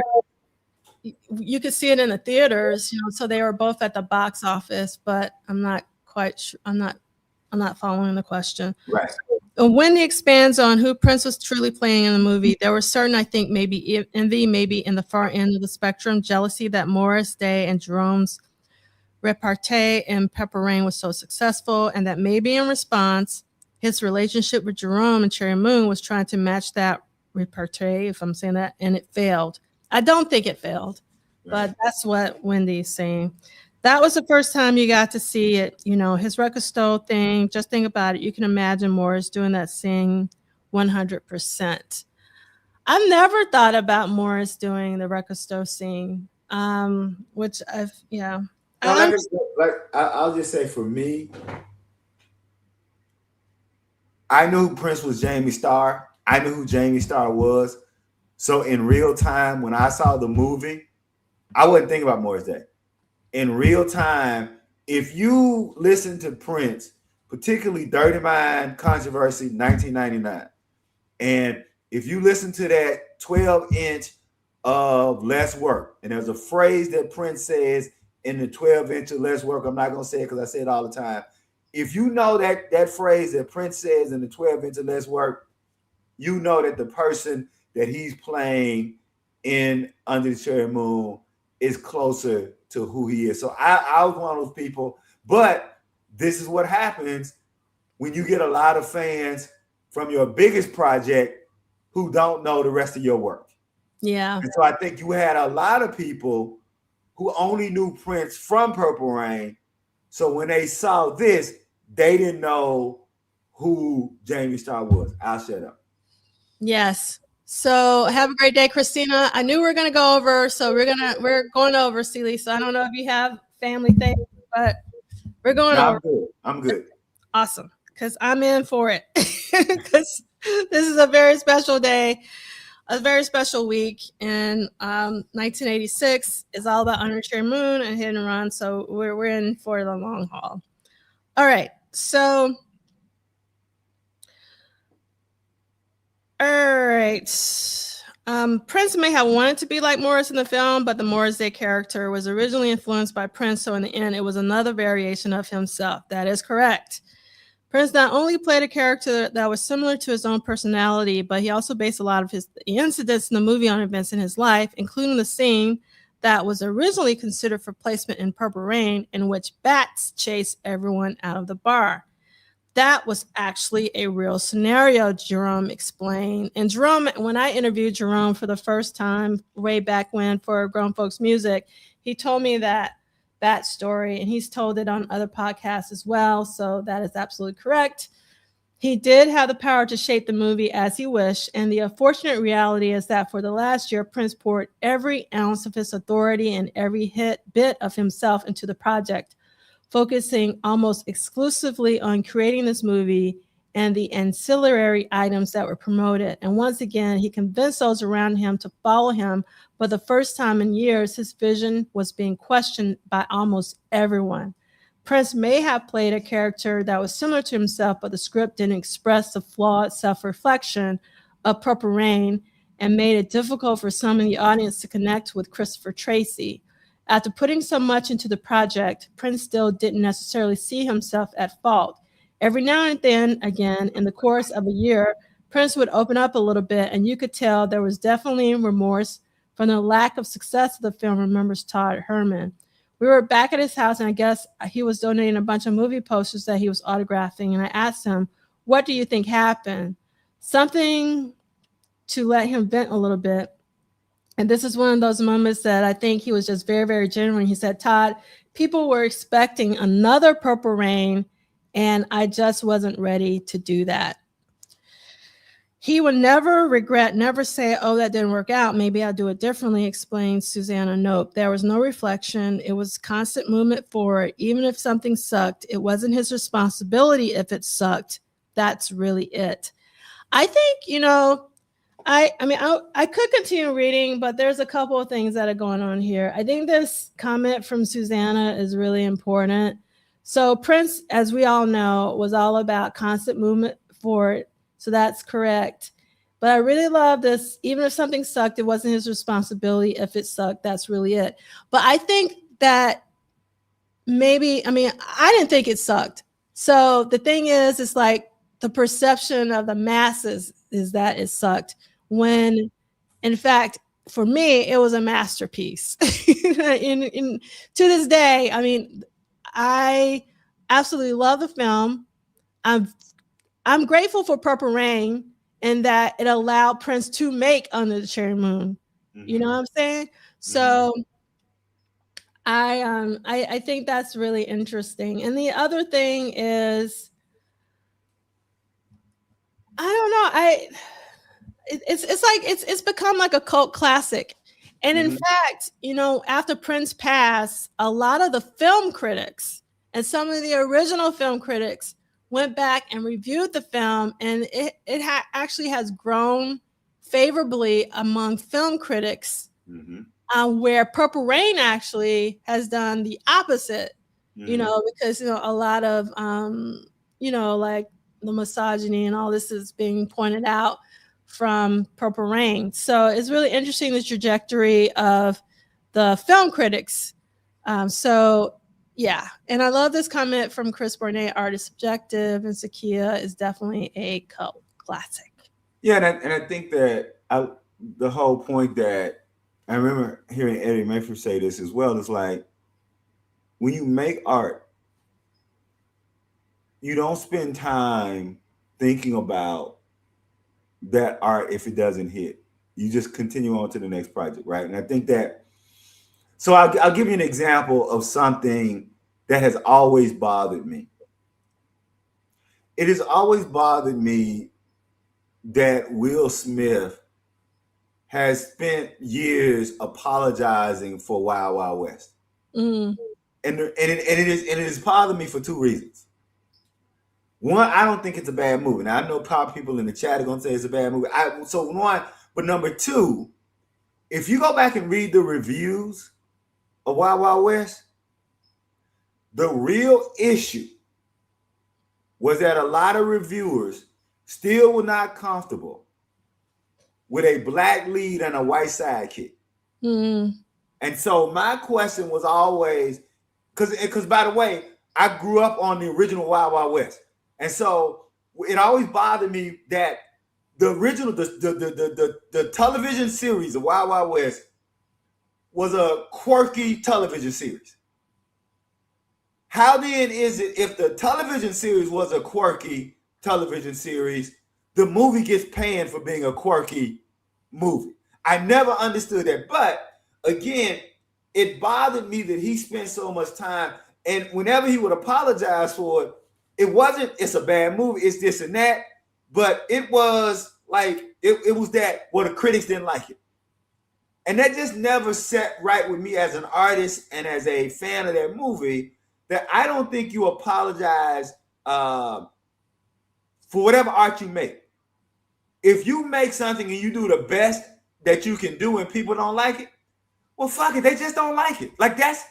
You could see it in the theaters, you know. So they were both at the box office, but I'm not quite sure. I'm not following the question. Right. When he expands on who Prince was truly playing in the movie, there was certain, I think, maybe envy, maybe in the far end of the spectrum, jealousy that Morris Day and Jerome's repartee in Purple Rain was so successful, and that maybe in response, his relationship with Jerome and Cherry Moon was trying to match that repartee, if I'm saying that, and it failed. I don't think it failed, right. But that's what Wendy's saying. That was the first time you got to see it, you know, his record store thing. Just think about it. You can imagine Morris doing that sing 100%. I've never thought about Morris doing the record store sing, which I'll just say, for me, I knew Prince was Jamie Starr. I knew who Jamie Starr was. So in real time, when I saw the movie, I wasn't thinking about Morris Day. In real time, if you listen to Prince, particularly Dirty Mind, Controversy, 1999, and if you listen to that 12-inch of Less Work, and there's a phrase that Prince says in the 12-inch of Less Work, I'm not going to say it because I say it all the time. If you know that phrase that Prince says in the 12-inch of Less Work, you know that the person that he's playing in Under the Cherry Moon is closer to who he is. So I was one of those people, but this is what happens when you get a lot of fans from your biggest project who don't know the rest of your work. Yeah. And so I think you had a lot of people who only knew Prince from Purple Rain. So when they saw this, they didn't know who Jamie Starr was. I'll shut up. Yes. So have a great day, Christina. I knew we were going to go over, so we're going over, Celie. So I don't know if you have family things, but we're going over. I'm good. Awesome, because I'm in for it. Because this is a very special day, a very special week, and 1986 is all about Under the Cherry Moon and Hit and Run. So we're in for the long haul. All right, so. All right. Prince may have wanted to be like Morris in the film, but the Morris Day character was originally influenced by Prince, so in the end, it was another variation of himself. That is correct. Prince not only played a character that was similar to his own personality, but he also based a lot of his incidents in the movie on events in his life, including the scene that was originally considered for placement in Purple Rain, in which bats chase everyone out of the bar. That was actually a real scenario, Jerome explained. And Jerome, when I interviewed Jerome for the first time way back when for Grown Folks Music, he told me that story, and he's told it on other podcasts as well. So that is absolutely correct. He did have the power to shape the movie as he wished. And the unfortunate reality is that for the last year, Prince poured every ounce of his authority and every bit of himself into the project, focusing almost exclusively on creating this movie and the ancillary items that were promoted. And once again, he convinced those around him to follow him. For the first time in years, his vision was being questioned by almost everyone. Prince may have played a character that was similar to himself, but the script didn't express the flawed self-reflection of Purple Rain and made it difficult for some in the audience to connect with Christopher Tracy. After putting so much into the project, Prince still didn't necessarily see himself at fault. Every now and then, again, in the course of a year, Prince would open up a little bit, and you could tell there was definitely remorse from the lack of success of the film, remembers Todd Herman. We were back at his house, and I guess he was donating a bunch of movie posters that he was autographing, and I asked him, "What do you think happened?" Something to let him vent a little bit. And this is one of those moments that I think he was just very, very genuine. He said, "Todd, people were expecting another Purple Rain, and I just wasn't ready to do that." He would never regret, never say, "Oh, that didn't work out. Maybe I'll do it differently," explained Susannah. Nope, there was no reflection. It was constant movement forward. Even if something sucked, it wasn't his responsibility if it sucked. That's really it. I think, I could continue reading, but there's a couple of things that are going on here. I think this comment from Susannah is really important. So Prince, as we all know, was all about constant movement forward. So that's correct. But I really love this. Even if something sucked, it wasn't his responsibility. If it sucked, that's really it. But I think that I didn't think it sucked. So the thing is, it's like the perception of the masses is that it sucked, when in fact, for me, it was a masterpiece. To this day, I absolutely love the film. I'm grateful for Purple Rain and that it allowed Prince to make Under the Cherry Moon. Mm-hmm. You know what I'm saying? So I think that's really interesting. And the other thing is, I don't know. It's become like a cult classic. And in fact, after Prince passed, a lot of the film critics and some of the original film critics went back and reviewed the film, and it actually has grown favorably among film critiks, where Purple Rain actually has done the opposite, because a lot of like the misogyny and all this is being pointed out from Purple Rain. So it's really interesting, the trajectory of the film critics. Yeah. And I love this comment from Chris Bournet: "Art is subjective, and Sakia is definitely a cult classic." Yeah, and I think that the whole point that I remember hearing Eddie Murphy say this as well is like, when you make art, you don't spend time thinking about that art if it doesn't hit. You just continue on to the next project, right? And I think that, so I'll give you an example of something that has always bothered me. It has always bothered me that Will Smith has spent years apologizing for Wild Wild West. And it has bothered me for two reasons. One, I don't think it's a bad movie. Now, I know probably people in the chat are going to say it's a bad movie. But number two, if you go back and read the reviews of Wild Wild West, the real issue was that a lot of reviewers still were not comfortable with a black lead and a white sidekick. And so my question was always, because by the way, I grew up on the original Wild Wild West. And so it always bothered me that the original, the television series of Wild Wild West was a quirky television series. How then is it if the television series was a quirky television series, the movie gets panned for being a quirky movie? I never understood that. But again, it bothered me that he spent so much time, and whenever he would apologize for it, it wasn't, it's a bad movie, it's this and that, but it was like, it was that, well, the critics didn't like it. And that just never sat right with me as an artist and as a fan of that movie, that I don't think you apologize for whatever art you make. If you make something and you do the best that you can do and people don't like it, well, fuck it, they just don't like it. Like that's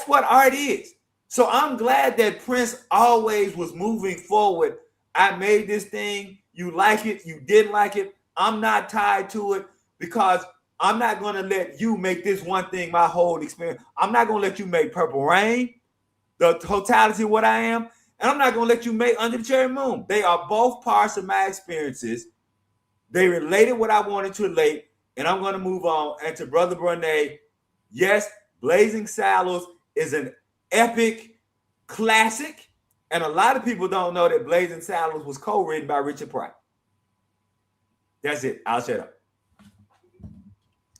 what art is. So I'm glad that Prince always was moving forward. I made this thing, you like it, you didn't like it, I'm not tied to it, because I'm not going to let you make this one thing my whole experience. I'm not going to let you make Purple Rain, the totality of what I am, and I'm not going to let you make Under the Cherry Moon. They are both parts of my experiences. They related what I wanted to relate, and I'm going to move on. And to Brother Brene, yes, Blazing Saddles is an epic classic, and a lot of people don't know that Blazing Saddles was co-written by Richard Pryor. That's it. I'll shut up.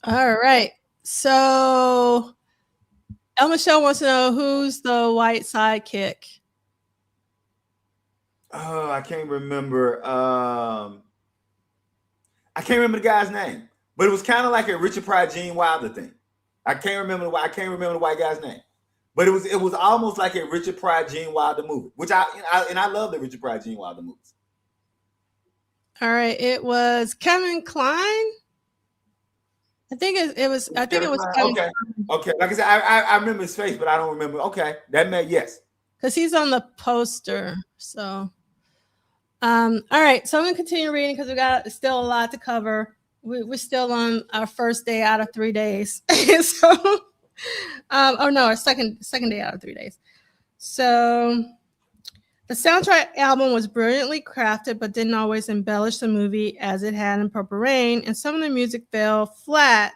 All right. So El Michelle wants to know who's the white sidekick. Oh, I can't remember. I can't remember the guy's name, but it was kind of like a Richard Pryor, Gene Wilder thing. I can't remember the white guy's name, but it was almost like a Richard Pryor, Gene Wilder movie, which I love the Richard Pryor, Gene Wilder movies. All right, it was Kevin Kline. I think it was Kevin. Okay. Like I said, I remember his face, but I don't remember. Okay, that meant yes, because he's on the poster. So, all right. So I'm gonna continue reading because we got still a lot to cover. We're still on our first day out of 3 days. So, our second day out of 3 days. So, the soundtrack album was brilliantly crafted, but didn't always embellish the movie as it had in Purple Rain, and some of the music fell flat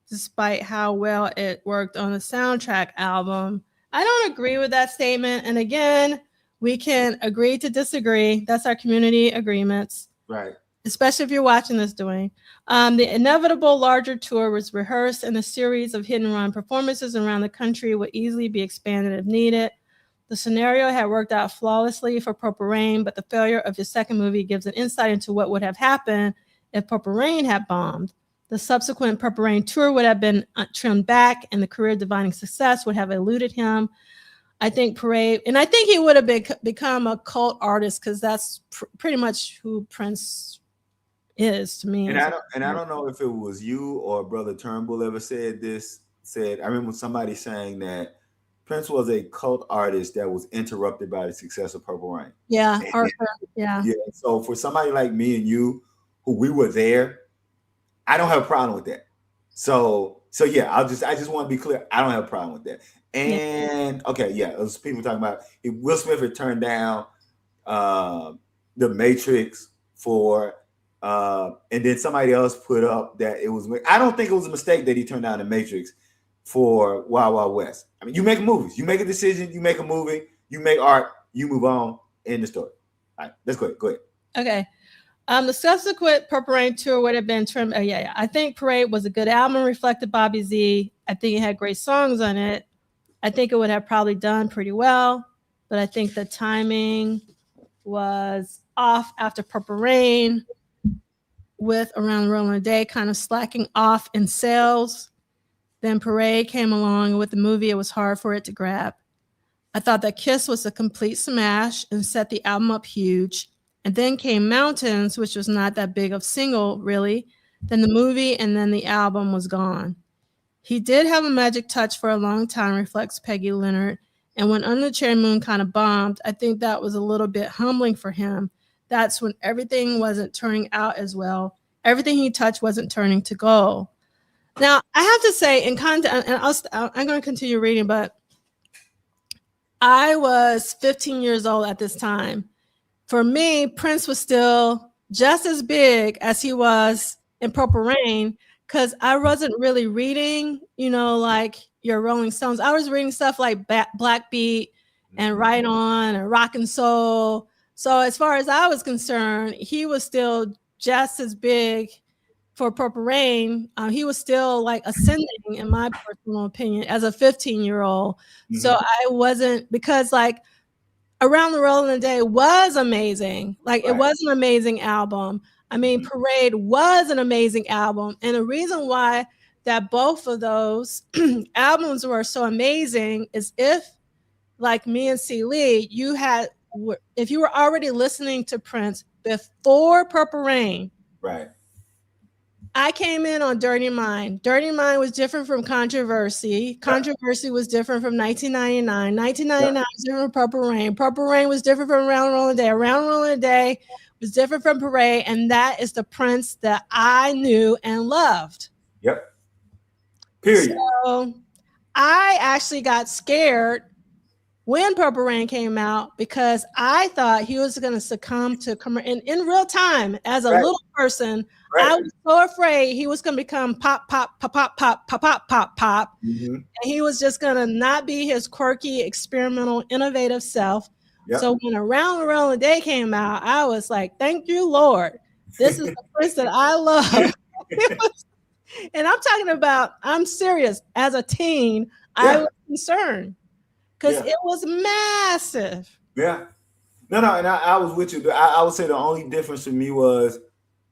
despite how well it worked on the soundtrack album. I don't agree with that statement. And again, we can agree to disagree. That's our community agreements. Right. Especially if you're watching this, Duane. The inevitable larger tour was rehearsed, and a series of hit and run performances around the country would easily be expanded if needed. The scenario had worked out flawlessly for Purple Rain, but the failure of his second movie gives an insight into what would have happened if Purple Rain had bombed. The subsequent Purple Rain tour would have been trimmed back, and the career-defining success would have eluded him. I think he would have become a cult artist, because that's pretty much who Prince is to me. And I don't know if it was you or Brother Turnbull ever said this. I remember somebody saying that Prince was a cult artist that was interrupted by the success of Purple Rain. Yeah, yeah. So for somebody like me and you, who we were there, I don't have a problem with that. So yeah, I just want to be clear. I don't have a problem with that. And there's people talking about if Will Smith had turned down The Matrix for, and then somebody else put up that it was. I don't think it was a mistake that he turned down The Matrix for Wild Wild West. I mean, you make movies, you make a decision, you make a movie, you make art, you move on, end the story. All right, let's go ahead. Okay. The subsequent Purple Rain tour would have been trimmed. Oh, yeah. I think Parade was a good album, reflected Bobby Z. I think it had great songs on it. I think it would have probably done pretty well, but I think the timing was off after Purple Rain, with Around the Rolling Day kind of slacking off in sales. Then Parade came along, and with the movie, it was hard for it to grab. I thought that Kiss was a complete smash and set the album up huge. And then came Mountains, which was not that big of single, really. Then the movie, and then the album was gone. He did have a magic touch for a long time, reflects Peggy Leonard. And when Under the Cherry Moon kind of bombed, I think that was a little bit humbling for him. That's when everything wasn't turning out as well. Everything he touched wasn't turning to gold. Now, I have to say, in context, and I'm going to continue reading, but I was 15 years old at this time. For me, Prince was still just as big as he was in Purple Rain, because I wasn't really reading, like your Rolling Stones. I was reading stuff like Black Beat and Right On and Rock and Soul. So as far as I was concerned, he was still just as big for Purple Rain. He was still like ascending, in my personal opinion, as a 15-year-old. Mm-hmm. So I wasn't, because like Around the Rolling Day was amazing. Like It was an amazing album. I mean, Parade was an amazing album. And the reason why that both of those albums were so amazing is if, like me and C. Lee, if you were already listening to Prince before Purple Rain, right? I came in on Dirty Mind. Dirty Mind was different from Controversy. Controversy was different from 1999. 1999 was different from Purple Rain. Purple Rain was different from Around the Rolling Day. Around the Rolling Day was different from Parade. And that is the Prince that I knew and loved. Yep. Period. So I actually got scared when Purple Rain came out, because I thought he was going to succumb to in real time as a little person. I was so afraid he was going to become pop, pop, pop, pop, pop, pop, pop, pop, pop. Mm-hmm. And he was just going to not be his quirky, experimental, innovative self. Yep. So when Around the Rolling Day came out, I was like, thank you, Lord. This is the Prince that I love. And I'm talking about, I'm serious. As a teen, I was concerned because it was massive. Yeah. No, and I was with you. I would say the only difference for me was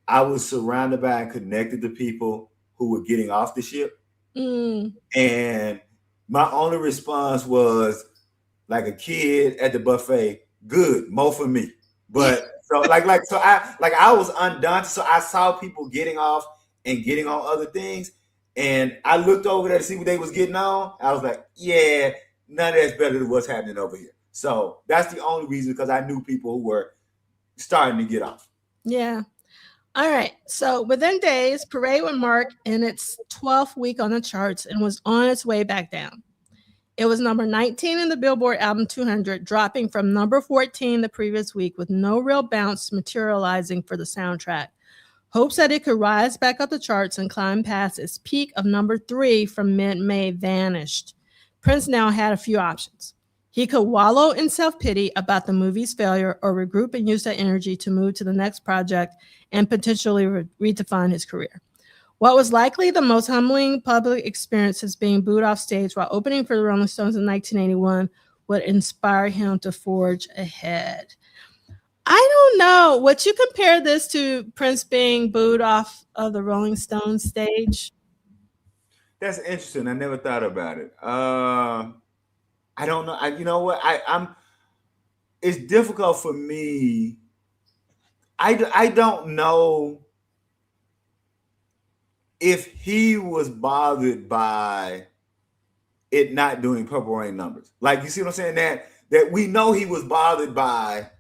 I was surrounded by and connected to people who were getting off the ship. Mm. And my only response was like a kid at the buffet, good, more for me. But so I was undaunted. So I saw people getting off and getting on other things. And I looked over there to see what they was getting on. I was like, yeah, none of that's better than what's happening over here. So that's the only reason, because I knew people who were starting to get off. Yeah. All right. So within days, Parade would mark in its 12th week on the charts and was on its way back down. It was number 19 in the Billboard Album 200, dropping from number 14 the previous week with no real bounce materializing for the soundtrack. Hopes that it could rise back up the charts and climb past its peak of number 3 from mid-May vanished. Prince now had a few options. He could wallow in self-pity about the movie's failure, or regroup and use that energy to move to the next project and potentially redefine his career. What was likely the most humbling public experience is being booed off stage while opening for the Rolling Stones in 1981 would inspire him to forge ahead. I don't know. Would you compare this to Prince being booed off of the Rolling Stones stage? That's interesting. I never thought about it. I don't know. You know what? It's difficult for me. I don't know if he was bothered by it not doing Purple Rain numbers. Like, you see what I'm saying? That we know he was bothered by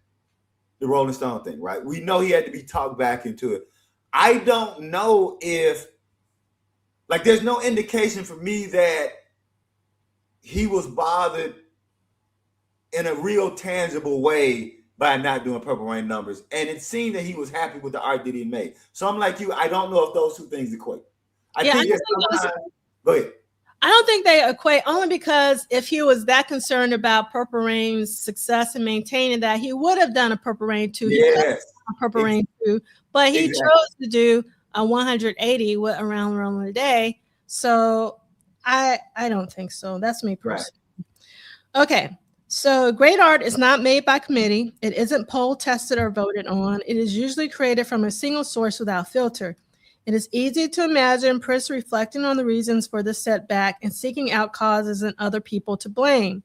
the Rolling Stone thing, right? We know he had to be talked back into it. I don't know if, like, there's no indication for me that he was bothered in a real tangible way by not doing Purple Rain numbers. And it seemed that he was happy with the art that he made. So I'm like you, I don't know if those two things equate. I think go ahead. I don't think they equate, only because if he was that concerned about Purple Rain's success and maintaining that, he would have done a Purple Rain 2. He could have done a Purple Rain 2, but he chose to do a 180 with Around the World in a Day. So I don't think so. That's me personally. Right. Okay. So great art is not made by committee. It isn't poll tested or voted on. It is usually created from a single source without filter. It is easy to imagine Prince reflecting on the reasons for the setback and seeking out causes and other people to blame.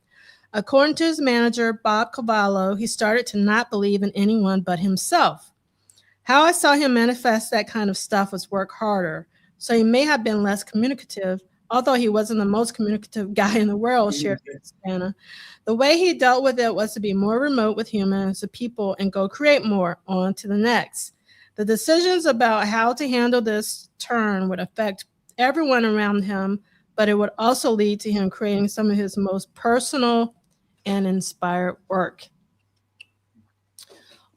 According to his manager, Bob Cavallo, he started to not believe in anyone but himself. How I saw him manifest that kind of stuff was work harder. So he may have been less communicative, although he wasn't the most communicative guy in the world, shared Susannah. The way he dealt with it was to be more remote with humans, the people, and go create more. On to the next. The decisions about how to handle this turn would affect everyone around him, but it would also lead to him creating some of his most personal and inspired work.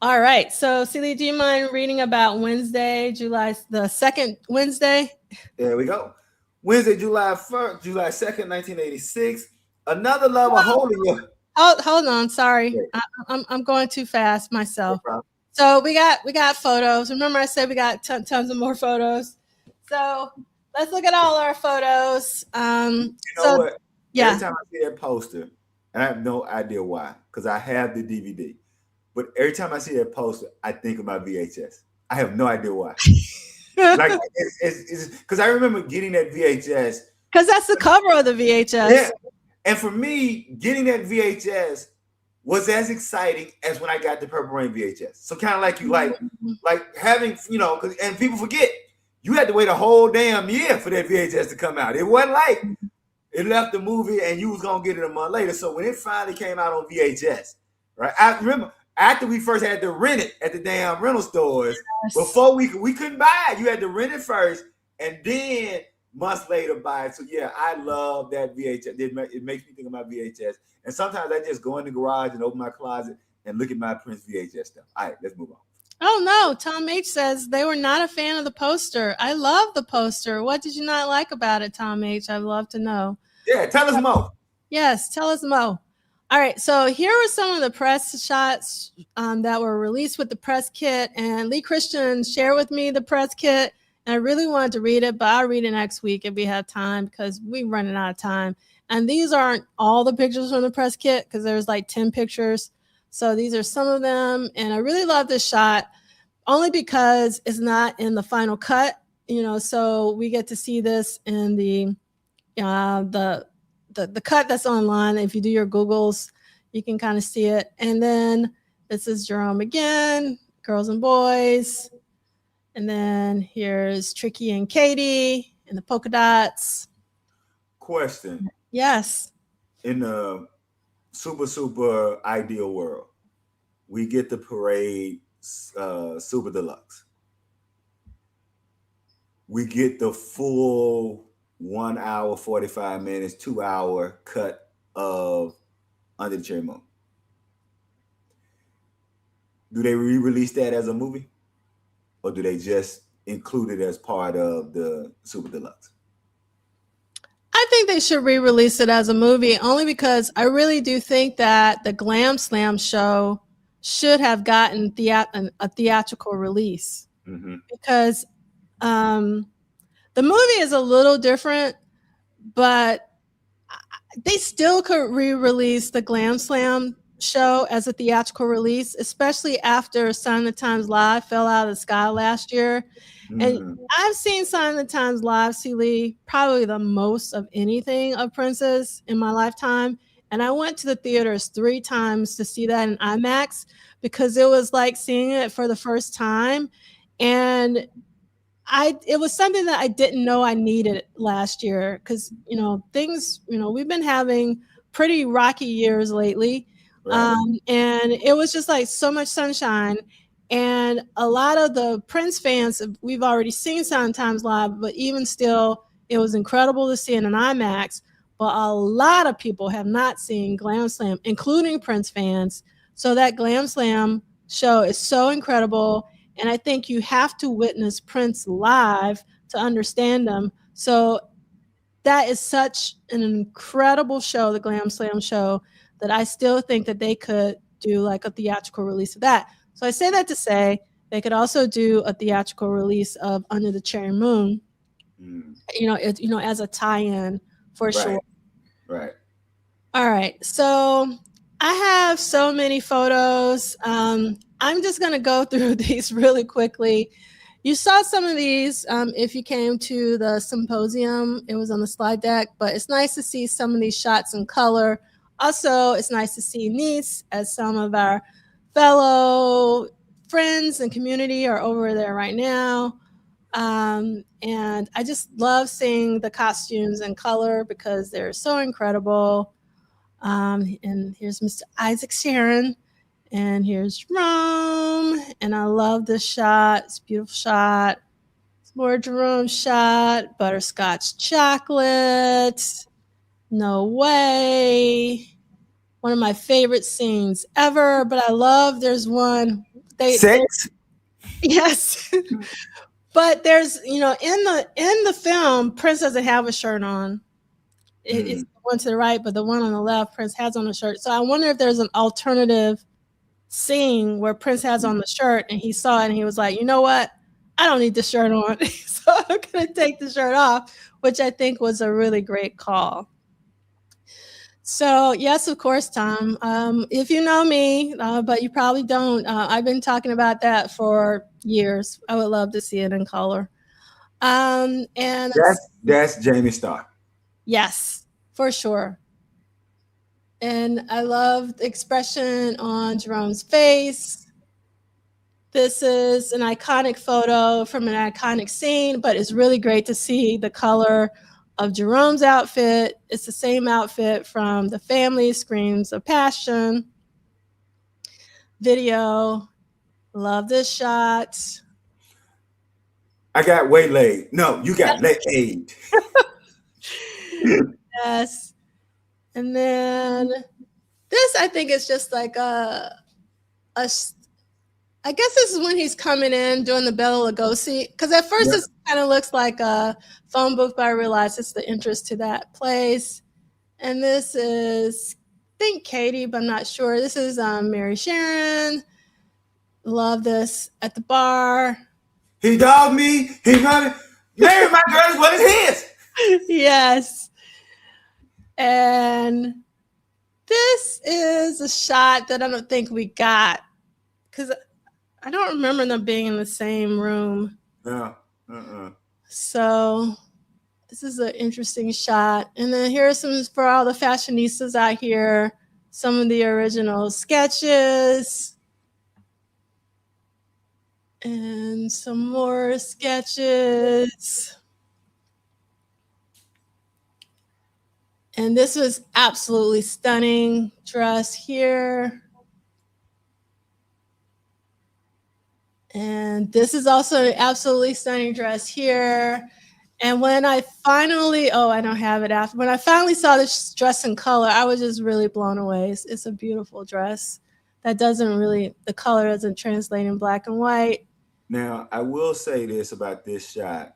All right. So, Celie, do you mind reading about Wednesday, the second Wednesday? There we go. Wednesday, July 2nd, 1986. Anotherloverholenyohead. Hold on. Sorry. I'm going too fast myself. No, so we got photos. Remember I said we got tons of more photos. So let's look at all our photos. You know what? Yeah. Every time I see that poster, and I have no idea why, because I have the DVD, but every time I see that poster, I think about VHS. I have no idea why. Like it's because I remember getting that VHS. Because that's the cover of the VHS. Yeah. And for me, getting that VHS was as exciting as when I got the Purple Rain VHS. So kind of like you like having, and people forget, you had to wait a whole damn year for that VHS to come out. It wasn't like it left the movie and you was going to get it a month later. So when it finally came out on VHS, right? I remember after we first had to rent it at the damn rental stores, before we couldn't buy it. You had to rent it first and then months later buy it. So yeah, I love that VHS. It makes me think about VHS. And sometimes I just go in the garage and open my closet and look at my Prince VHS stuff. All right, let's move on. Oh no, Tom H says they were not a fan of the poster. I love the poster. What did you not like about it, Tom H? I'd love to know. Yeah, tell us more. Yes, tell us more. All right, so here are some of the press shots that were released with the press kit. And Lee Christian shared with me the press kit. And I really wanted to read it, but I'll read it next week if we have time because we're running out of time. And these aren't all the pictures from the press kit because there's like 10 pictures. So these are some of them. And I really love this shot only because it's not in the final cut, so we get to see this in the cut that's online. If you do your Googles, you can kind of see it. And then this is Jerome again, Girls and Boys. And then here's Tricky and Katie and the polka dots. Question. Yes. In the super ideal world, we get the parade super deluxe. We get the full 1 hour, 45 minutes, 2 hour cut of Under the Cherry Moon. Do they re-release that as a movie? Or do they just include it as part of the Super Deluxe? I think they should re-release it as a movie only because I really do think that the Glam Slam show should have gotten a theatrical release. Mm-hmm. Because the movie is a little different, but they still could re-release the Glam Slam show as a theatrical release, especially after Sign of the Times Live fell out of the sky last year. And I've seen Sign of the Times Live, Celie, probably the most of anything of Prince's in my lifetime. And I went to the theaters 3 times to see that in IMAX because it was like seeing it for the first time. And it was something that I didn't know I needed last year because, things, we've been having pretty rocky years lately. Right. And it was just like so much sunshine. And a lot of the Prince fans, we've already seen Sometimes Live, but even still, it was incredible to see it in IMAX. But a lot of people have not seen Glam Slam, including Prince fans. So that Glam Slam show is so incredible. And I think you have to witness Prince live to understand them. So that is such an incredible show, the Glam Slam show, that I still think that they could do like a theatrical release of that. So I say that to say they could also do a theatrical release of Under the Cherry Moon, as a tie-in for sure. Right. All right. So I have so many photos. I'm just going to go through these really quickly. You saw some of these if you came to the symposium. It was on the slide deck, but it's nice to see some of these shots in color. Also, it's nice to see Nice, as some of our fellow friends and community are over there right now. And I just love seeing the costumes in color because they're so incredible. And here's Mr. Isaac Sharon. And here's Jerome. And I love this shot. It's a beautiful shot. It's more Jerome shot. Butterscotch chocolate. No way. One of my favorite scenes ever. But I love, there's one. Sex? Yes. But there's, in the film, Prince doesn't have a shirt on. It's the one to the right, but the one on the left, Prince has on a shirt. So I wonder if there's an alternative scene where Prince has on the shirt and he saw it and he was like, you know what? I don't need the shirt on. So I'm going to take the shirt off, which I think was a really great call. So yes, of course, Tom, if you know me, but you probably don't, I've been talking about that for years. I would love to see it in color. And that's Jamie Starr. Yes, for sure. And I love the expression on Jerome's face. This is an iconic photo from an iconic scene, but it's really great to see the color of Jerome's outfit. It's the same outfit from The Family Screams of Passion video. Love this shot. I got waylaid. No, you got laid. Yes. And then this, I think, is just like I guess this is when he's coming in doing the Bela Lugosi. Because at first this kind of looks like a phone booth, but I realize it's the entrance to that place. And this is, I think, Katie, but I'm not sure. This is Mary Sharon. Love this at the bar. He dogged me. He hunted. Mary, my girl is what is his. Yes. And this is a shot that I don't think we got because I don't remember them being in the same room. No. So this is an interesting shot. And then here are some for all the fashionistas out here, some of the original sketches. And some more sketches. And this was absolutely stunning dress here. And this is also an absolutely stunning dress here. And when I finally, I don't have it after. When I finally saw this dress in color, I was just really blown away. It's a beautiful dress. That the color doesn't translate in black and white. Now, I will say this about this shot.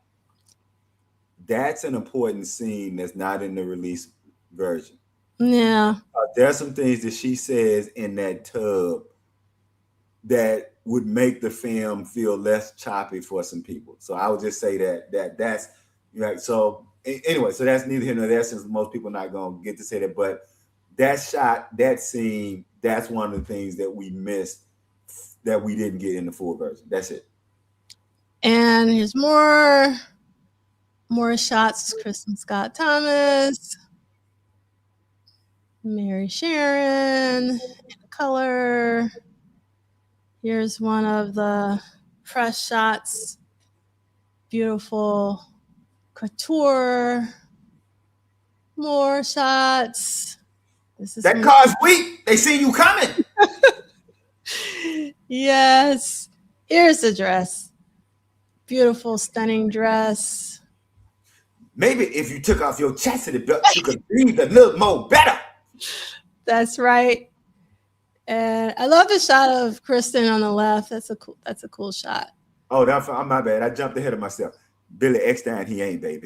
That's an important scene that's not in the release version. Yeah. There's some things that she says in that tub that would make the film feel less choppy for some people. So I would just say that's so anyway, so that's neither here nor there since most people are not going to get to say that. But that shot, that scene, that's one of the things that we missed that we didn't get in the full version. That's it. And here's more shots. Kristen Scott Thomas, Mary Sharon in color. Here's one of the press shots. Beautiful couture. More shots. That car's weak. They see you coming. Yes. Here's the dress. Beautiful, stunning dress. Maybe if you took off your chastity belt, you could breathe a little more better. That's right. And I love the shot of Kristen on the left. That's a cool shot. Oh, I'm my bad. I jumped ahead of myself. Billy Eckstein, he ain't, baby.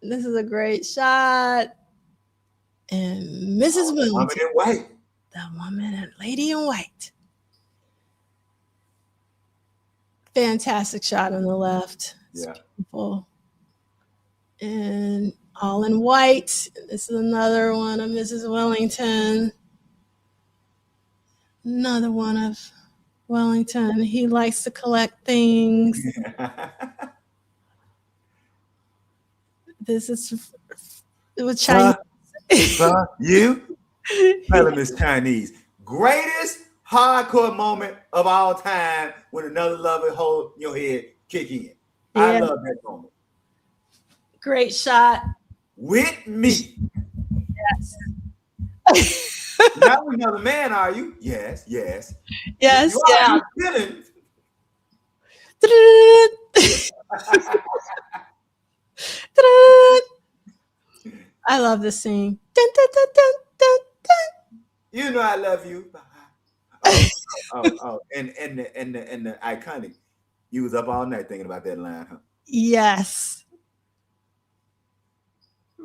This is a great shot. And Mrs. Woman Wellington, in white. the woman and lady in white. Fantastic shot on the left. It's beautiful. And all in white. This is another one of Mrs. Wellington. Another one of Wellington. He likes to collect things. This is with Chinese. You? Tell him it's Chinese. Greatest hardcore moment of all time when Another Lover Hole in Your Head kick in. Yeah. I love that moment. Great shot. With me. Yes. Not another man, are you? Yes, yes. Yes, you yeah. I love this scene. Dun, dun, dun, dun, dun, dun. You know I love you. And the iconic. You was up all night thinking about that line, huh? Yes.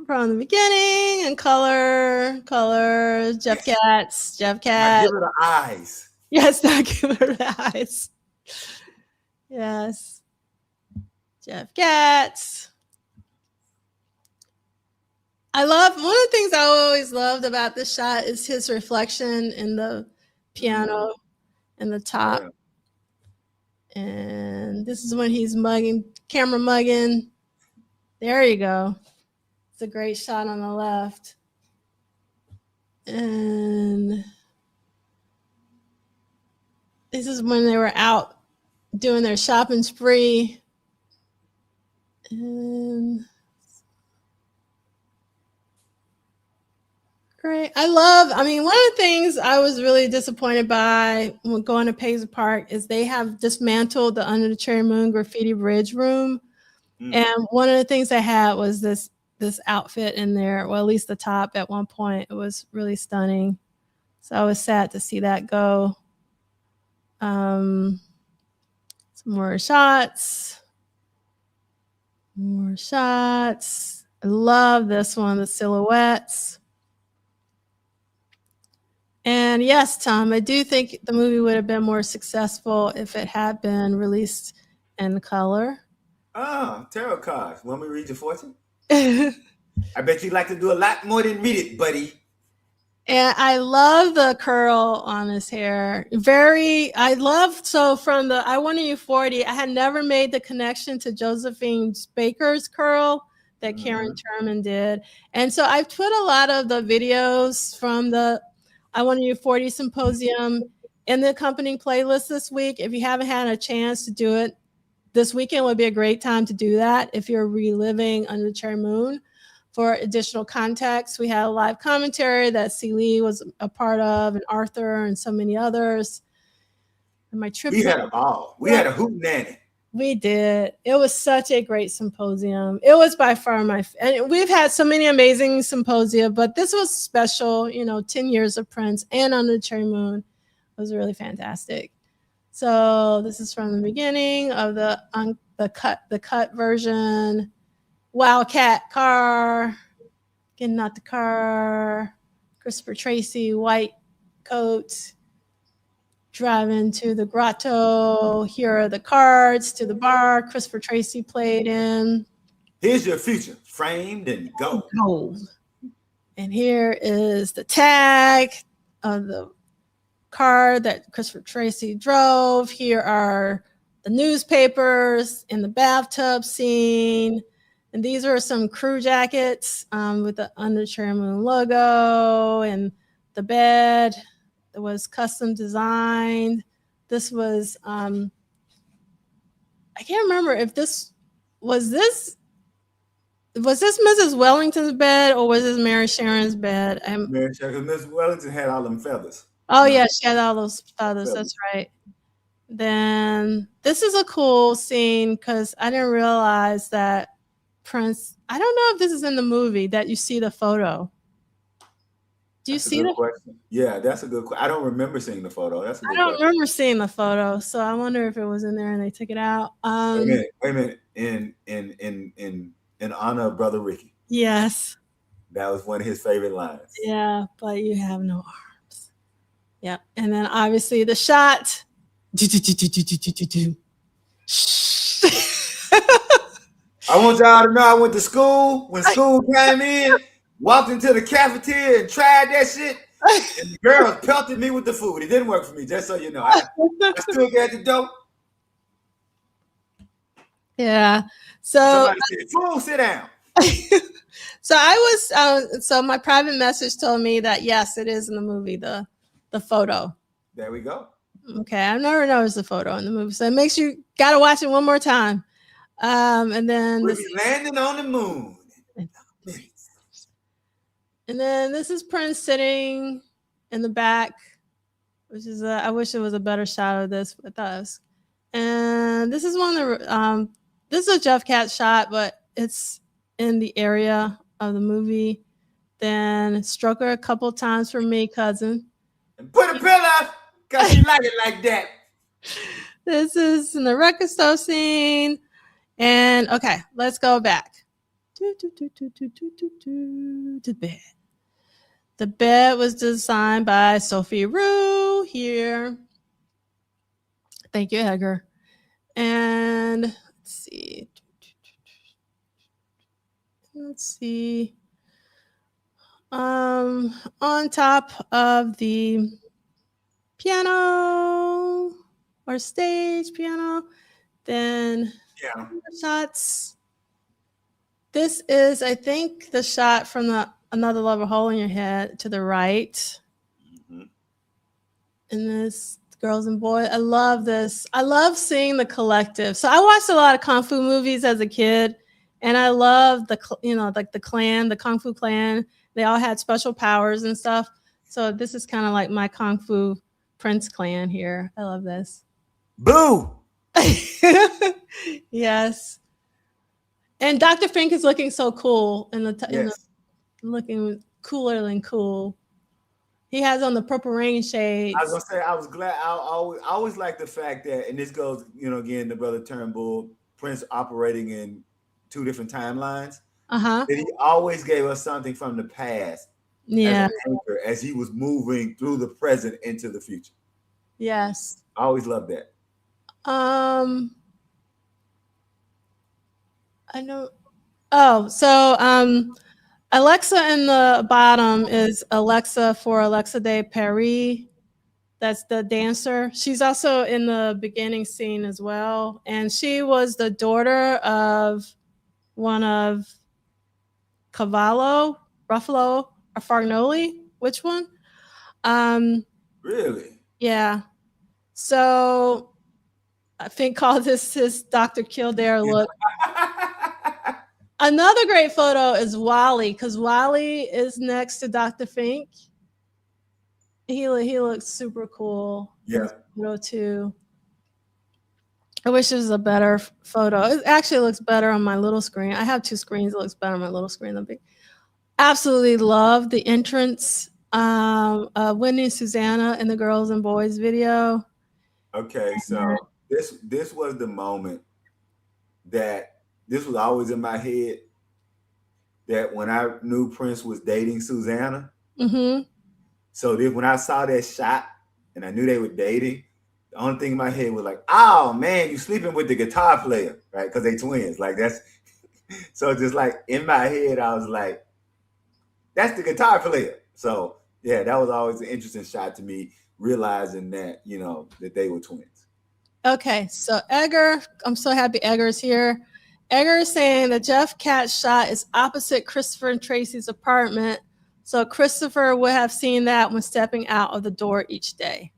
From the beginning and color, Jeff Katz. Now give her the eyes. Yes, now give her the eyes. Yes. Jeff Katz. One of the things I always loved about this shot is his reflection in the piano in the top. Yeah. And this is when he's camera mugging. There you go. It's a great shot on the left. And this is when they were out doing their shopping spree. And great. One of the things I was really disappointed by when going to Paisley Park is they have dismantled the Under the Cherry Moon graffiti bridge room. And one of the things they had was this outfit in there, well, at least the top at one point. It was really stunning. So I was sad to see that go. Some more shots. More shots. I love this one, the silhouettes. And yes, Tom, I do think the movie would have been more successful if it had been released in color. Oh, tarot cards. Want me to read your fortune? I bet you'd like to do a lot more than read it, buddy. And I love the curl on his hair. From the I Wanted You 40, I had never made the connection to Josephine Baker's curl that Karen Terman did. And so I've put a lot of the videos from the I Wanted You 40 symposium in the accompanying playlist this week. If you haven't had a chance to do it, this weekend would be a great time to do that if you're reliving Under the Cherry Moon. For additional context, we had a live commentary that C. Lee was a part of, and Arthur, and so many others. And my trip. We had a ball. We had a hootenanny. We did. It was such a great symposium. It was by far and we've had so many amazing symposia, but this was special. 10 years of Prince and Under the Cherry Moon was really fantastic. So this is from the beginning of the cut version. Wildcat car, getting out the car. Christopher Tracy, white coat, driving to the grotto. Here are the cards to the bar Christopher Tracy played in. Here's your future, framed in gold. And here is the tag of the car that Christopher Tracy drove. Here are the newspapers in the bathtub scene. And these are some crew jackets with the Under the Cherry Moon logo, and the bed that was custom designed. This was, I can't remember if this was Mrs. Wellington's bed or was this Mary Sharon's bed? Mary Sharon, because Mrs. Wellington had all them feathers. Oh, yeah, she had all those feathers. That's right. Then this is a cool scene because I didn't realize that Prince, I don't know if this is in the movie that you see the photo. Do you see the question? Yeah, that's a good question. I don't remember seeing the photo. That's a good I don't question. remember seeing the photo, so I wonder if it was in there and they took it out. Wait a minute. In honor of Brother Ricky. Yes. That was one of his favorite lines. Yeah, but you have no arms. Yep. And then obviously the shot. I want y'all to know I went to school. When school came in, walked into the cafeteria and tried that shit. And the girls pelted me with the food. It didn't work for me, just so you know. I still got the dope. Yeah. So somebody said, "Fool, sit down." So I was so my private message told me that yes, it is in the movie, the photo. There we go. Okay, I've never noticed the photo in the movie, so it makes you gotta watch it one more time. And then we'll be landing on the moon. And then this is Prince sitting in the back, which is I wish it was a better shot of this with us. And this is one of the this is a Jeff Katz shot, but it's in the area of the movie. Then stroke her a couple times for me, cousin. And put a pillow up because she like it like that. This is in the record store scene. And okay, let's go back. To the bed. The bed was designed by Sophie Rue here. Thank you, Edgar. And let's see. On top of the piano or stage piano, then shots. This is, I think, the shot from the Another Lover Hole in Your Head to the right. Mm-hmm. And this girls and boys. I love this. I love seeing the collective. So I watched a lot of Kung Fu movies as a kid, and I love like the clan, the Kung Fu clan. They all had special powers and stuff. So this is kind of like my Kung Fu Prince clan here. I love this. Boo! Yes. And Dr. Fink is looking so cool looking cooler than cool. He has on the purple rain shades. I was gonna say I was glad. I always like the fact that, and this goes, again, the Brother Turnbull, Prince operating in two different timelines. That he always gave us something from the past, as an anchor, as he was moving through the present into the future. Yes, I always loved that. I know. Oh, so Alexa in the bottom is Alexa for Alexa de Paris. That's the dancer. She's also in the beginning scene as well. And she was the daughter of one of Cavallo, Ruffalo, or Fargnoli. Which one? Really? Yeah. So I think called this his Dr. Kildare look. Another great photo is Wally, because Wally is next to Dr. Fink. He looks super cool. Yeah. Photo too. I wish it was a better photo. It actually looks better on my little screen. I have two screens. It looks better on my little screen than big. Absolutely love the entrance of Wendy and Susannah in the Girls and Boys video. Okay, so this was the moment that this was always in my head, that when I knew Prince was dating Susannah. Mm-hmm. So when I saw that shot and I knew they were dating, the only thing in my head was like, oh man, you sleeping with the guitar player, right? Because they twins. Like that's so just like in my head, I was like, that's the guitar player. So yeah, that was always an interesting shot to me, realizing that, that they were twins. Okay, so Edgar, I'm so happy Edgar is here. Edgar is saying that Jeff Katz shot is opposite Christopher and Tracy's apartment. So Christopher would have seen that when stepping out of the door each day.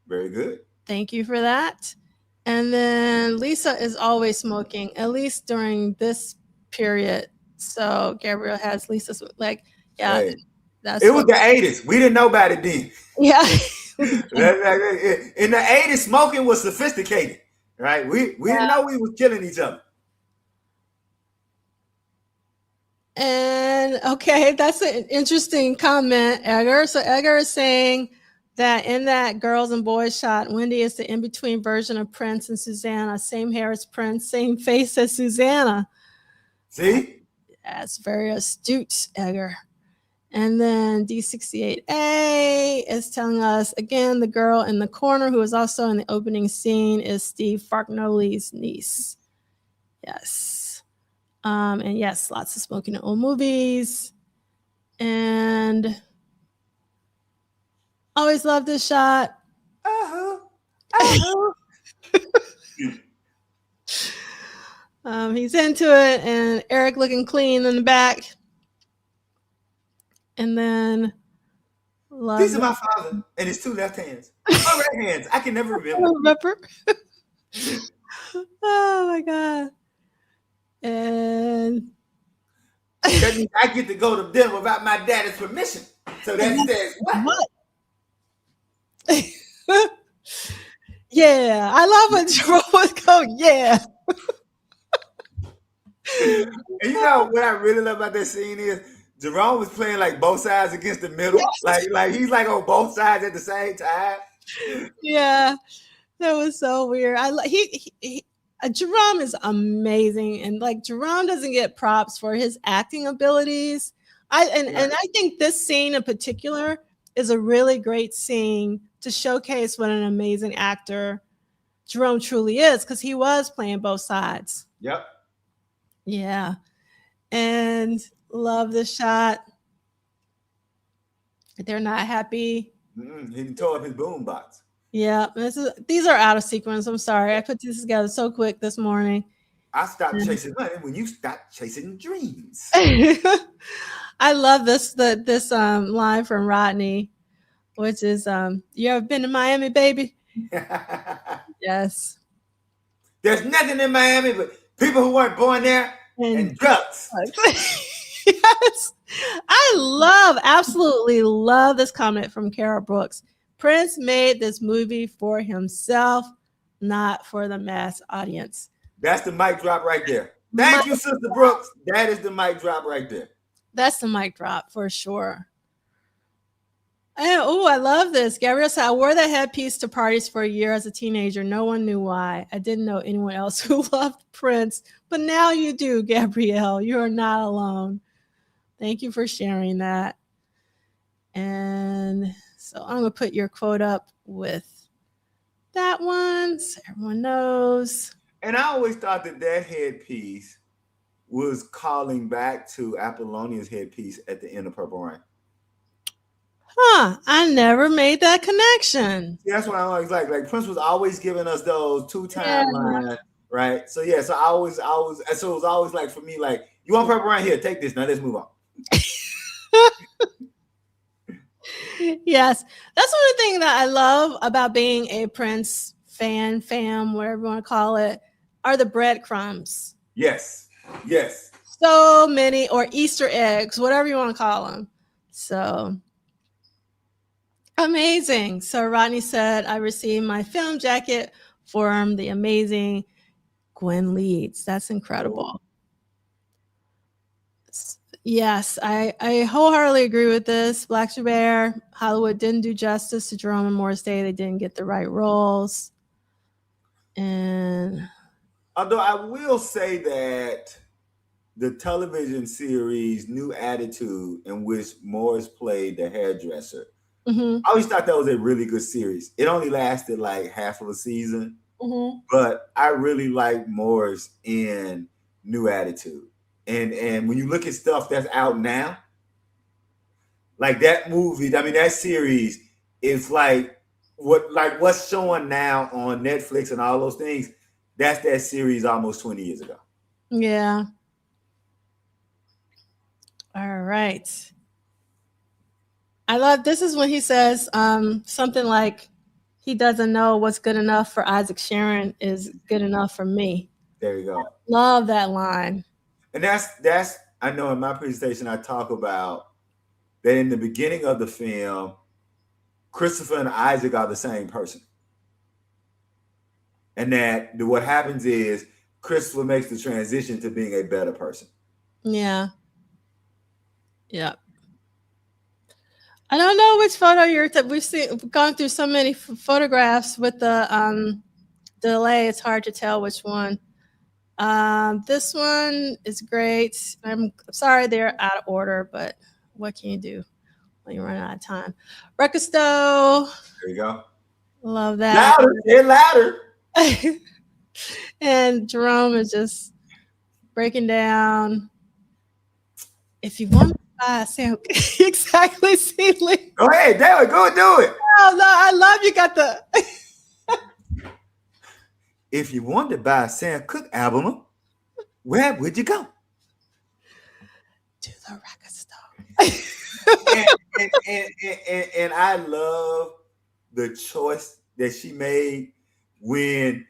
Very good. Thank you for that. And then Lisa is always smoking, at least during this period. So Gabriel has Lisa's Hey, it was the 80s. We didn't know about it then. Yeah. In the 80s, smoking was sophisticated, right? We didn't know we was killing each other. And okay, that's an interesting comment, Edgar. So Edgar is saying that in that girls and boys shot, Wendy is the in-between version of Prince and Susannah. Same hair as Prince, same face as Susannah. See? That's very astute, Edgar. And then D68A is telling us, again, the girl in the corner who is also in the opening scene is Steve Fargnoli's niece. Yes. And yes, lots of smoking in old movies. And always love this shot. He's into it, and Eric looking clean in the back. And then These are my father and his two left hands. My right hands. I can never remember. Oh my God. And that means I get to go to dinner without my daddy's permission. So that says what? Yeah, I love when Jerome would go, yeah. And you know what I really love about that scene is Jerome was playing like both sides against the middle. Yes. Like he's like on both sides at the same time. Yeah, that was so weird. Jerome is amazing, and like Jerome doesn't get props for his acting abilities. And I think this scene in particular is a really great scene to showcase what an amazing actor Jerome truly is, because he was playing both sides. Yep. Yeah. And love the shot. They're not happy. He tore up his boombox. Yeah, these are out of sequence. I'm sorry. I put this together so quick this morning. I stopped chasing money when you stopped chasing dreams. I love this line from Rodney, which is you ever been to Miami, baby? Yes. There's nothing in Miami but people who weren't born there and drugs. Yes. I absolutely love this comment from Kara Brooks. Prince made this movie for himself, not for the mass audience. That's the mic drop right there. Thank you, Sister Brooks. That is the mic drop right there. That's the mic drop for sure. And I love this. Gabrielle said, I wore that headpiece to parties for a year as a teenager. No one knew why. I didn't know anyone else who loved Prince, but now you do, Gabrielle. You are not alone. Thank you for sharing that. And so I'm going to put your quote up with that one so everyone knows. And I always thought that headpiece was calling back to Apollonia's headpiece at the end of Purple Rain. Huh, I never made that connection. See, that's what I always like. Like Prince was always giving us those two timelines, right? So yeah, so it was always like for me, like, you want Purple Rain? Here, take this. Now let's move on. Yes, that's one of the things that I love about being a Prince fam, whatever you want to call it, are the breadcrumbs. Yes. So many, or Easter eggs, whatever you want to call them. So amazing. So Rodney said, I received my film jacket from the amazing Gwen Leeds. That's incredible. Yes, I wholeheartedly agree with this. Black Bear, Hollywood didn't do justice to Jerome and Morris Day. They didn't get the right roles. And although I will say that the television series New Attitude, in which Morris played the hairdresser, I always thought that was a really good series. It only lasted like half of a season, but I really like Morris in New Attitude. And when you look at stuff that's out now, like that movie, I mean, that series is like what's showing now on Netflix and all those things. That's that series almost 20 years ago. Yeah. All right. I love, this is when he says something like, he doesn't know what's good enough for Isaac Sharon is good enough for me. There you go. Love that line. And that's I know in my presentation I talk about that in the beginning of the film, Christopher and Isaac are the same person. And that what happens is Christopher makes the transition to being a better person. Yeah. Yeah. I don't know which photo we've gone through so many photographs with the delay. It's hard to tell which one. This one is great. I'm sorry they're out of order, but what can you do when you run out of time? Record store. There you go. Love that. Louder, get louder. And Jerome is just breaking down. If you want to buy a sample, exactly, Celie. Go ahead, David, go do it. Oh, no, I love you got the. If you wanted to buy a Sam Cooke album, where would you go? To the record store. and I love the choice that she made when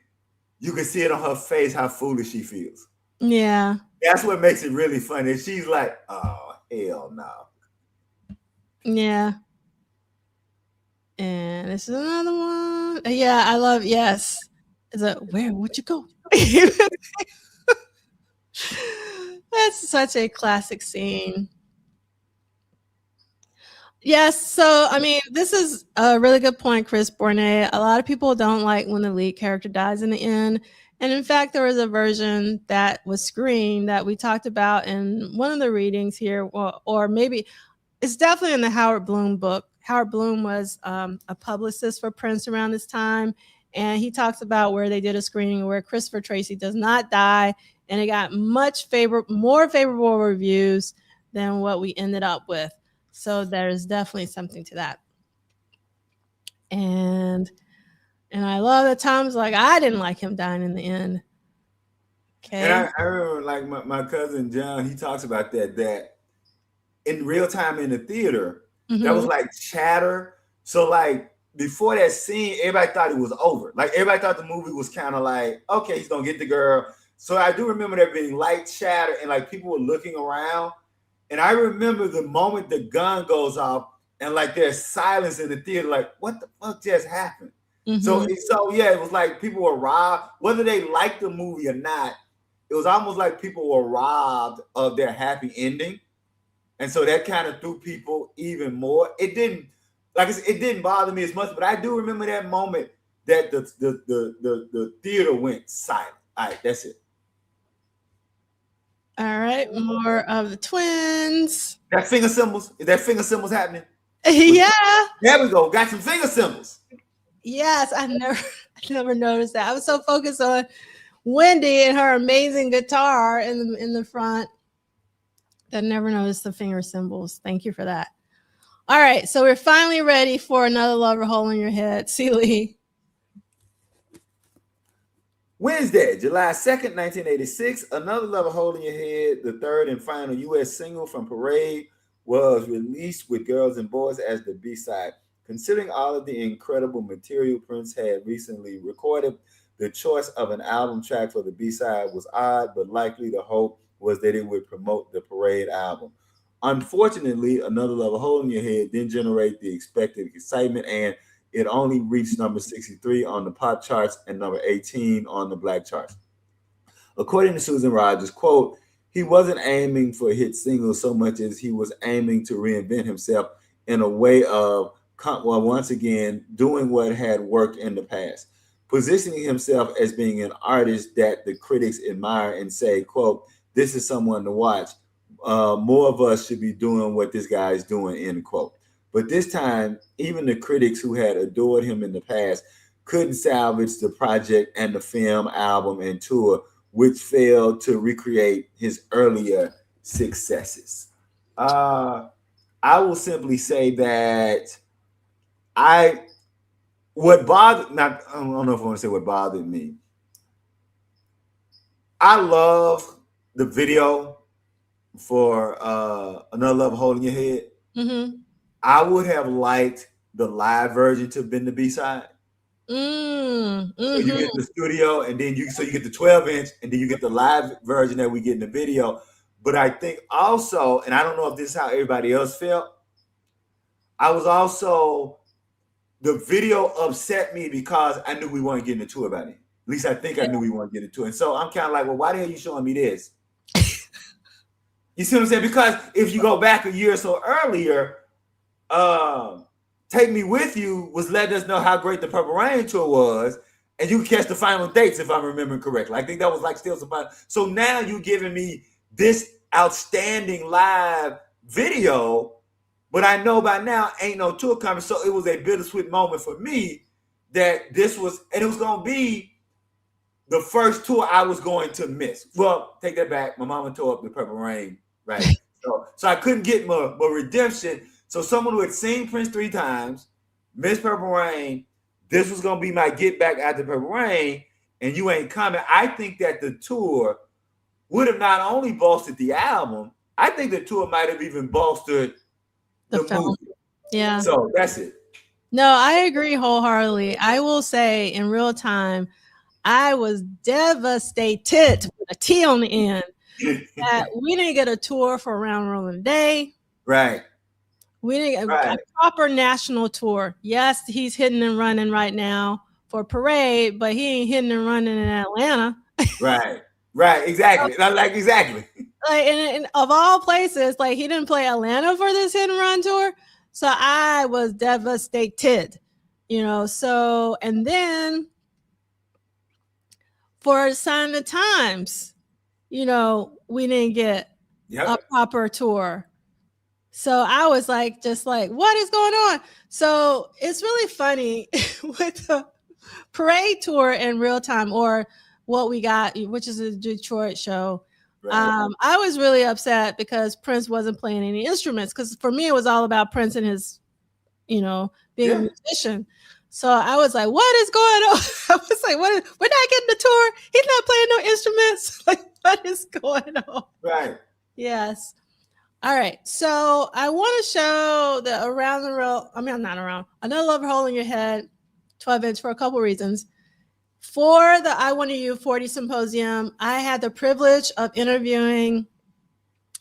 you can see it on her face how foolish she feels. Yeah. That's what makes it really funny. She's like, oh, hell no. Yeah. And this is another one. Yeah, I love, yes. It's like, where would you go? That's such a classic scene. Yes, so I mean, this is a really good point, Chris Bournet. A lot of people don't like when the lead character dies in the end. And in fact, there was a version that was screened that we talked about in one of the readings here, or maybe it's definitely in the Howard Bloom book. Howard Bloom was a publicist for Prince around this time. And he talks about where they did a screening where Christopher Tracy does not die. And it got more favorable reviews than what we ended up with. So there's definitely something to that. And I love that Tom's like, I didn't like him dying in the end. Okay. And I remember like my cousin John, he talks about that in real time in the theater, that was like chatter. So like before that scene, everybody thought it was over. Like everybody thought the movie was kind of like, okay, he's gonna get the girl. So I do remember there being light chatter and like people were looking around. And I remember the moment the gun goes off and like there's silence in the theater, like what the fuck just happened? So yeah, it was like people were robbed, whether they liked the movie or not. It was almost like people were robbed of their happy ending. And so that kind of threw people even more. It didn't, like I said, it didn't bother me as much, but I do remember that moment that the theater went silent. All right, that's it. All right, more of the twins. That finger symbols. Is that finger symbols happening? Yeah. There we go. Got some finger symbols. Yes, I never noticed that. I was so focused on Wendy and her amazing guitar in the front that I never noticed the finger symbols. Thank you for that. All right, so we're finally ready for Another Lover Hole in Your Head. Celie. Wednesday, July 2nd, 1986, Another Lover Hole in Your Head, the third and final U.S. single from Parade, was released with Girls and Boys as the B-side. Considering all of the incredible material Prince had recently recorded, the choice of an album track for the B-side was odd, but likely the hope was that it would promote the Parade album. Unfortunately, Another Lover Hole in Your Head didn't generate the expected excitement, and it only reached number 63 on the pop charts and number 18 on the black charts. According to Susan Rogers, quote, he wasn't aiming for hit singles so much as he was aiming to reinvent himself in a way of, well, once again, doing what had worked in the past, positioning himself as being an artist that the critics admire and say, quote, this is someone to watch. More of us should be doing what this guy is doing, end quote. But this time, even the critics who had adored him in the past couldn't salvage the project and the film, album, and tour, which failed to recreate his earlier successes. I will simply say that I don't know if I want to say what bothered me. I love the video for Another Love Hole in Your Head. Mm-hmm. I would have liked the live version to have been the B-side. Mm-hmm. So you get the studio, and then you get the 12-inch, and then you get the live version that we get in the video. But I think also, and I don't know if this is how everybody else felt, I was also, the video upset me because I knew we weren't getting a tour by then. At least I think I knew we weren't getting a tour. And so I'm kind of like, well, why the hell are you showing me this? You see what I'm saying? Because if you go back a year or so earlier, Take Me With You was letting us know how great the Purple Rain tour was, and you can catch the final dates if I'm remembering correctly. I think that was like still some fun. So now you giving me this outstanding live video, but I know by now ain't no tour coming. So it was a bittersweet moment for me that this was, and it was going to be the first tour I was going to miss. Well, take that back. My mama tore up the Purple Rain, right? So I couldn't get my redemption. So someone who had seen Prince 3 times, missed Purple Rain, this was going to be my get back after Purple Rain, and you ain't coming. I think that the tour would have not only bolstered the album, I think the tour might have even bolstered the movie. Yeah. So that's it. No, I agree wholeheartedly. I will say in real time, I was devastated with a T on the end that we didn't get a tour for Around Rolling Day. Right. We didn't get a proper national tour. Yes, he's hitting and running right now for Parade, but he ain't hitting and running in Atlanta. Right. Exactly. Exactly. Like, and of all places, like he didn't play Atlanta for this hit and run tour. So I was devastated, so, and then for Sign of the Times, we didn't get a proper tour. So I was just like, what is going on? So it's really funny with the Parade tour in real time, or what we got, which is a Detroit show. Right. I was really upset because Prince wasn't playing any instruments, because for me, it was all about Prince and his, being a musician. So I was like, what is going on? I was like, we're not getting the tour. He's not playing no instruments. Like, what is going on? Right. Yes. All right. So I want to show the Another Hole in Your Head 12-inch for a couple reasons. For the I Want You 40 Symposium, I had the privilege of interviewing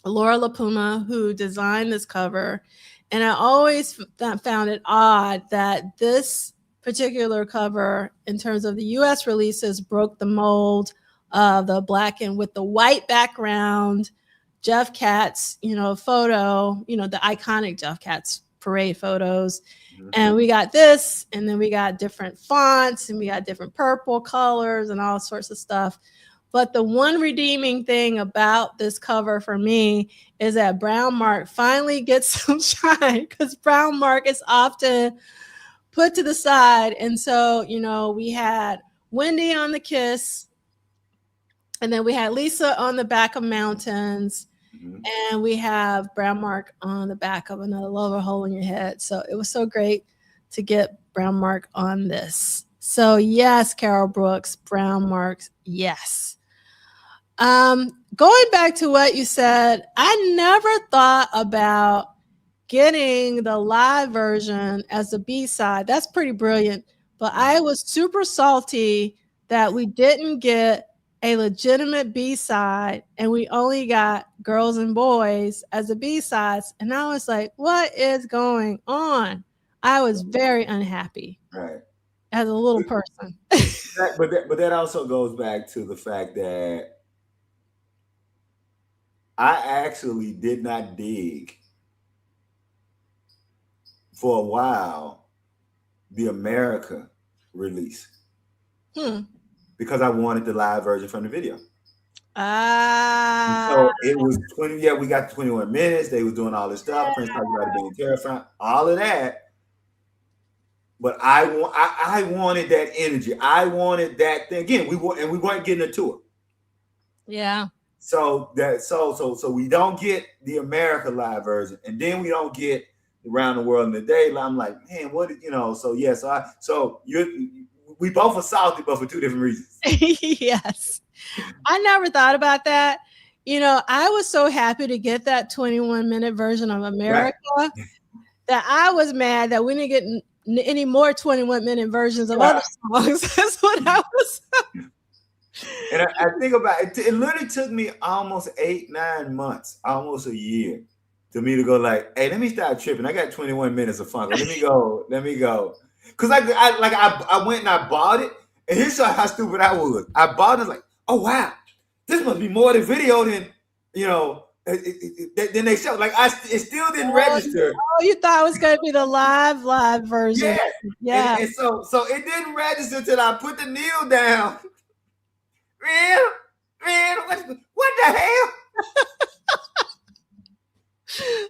Laura LaPuma, who designed this cover. And I always found it odd that this particular cover, in terms of the U.S. releases, broke the mold of the black and with the white background, Jeff Katz, photo, the iconic Jeff Katz Parade photos. Mm-hmm. And we got this, and then we got different fonts, and we got different purple colors and all sorts of stuff. But the one redeeming thing about this cover for me is that Brown Mark finally gets some shine, because Brown Mark is often put to the side. And so, we had Wendy on the Kiss, and then we had Lisa on the back of Mountains, and we have Brown Mark on the back of Another Lover Hole in Your Head. So it was so great to get Brown Mark on this. So yes, Carol Brooks, Brown Marks, yes. Going back to what you said, I never thought about getting the live version as a B-side. That's pretty brilliant. But I was super salty that we didn't get a legitimate B-side and we only got Girls and Boys as the B-sides. And I was like, what is going on? I was very unhappy. Right. As a little person. But that also goes back to the fact that I actually did not dig for a while the America release. Because I wanted the live version from the video. So it was 20. Yeah, we got 21 minutes. They was doing all this stuff. Prince talking about it being terrifying, all of that. But I wanted that energy. I wanted that thing. Again, we weren't getting a tour. Yeah. So we don't get the America live version, and then we don't get Around the World in a Day. I'm like, man, what So yeah, we both are salty, but for two different reasons. Yes. I never thought about that. I was so happy to get that 21-minute version of America that I was mad that we didn't get any more 21-minute versions of other songs. That's what I was. And I think about it. It literally took me almost 8-9 months, almost a year, to me to go like, hey, let me stop tripping. I got 21 minutes of fun. Let me go. Because I went and I bought it, and here's how stupid I was. I bought it, like, oh wow, this must be more the video than then they showed like it still didn't register. Oh, you thought it was going to be the live version? Yeah. And so it didn't register till I put the kneel down. Man, what the hell?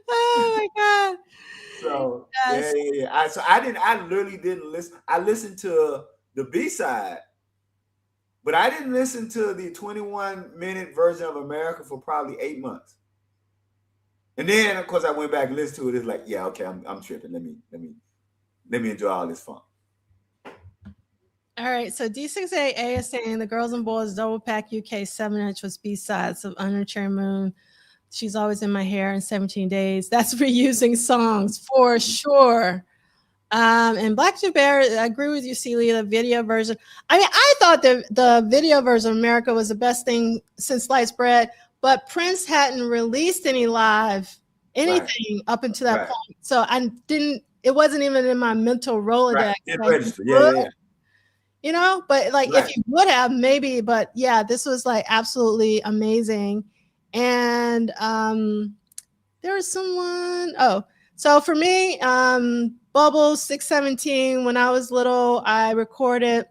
Oh my God. So yes. I literally didn't listen. I listened to the B-side, but I didn't listen to the 21-minute version of America for probably 8 months. And then of course I went back and listened to it. It's like, yeah, okay, I'm tripping. Let me enjoy all this fun. All right, so D6AA is saying the Girls and Boys Double Pack UK 7-inch was B-sides of Under Cherry Moon. She's Always in My Hair in 17 Days. That's reusing songs for sure. And Black Bear, I agree with you, Celia, the video version. I mean, I thought the video version of America was the best thing since sliced bread, but Prince hadn't released anything up until that point. So it wasn't even in my mental Rolodex. It registered. Yeah. You know, but like if you would have, maybe, but yeah, this was like absolutely amazing. And there was someone, so for me, Bubble 617, when I was little, I recorded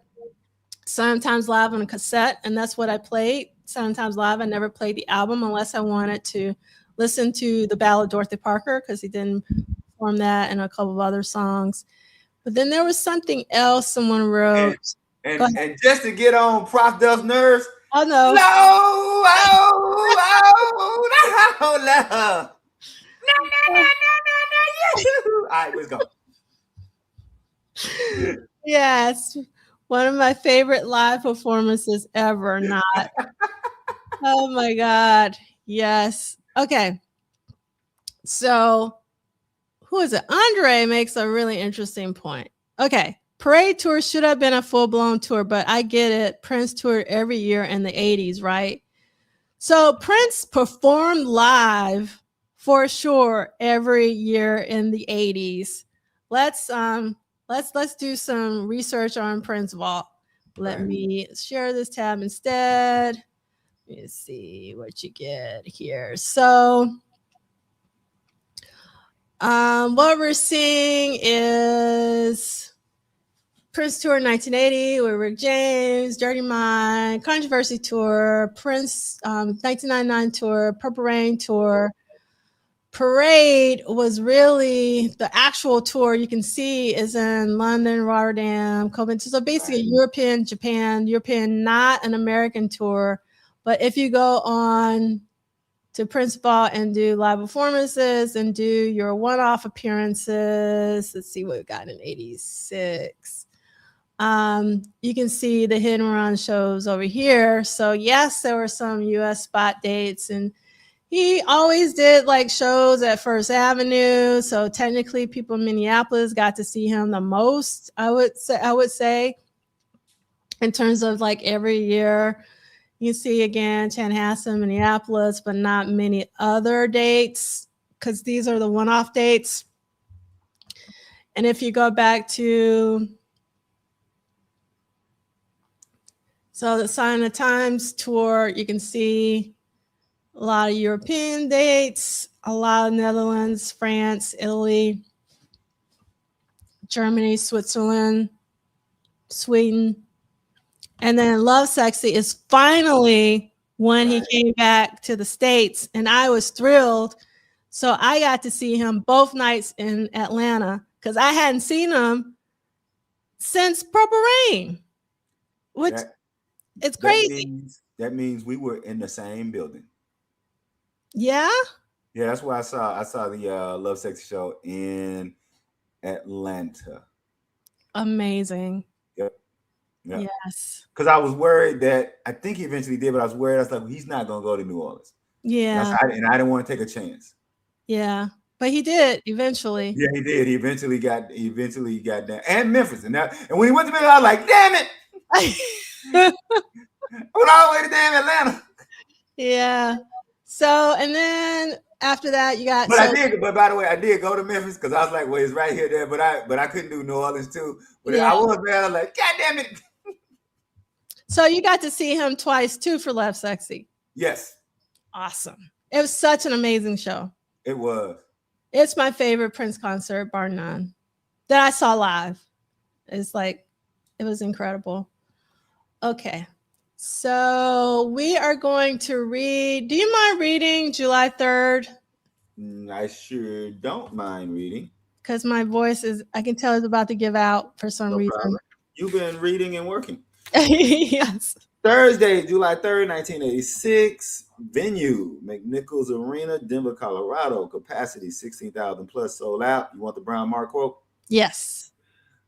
Sometimes Live on a cassette, and that's what I played. Sometimes Live. I never played the album unless I wanted to listen to the Ballad of Dorothy Parker, because he didn't perform that and a couple of other songs. But then there was something else someone wrote. And just to get on Prof Duff's nerves. Oh no. No. All right, let's go. Yes, one of my favorite live performances ever. Not. Oh my God. Yes. Okay. So who is it? Andre makes a really interesting point. Okay. Parade tour should have been a full-blown tour, but I get it. Prince toured every year in the 80s, right? So Prince performed live for sure every year in the 80s. Let's do some research on Prince Vault. Let me share this tab instead. Let me see what you get here. So what we're seeing is Prince Tour 1980 with Rick James, Dirty Mind, Controversy Tour, Prince 1999 Tour, Purple Rain Tour. Parade was really the actual tour you can see is in London, Rotterdam, Coleman. So basically European, Japan, not an American tour. But if you go on to Prince Vault and do live performances and do your one-off appearances, let's see what we got in 86. You can see the hit and run shows over here. So yes, there were some US spot dates, and he always did like shows at First Avenue. So technically people in Minneapolis got to see him the most, I would say, in terms of like every year. You see again, Chanhassen, Minneapolis, but not many other dates because these are the one-off dates. And if you go back to the Sign of the Times tour, you can see a lot of European dates, a lot of Netherlands, France, Italy, Germany, Switzerland, Sweden. And then Love Sexy is finally when he came back to the States, and I was thrilled. So I got to see him both nights in Atlanta because I hadn't seen him since Purple Rain, which it's crazy. That means we were in the same building. Yeah? Yeah, that's why I saw the Love Sexy show in Atlanta. Amazing. Yep. Yes. Because I was worried that I think he eventually did, but I was worried. I was like, he's not gonna go to New Orleans. Yeah. And I didn't want to take a chance. Yeah. But he did eventually. Yeah, he did. He eventually got down. And Memphis. And when he went to Memphis, I was like, damn it. I went all the way to damn Atlanta. Yeah. So, and then after that, you got. But by the way, I did go to Memphis because I was like, well, it's right here, there. But I couldn't do New Orleans too. But I was there. I was like, God damn it. So you got to see him twice too for Love Sexy. Yes. Awesome. It was such an amazing show. It was. It's my favorite Prince concert, bar none, that I saw live. It's like, it was incredible. Okay. So we are going to read. Do you mind reading July 3rd? I sure don't mind reading. Because my voice is, I can tell it's about to give out for some reason. Problem. You've been reading and working. Yes. Thursday, July 3rd, 1986. Venue, McNichols Arena, Denver, Colorado. Capacity, 16,000 plus, sold out. You want the Brown Mark quote? Yes.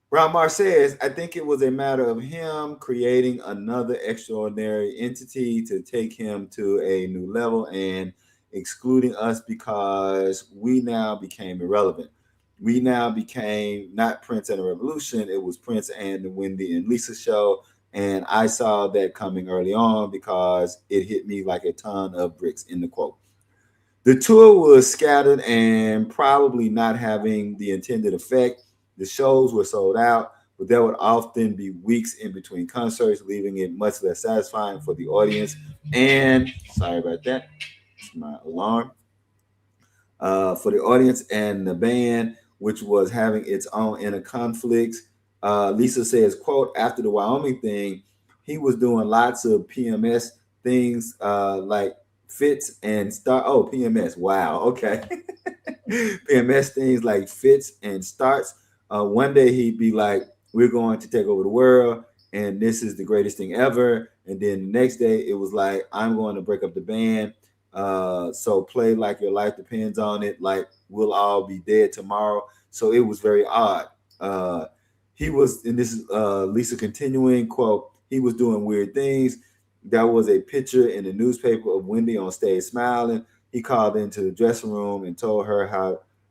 Brown Mark says, I think it was a matter of him creating another extraordinary entity to take him to a new level and excluding us because we now became irrelevant. We now became not Prince and the Revolution. It was Prince and the Wendy and Lisa show. And I saw that coming early on because it hit me like a ton of bricks, in the quote. The tour was scattered and probably not having the intended effect. The shows were sold out, but there would often be weeks in between concerts, leaving it much less satisfying for the audience. And sorry about that. It's my alarm. For the audience and the band, which was having its own inner conflicts. Lisa says, quote, after the Wyoming thing, he was doing lots of PMS things like fits and start. Oh, PMS. Wow. Okay. PMS things like fits and starts. One day he'd be like, we're going to take over the world and this is the greatest thing ever. And then the next day it was like, I'm going to break up the band. So play like your life depends on it. Like we'll all be dead tomorrow. So it was very odd. He was, and this is Lisa continuing, quote, he was doing weird things. There was a picture in the newspaper of Wendy on stage smiling. He called into the dressing room and told her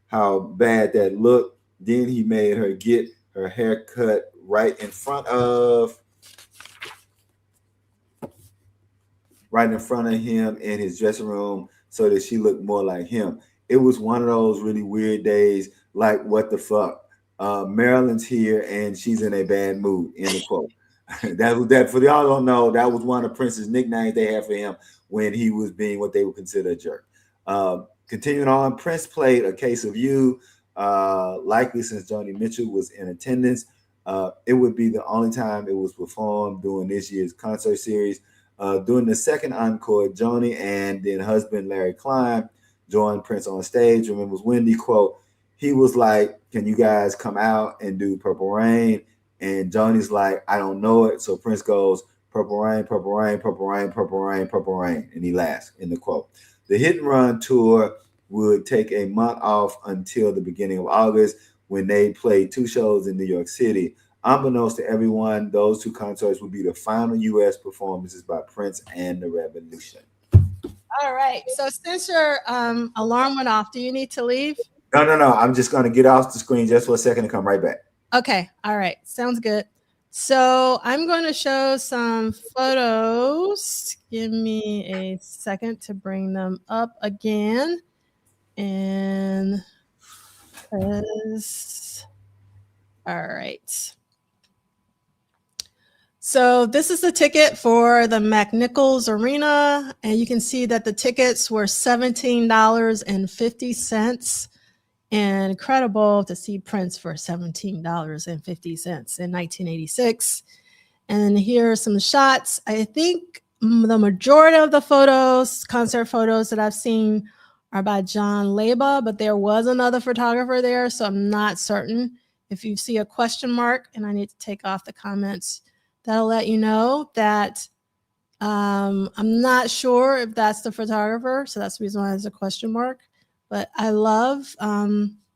how bad that looked. Then he made her get her hair cut right in front of him in his dressing room so that she looked more like him. It was one of those really weird days, like, what the fuck? Marilyn's here and she's in a bad mood, in the quote. that for y'all don't know, that was one of Prince's nicknames they had for him when he was being what they would consider a jerk. Continuing on, Prince played A Case of You, likely since Joni Mitchell was in attendance. It would be the only time it was performed during this year's concert series. During the second encore, Joni and then husband Larry Klein joined Prince on stage. Remembers Wendy, quote, he was like, can you guys come out and do Purple Rain? And Joni's like, I don't know it. So Prince goes, Purple Rain, Purple Rain, Purple Rain, Purple Rain, Purple Rain. And he laughs, in the quote. The Hit and Run tour would take a month off until the beginning of August when they played 2 shows in New York City. Unbeknownst to everyone, those 2 concerts would be the final U.S. performances by Prince and the Revolution. All right. So since your alarm went off, do you need to leave? No. I'm just going to get off the screen just for a second and come right back. Okay. All right. Sounds good. So I'm going to show some photos. Give me a second to bring them up again. And all right. So this is the ticket for the McNichols Arena, and you can see that the tickets were $17.50. And incredible to see Prince for $17.50 in 1986. And here are some shots. I think the majority of the photos, concert photos that I've seen, are by John Leba, but there was another photographer there, so I'm not certain. If you see a question mark and I need to take off the comments, that'll let you know that I'm not sure if that's the photographer, so that's the reason why there's a question mark. But I love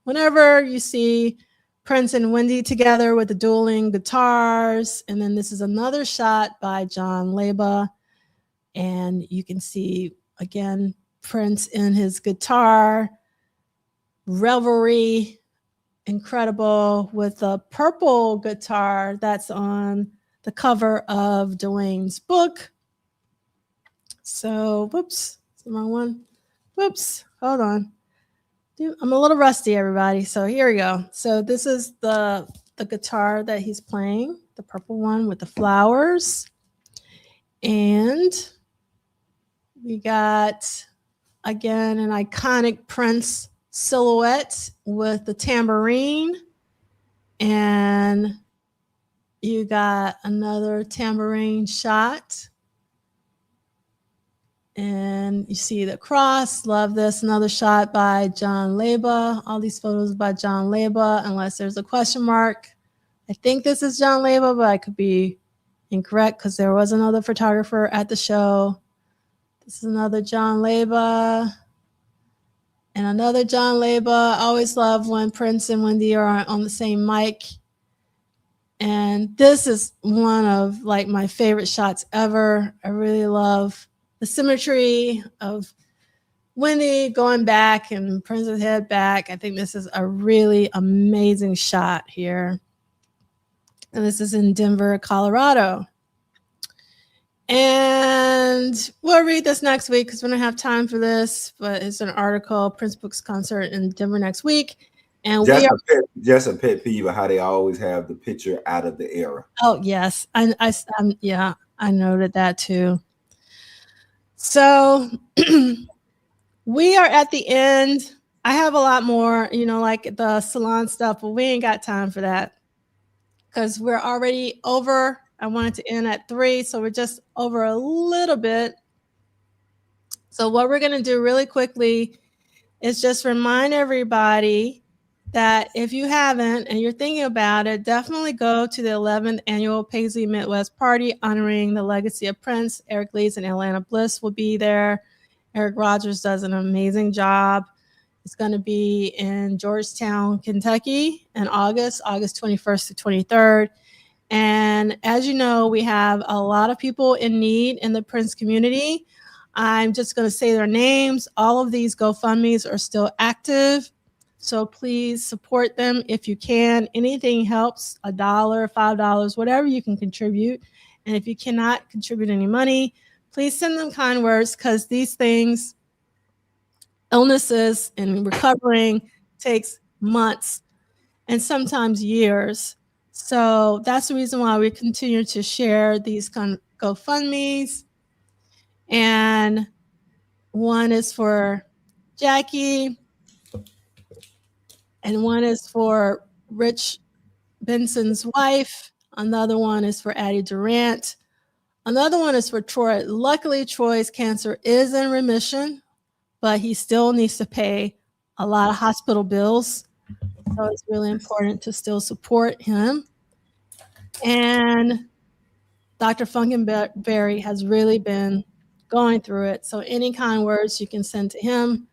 whenever you see Prince and Wendy together with the dueling guitars. And then this is another shot by John Leba. And you can see, again, Prince in his guitar revelry, incredible, with a purple guitar that's on the cover of Duane's book. So, whoops, it's the wrong one. Whoops, hold on. I'm a little rusty, everybody. So here we go. So this is the guitar that he's playing, the purple one with the flowers. And we got again, an iconic Prince silhouette with the tambourine. And you got another tambourine shot. And you see the cross. Love this. Another shot by John Leba. All these photos by John Leba, unless there's a question mark. I think this is John Leba, but I could be incorrect because there was another photographer at the show. This is another John Leba. And another John Leba. I always love when Prince and Wendy are on the same mic. And this is one of like my favorite shots ever. I really love the symmetry of Wendy going back and Prince's head back. I think this is a really amazing shot here. And this is in Denver, Colorado. And we'll read this next week because we don't have time for this, but it's an article, Prince Book's concert in Denver next week. And just a pet peeve of how they always have the picture out of the era. Oh, yes. I noted that too. So we are at the end. I have a lot more, like the salon stuff, but we ain't got time for that because we're already over. I wanted to end at 3, so we're just over a little bit. So what we're going to do really quickly is just remind everybody that if you haven't and you're thinking about it, definitely go to the 11th annual Paisley Midwest Party honoring the legacy of Prince. Eric Leeds and Atlanta Bliss will be there. Eric Rogers does an amazing job. It's going to be in Georgetown, Kentucky in August 21st to 23rd. And as you know, we have a lot of people in need in the Prince community. I'm just going to say their names. All of these GoFundMes are still active. So please support them if you can. Anything helps, $1, $5, whatever you can contribute. And if you cannot contribute any money, please send them kind words because these things, illnesses and recovering takes months and sometimes years. So that's the reason why we continue to share these kind of GoFundMes. And one is for Jackie, and one is for Rich Benson's wife. Another one is for Addie Durant. Another one is for Troy. Luckily, Troy's cancer is in remission, but he still needs to pay a lot of hospital bills. So it's really important to still support him. And Dr. Funkenberry has really been going through it. So any kind words you can send to him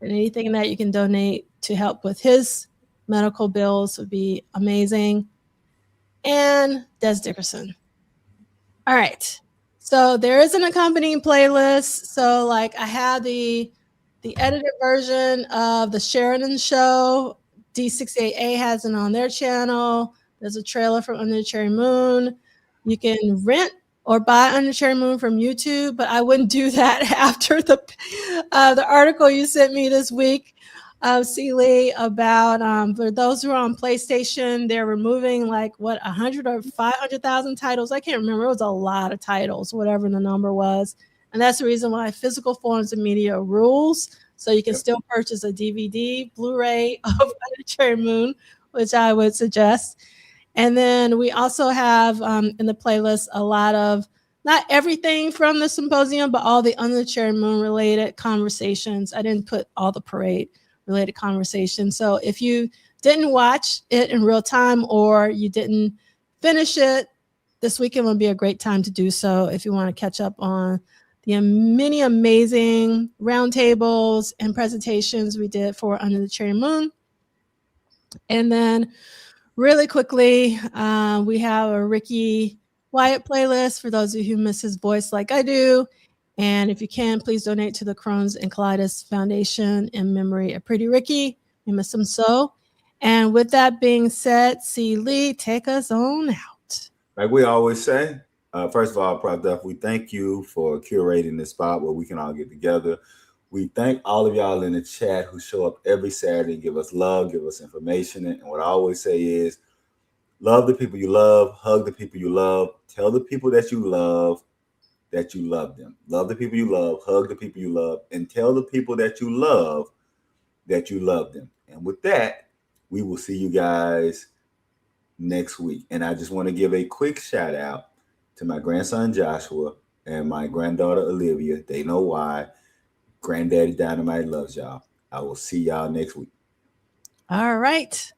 and anything that you can donate to help with his medical bills would be amazing. And Des Dickerson. All right. So there is an accompanying playlist. So like I have the edited version of the Sheridan show. D68A has it on their channel. There's a trailer from Under the Cherry Moon. You can rent or buy Under the Cherry Moon from YouTube, but I wouldn't do that after the article you sent me this week, Celie, about for those who are on PlayStation, they're removing 100 or 500,000 titles. I can't remember. It was a lot of titles, whatever the number was. And that's the reason why physical forms of media rules. So you can still purchase a DVD, Blu-ray of Under the Cherry Moon, which I would suggest. And then we also have in the playlist a lot of, not everything from the symposium, but all the Under the Cherry Moon related conversations. I didn't put all the parade related conversations. So if you didn't watch it in real time or you didn't finish it, this weekend would be a great time to do so if you want to catch up on the many amazing roundtables and presentations we did for Under the Cherry Moon. And then really quickly, we have a Ricky Wyatt playlist for those of you who miss his voice like I do. And if you can, please donate to the Crohn's and Colitis Foundation in memory of Pretty Ricky. We miss him so. And with that being said, C. Lee, take us on out. Like we always say, first of all, Prof. Duff, we thank you for curating this spot where we can all get together. We thank all of y'all in the chat who show up every Saturday and give us love, give us information. And what I always say is, love the people you love, hug the people you love, tell the people that you love that you love them. Love the people you love, hug the people you love, and tell the people that you love them. And with that, we will see you guys next week. And I just want to give a quick shout out to my grandson Joshua and my granddaughter Olivia. They know why. Granddaddy Dynamite loves y'all. I will see y'all next week. All right.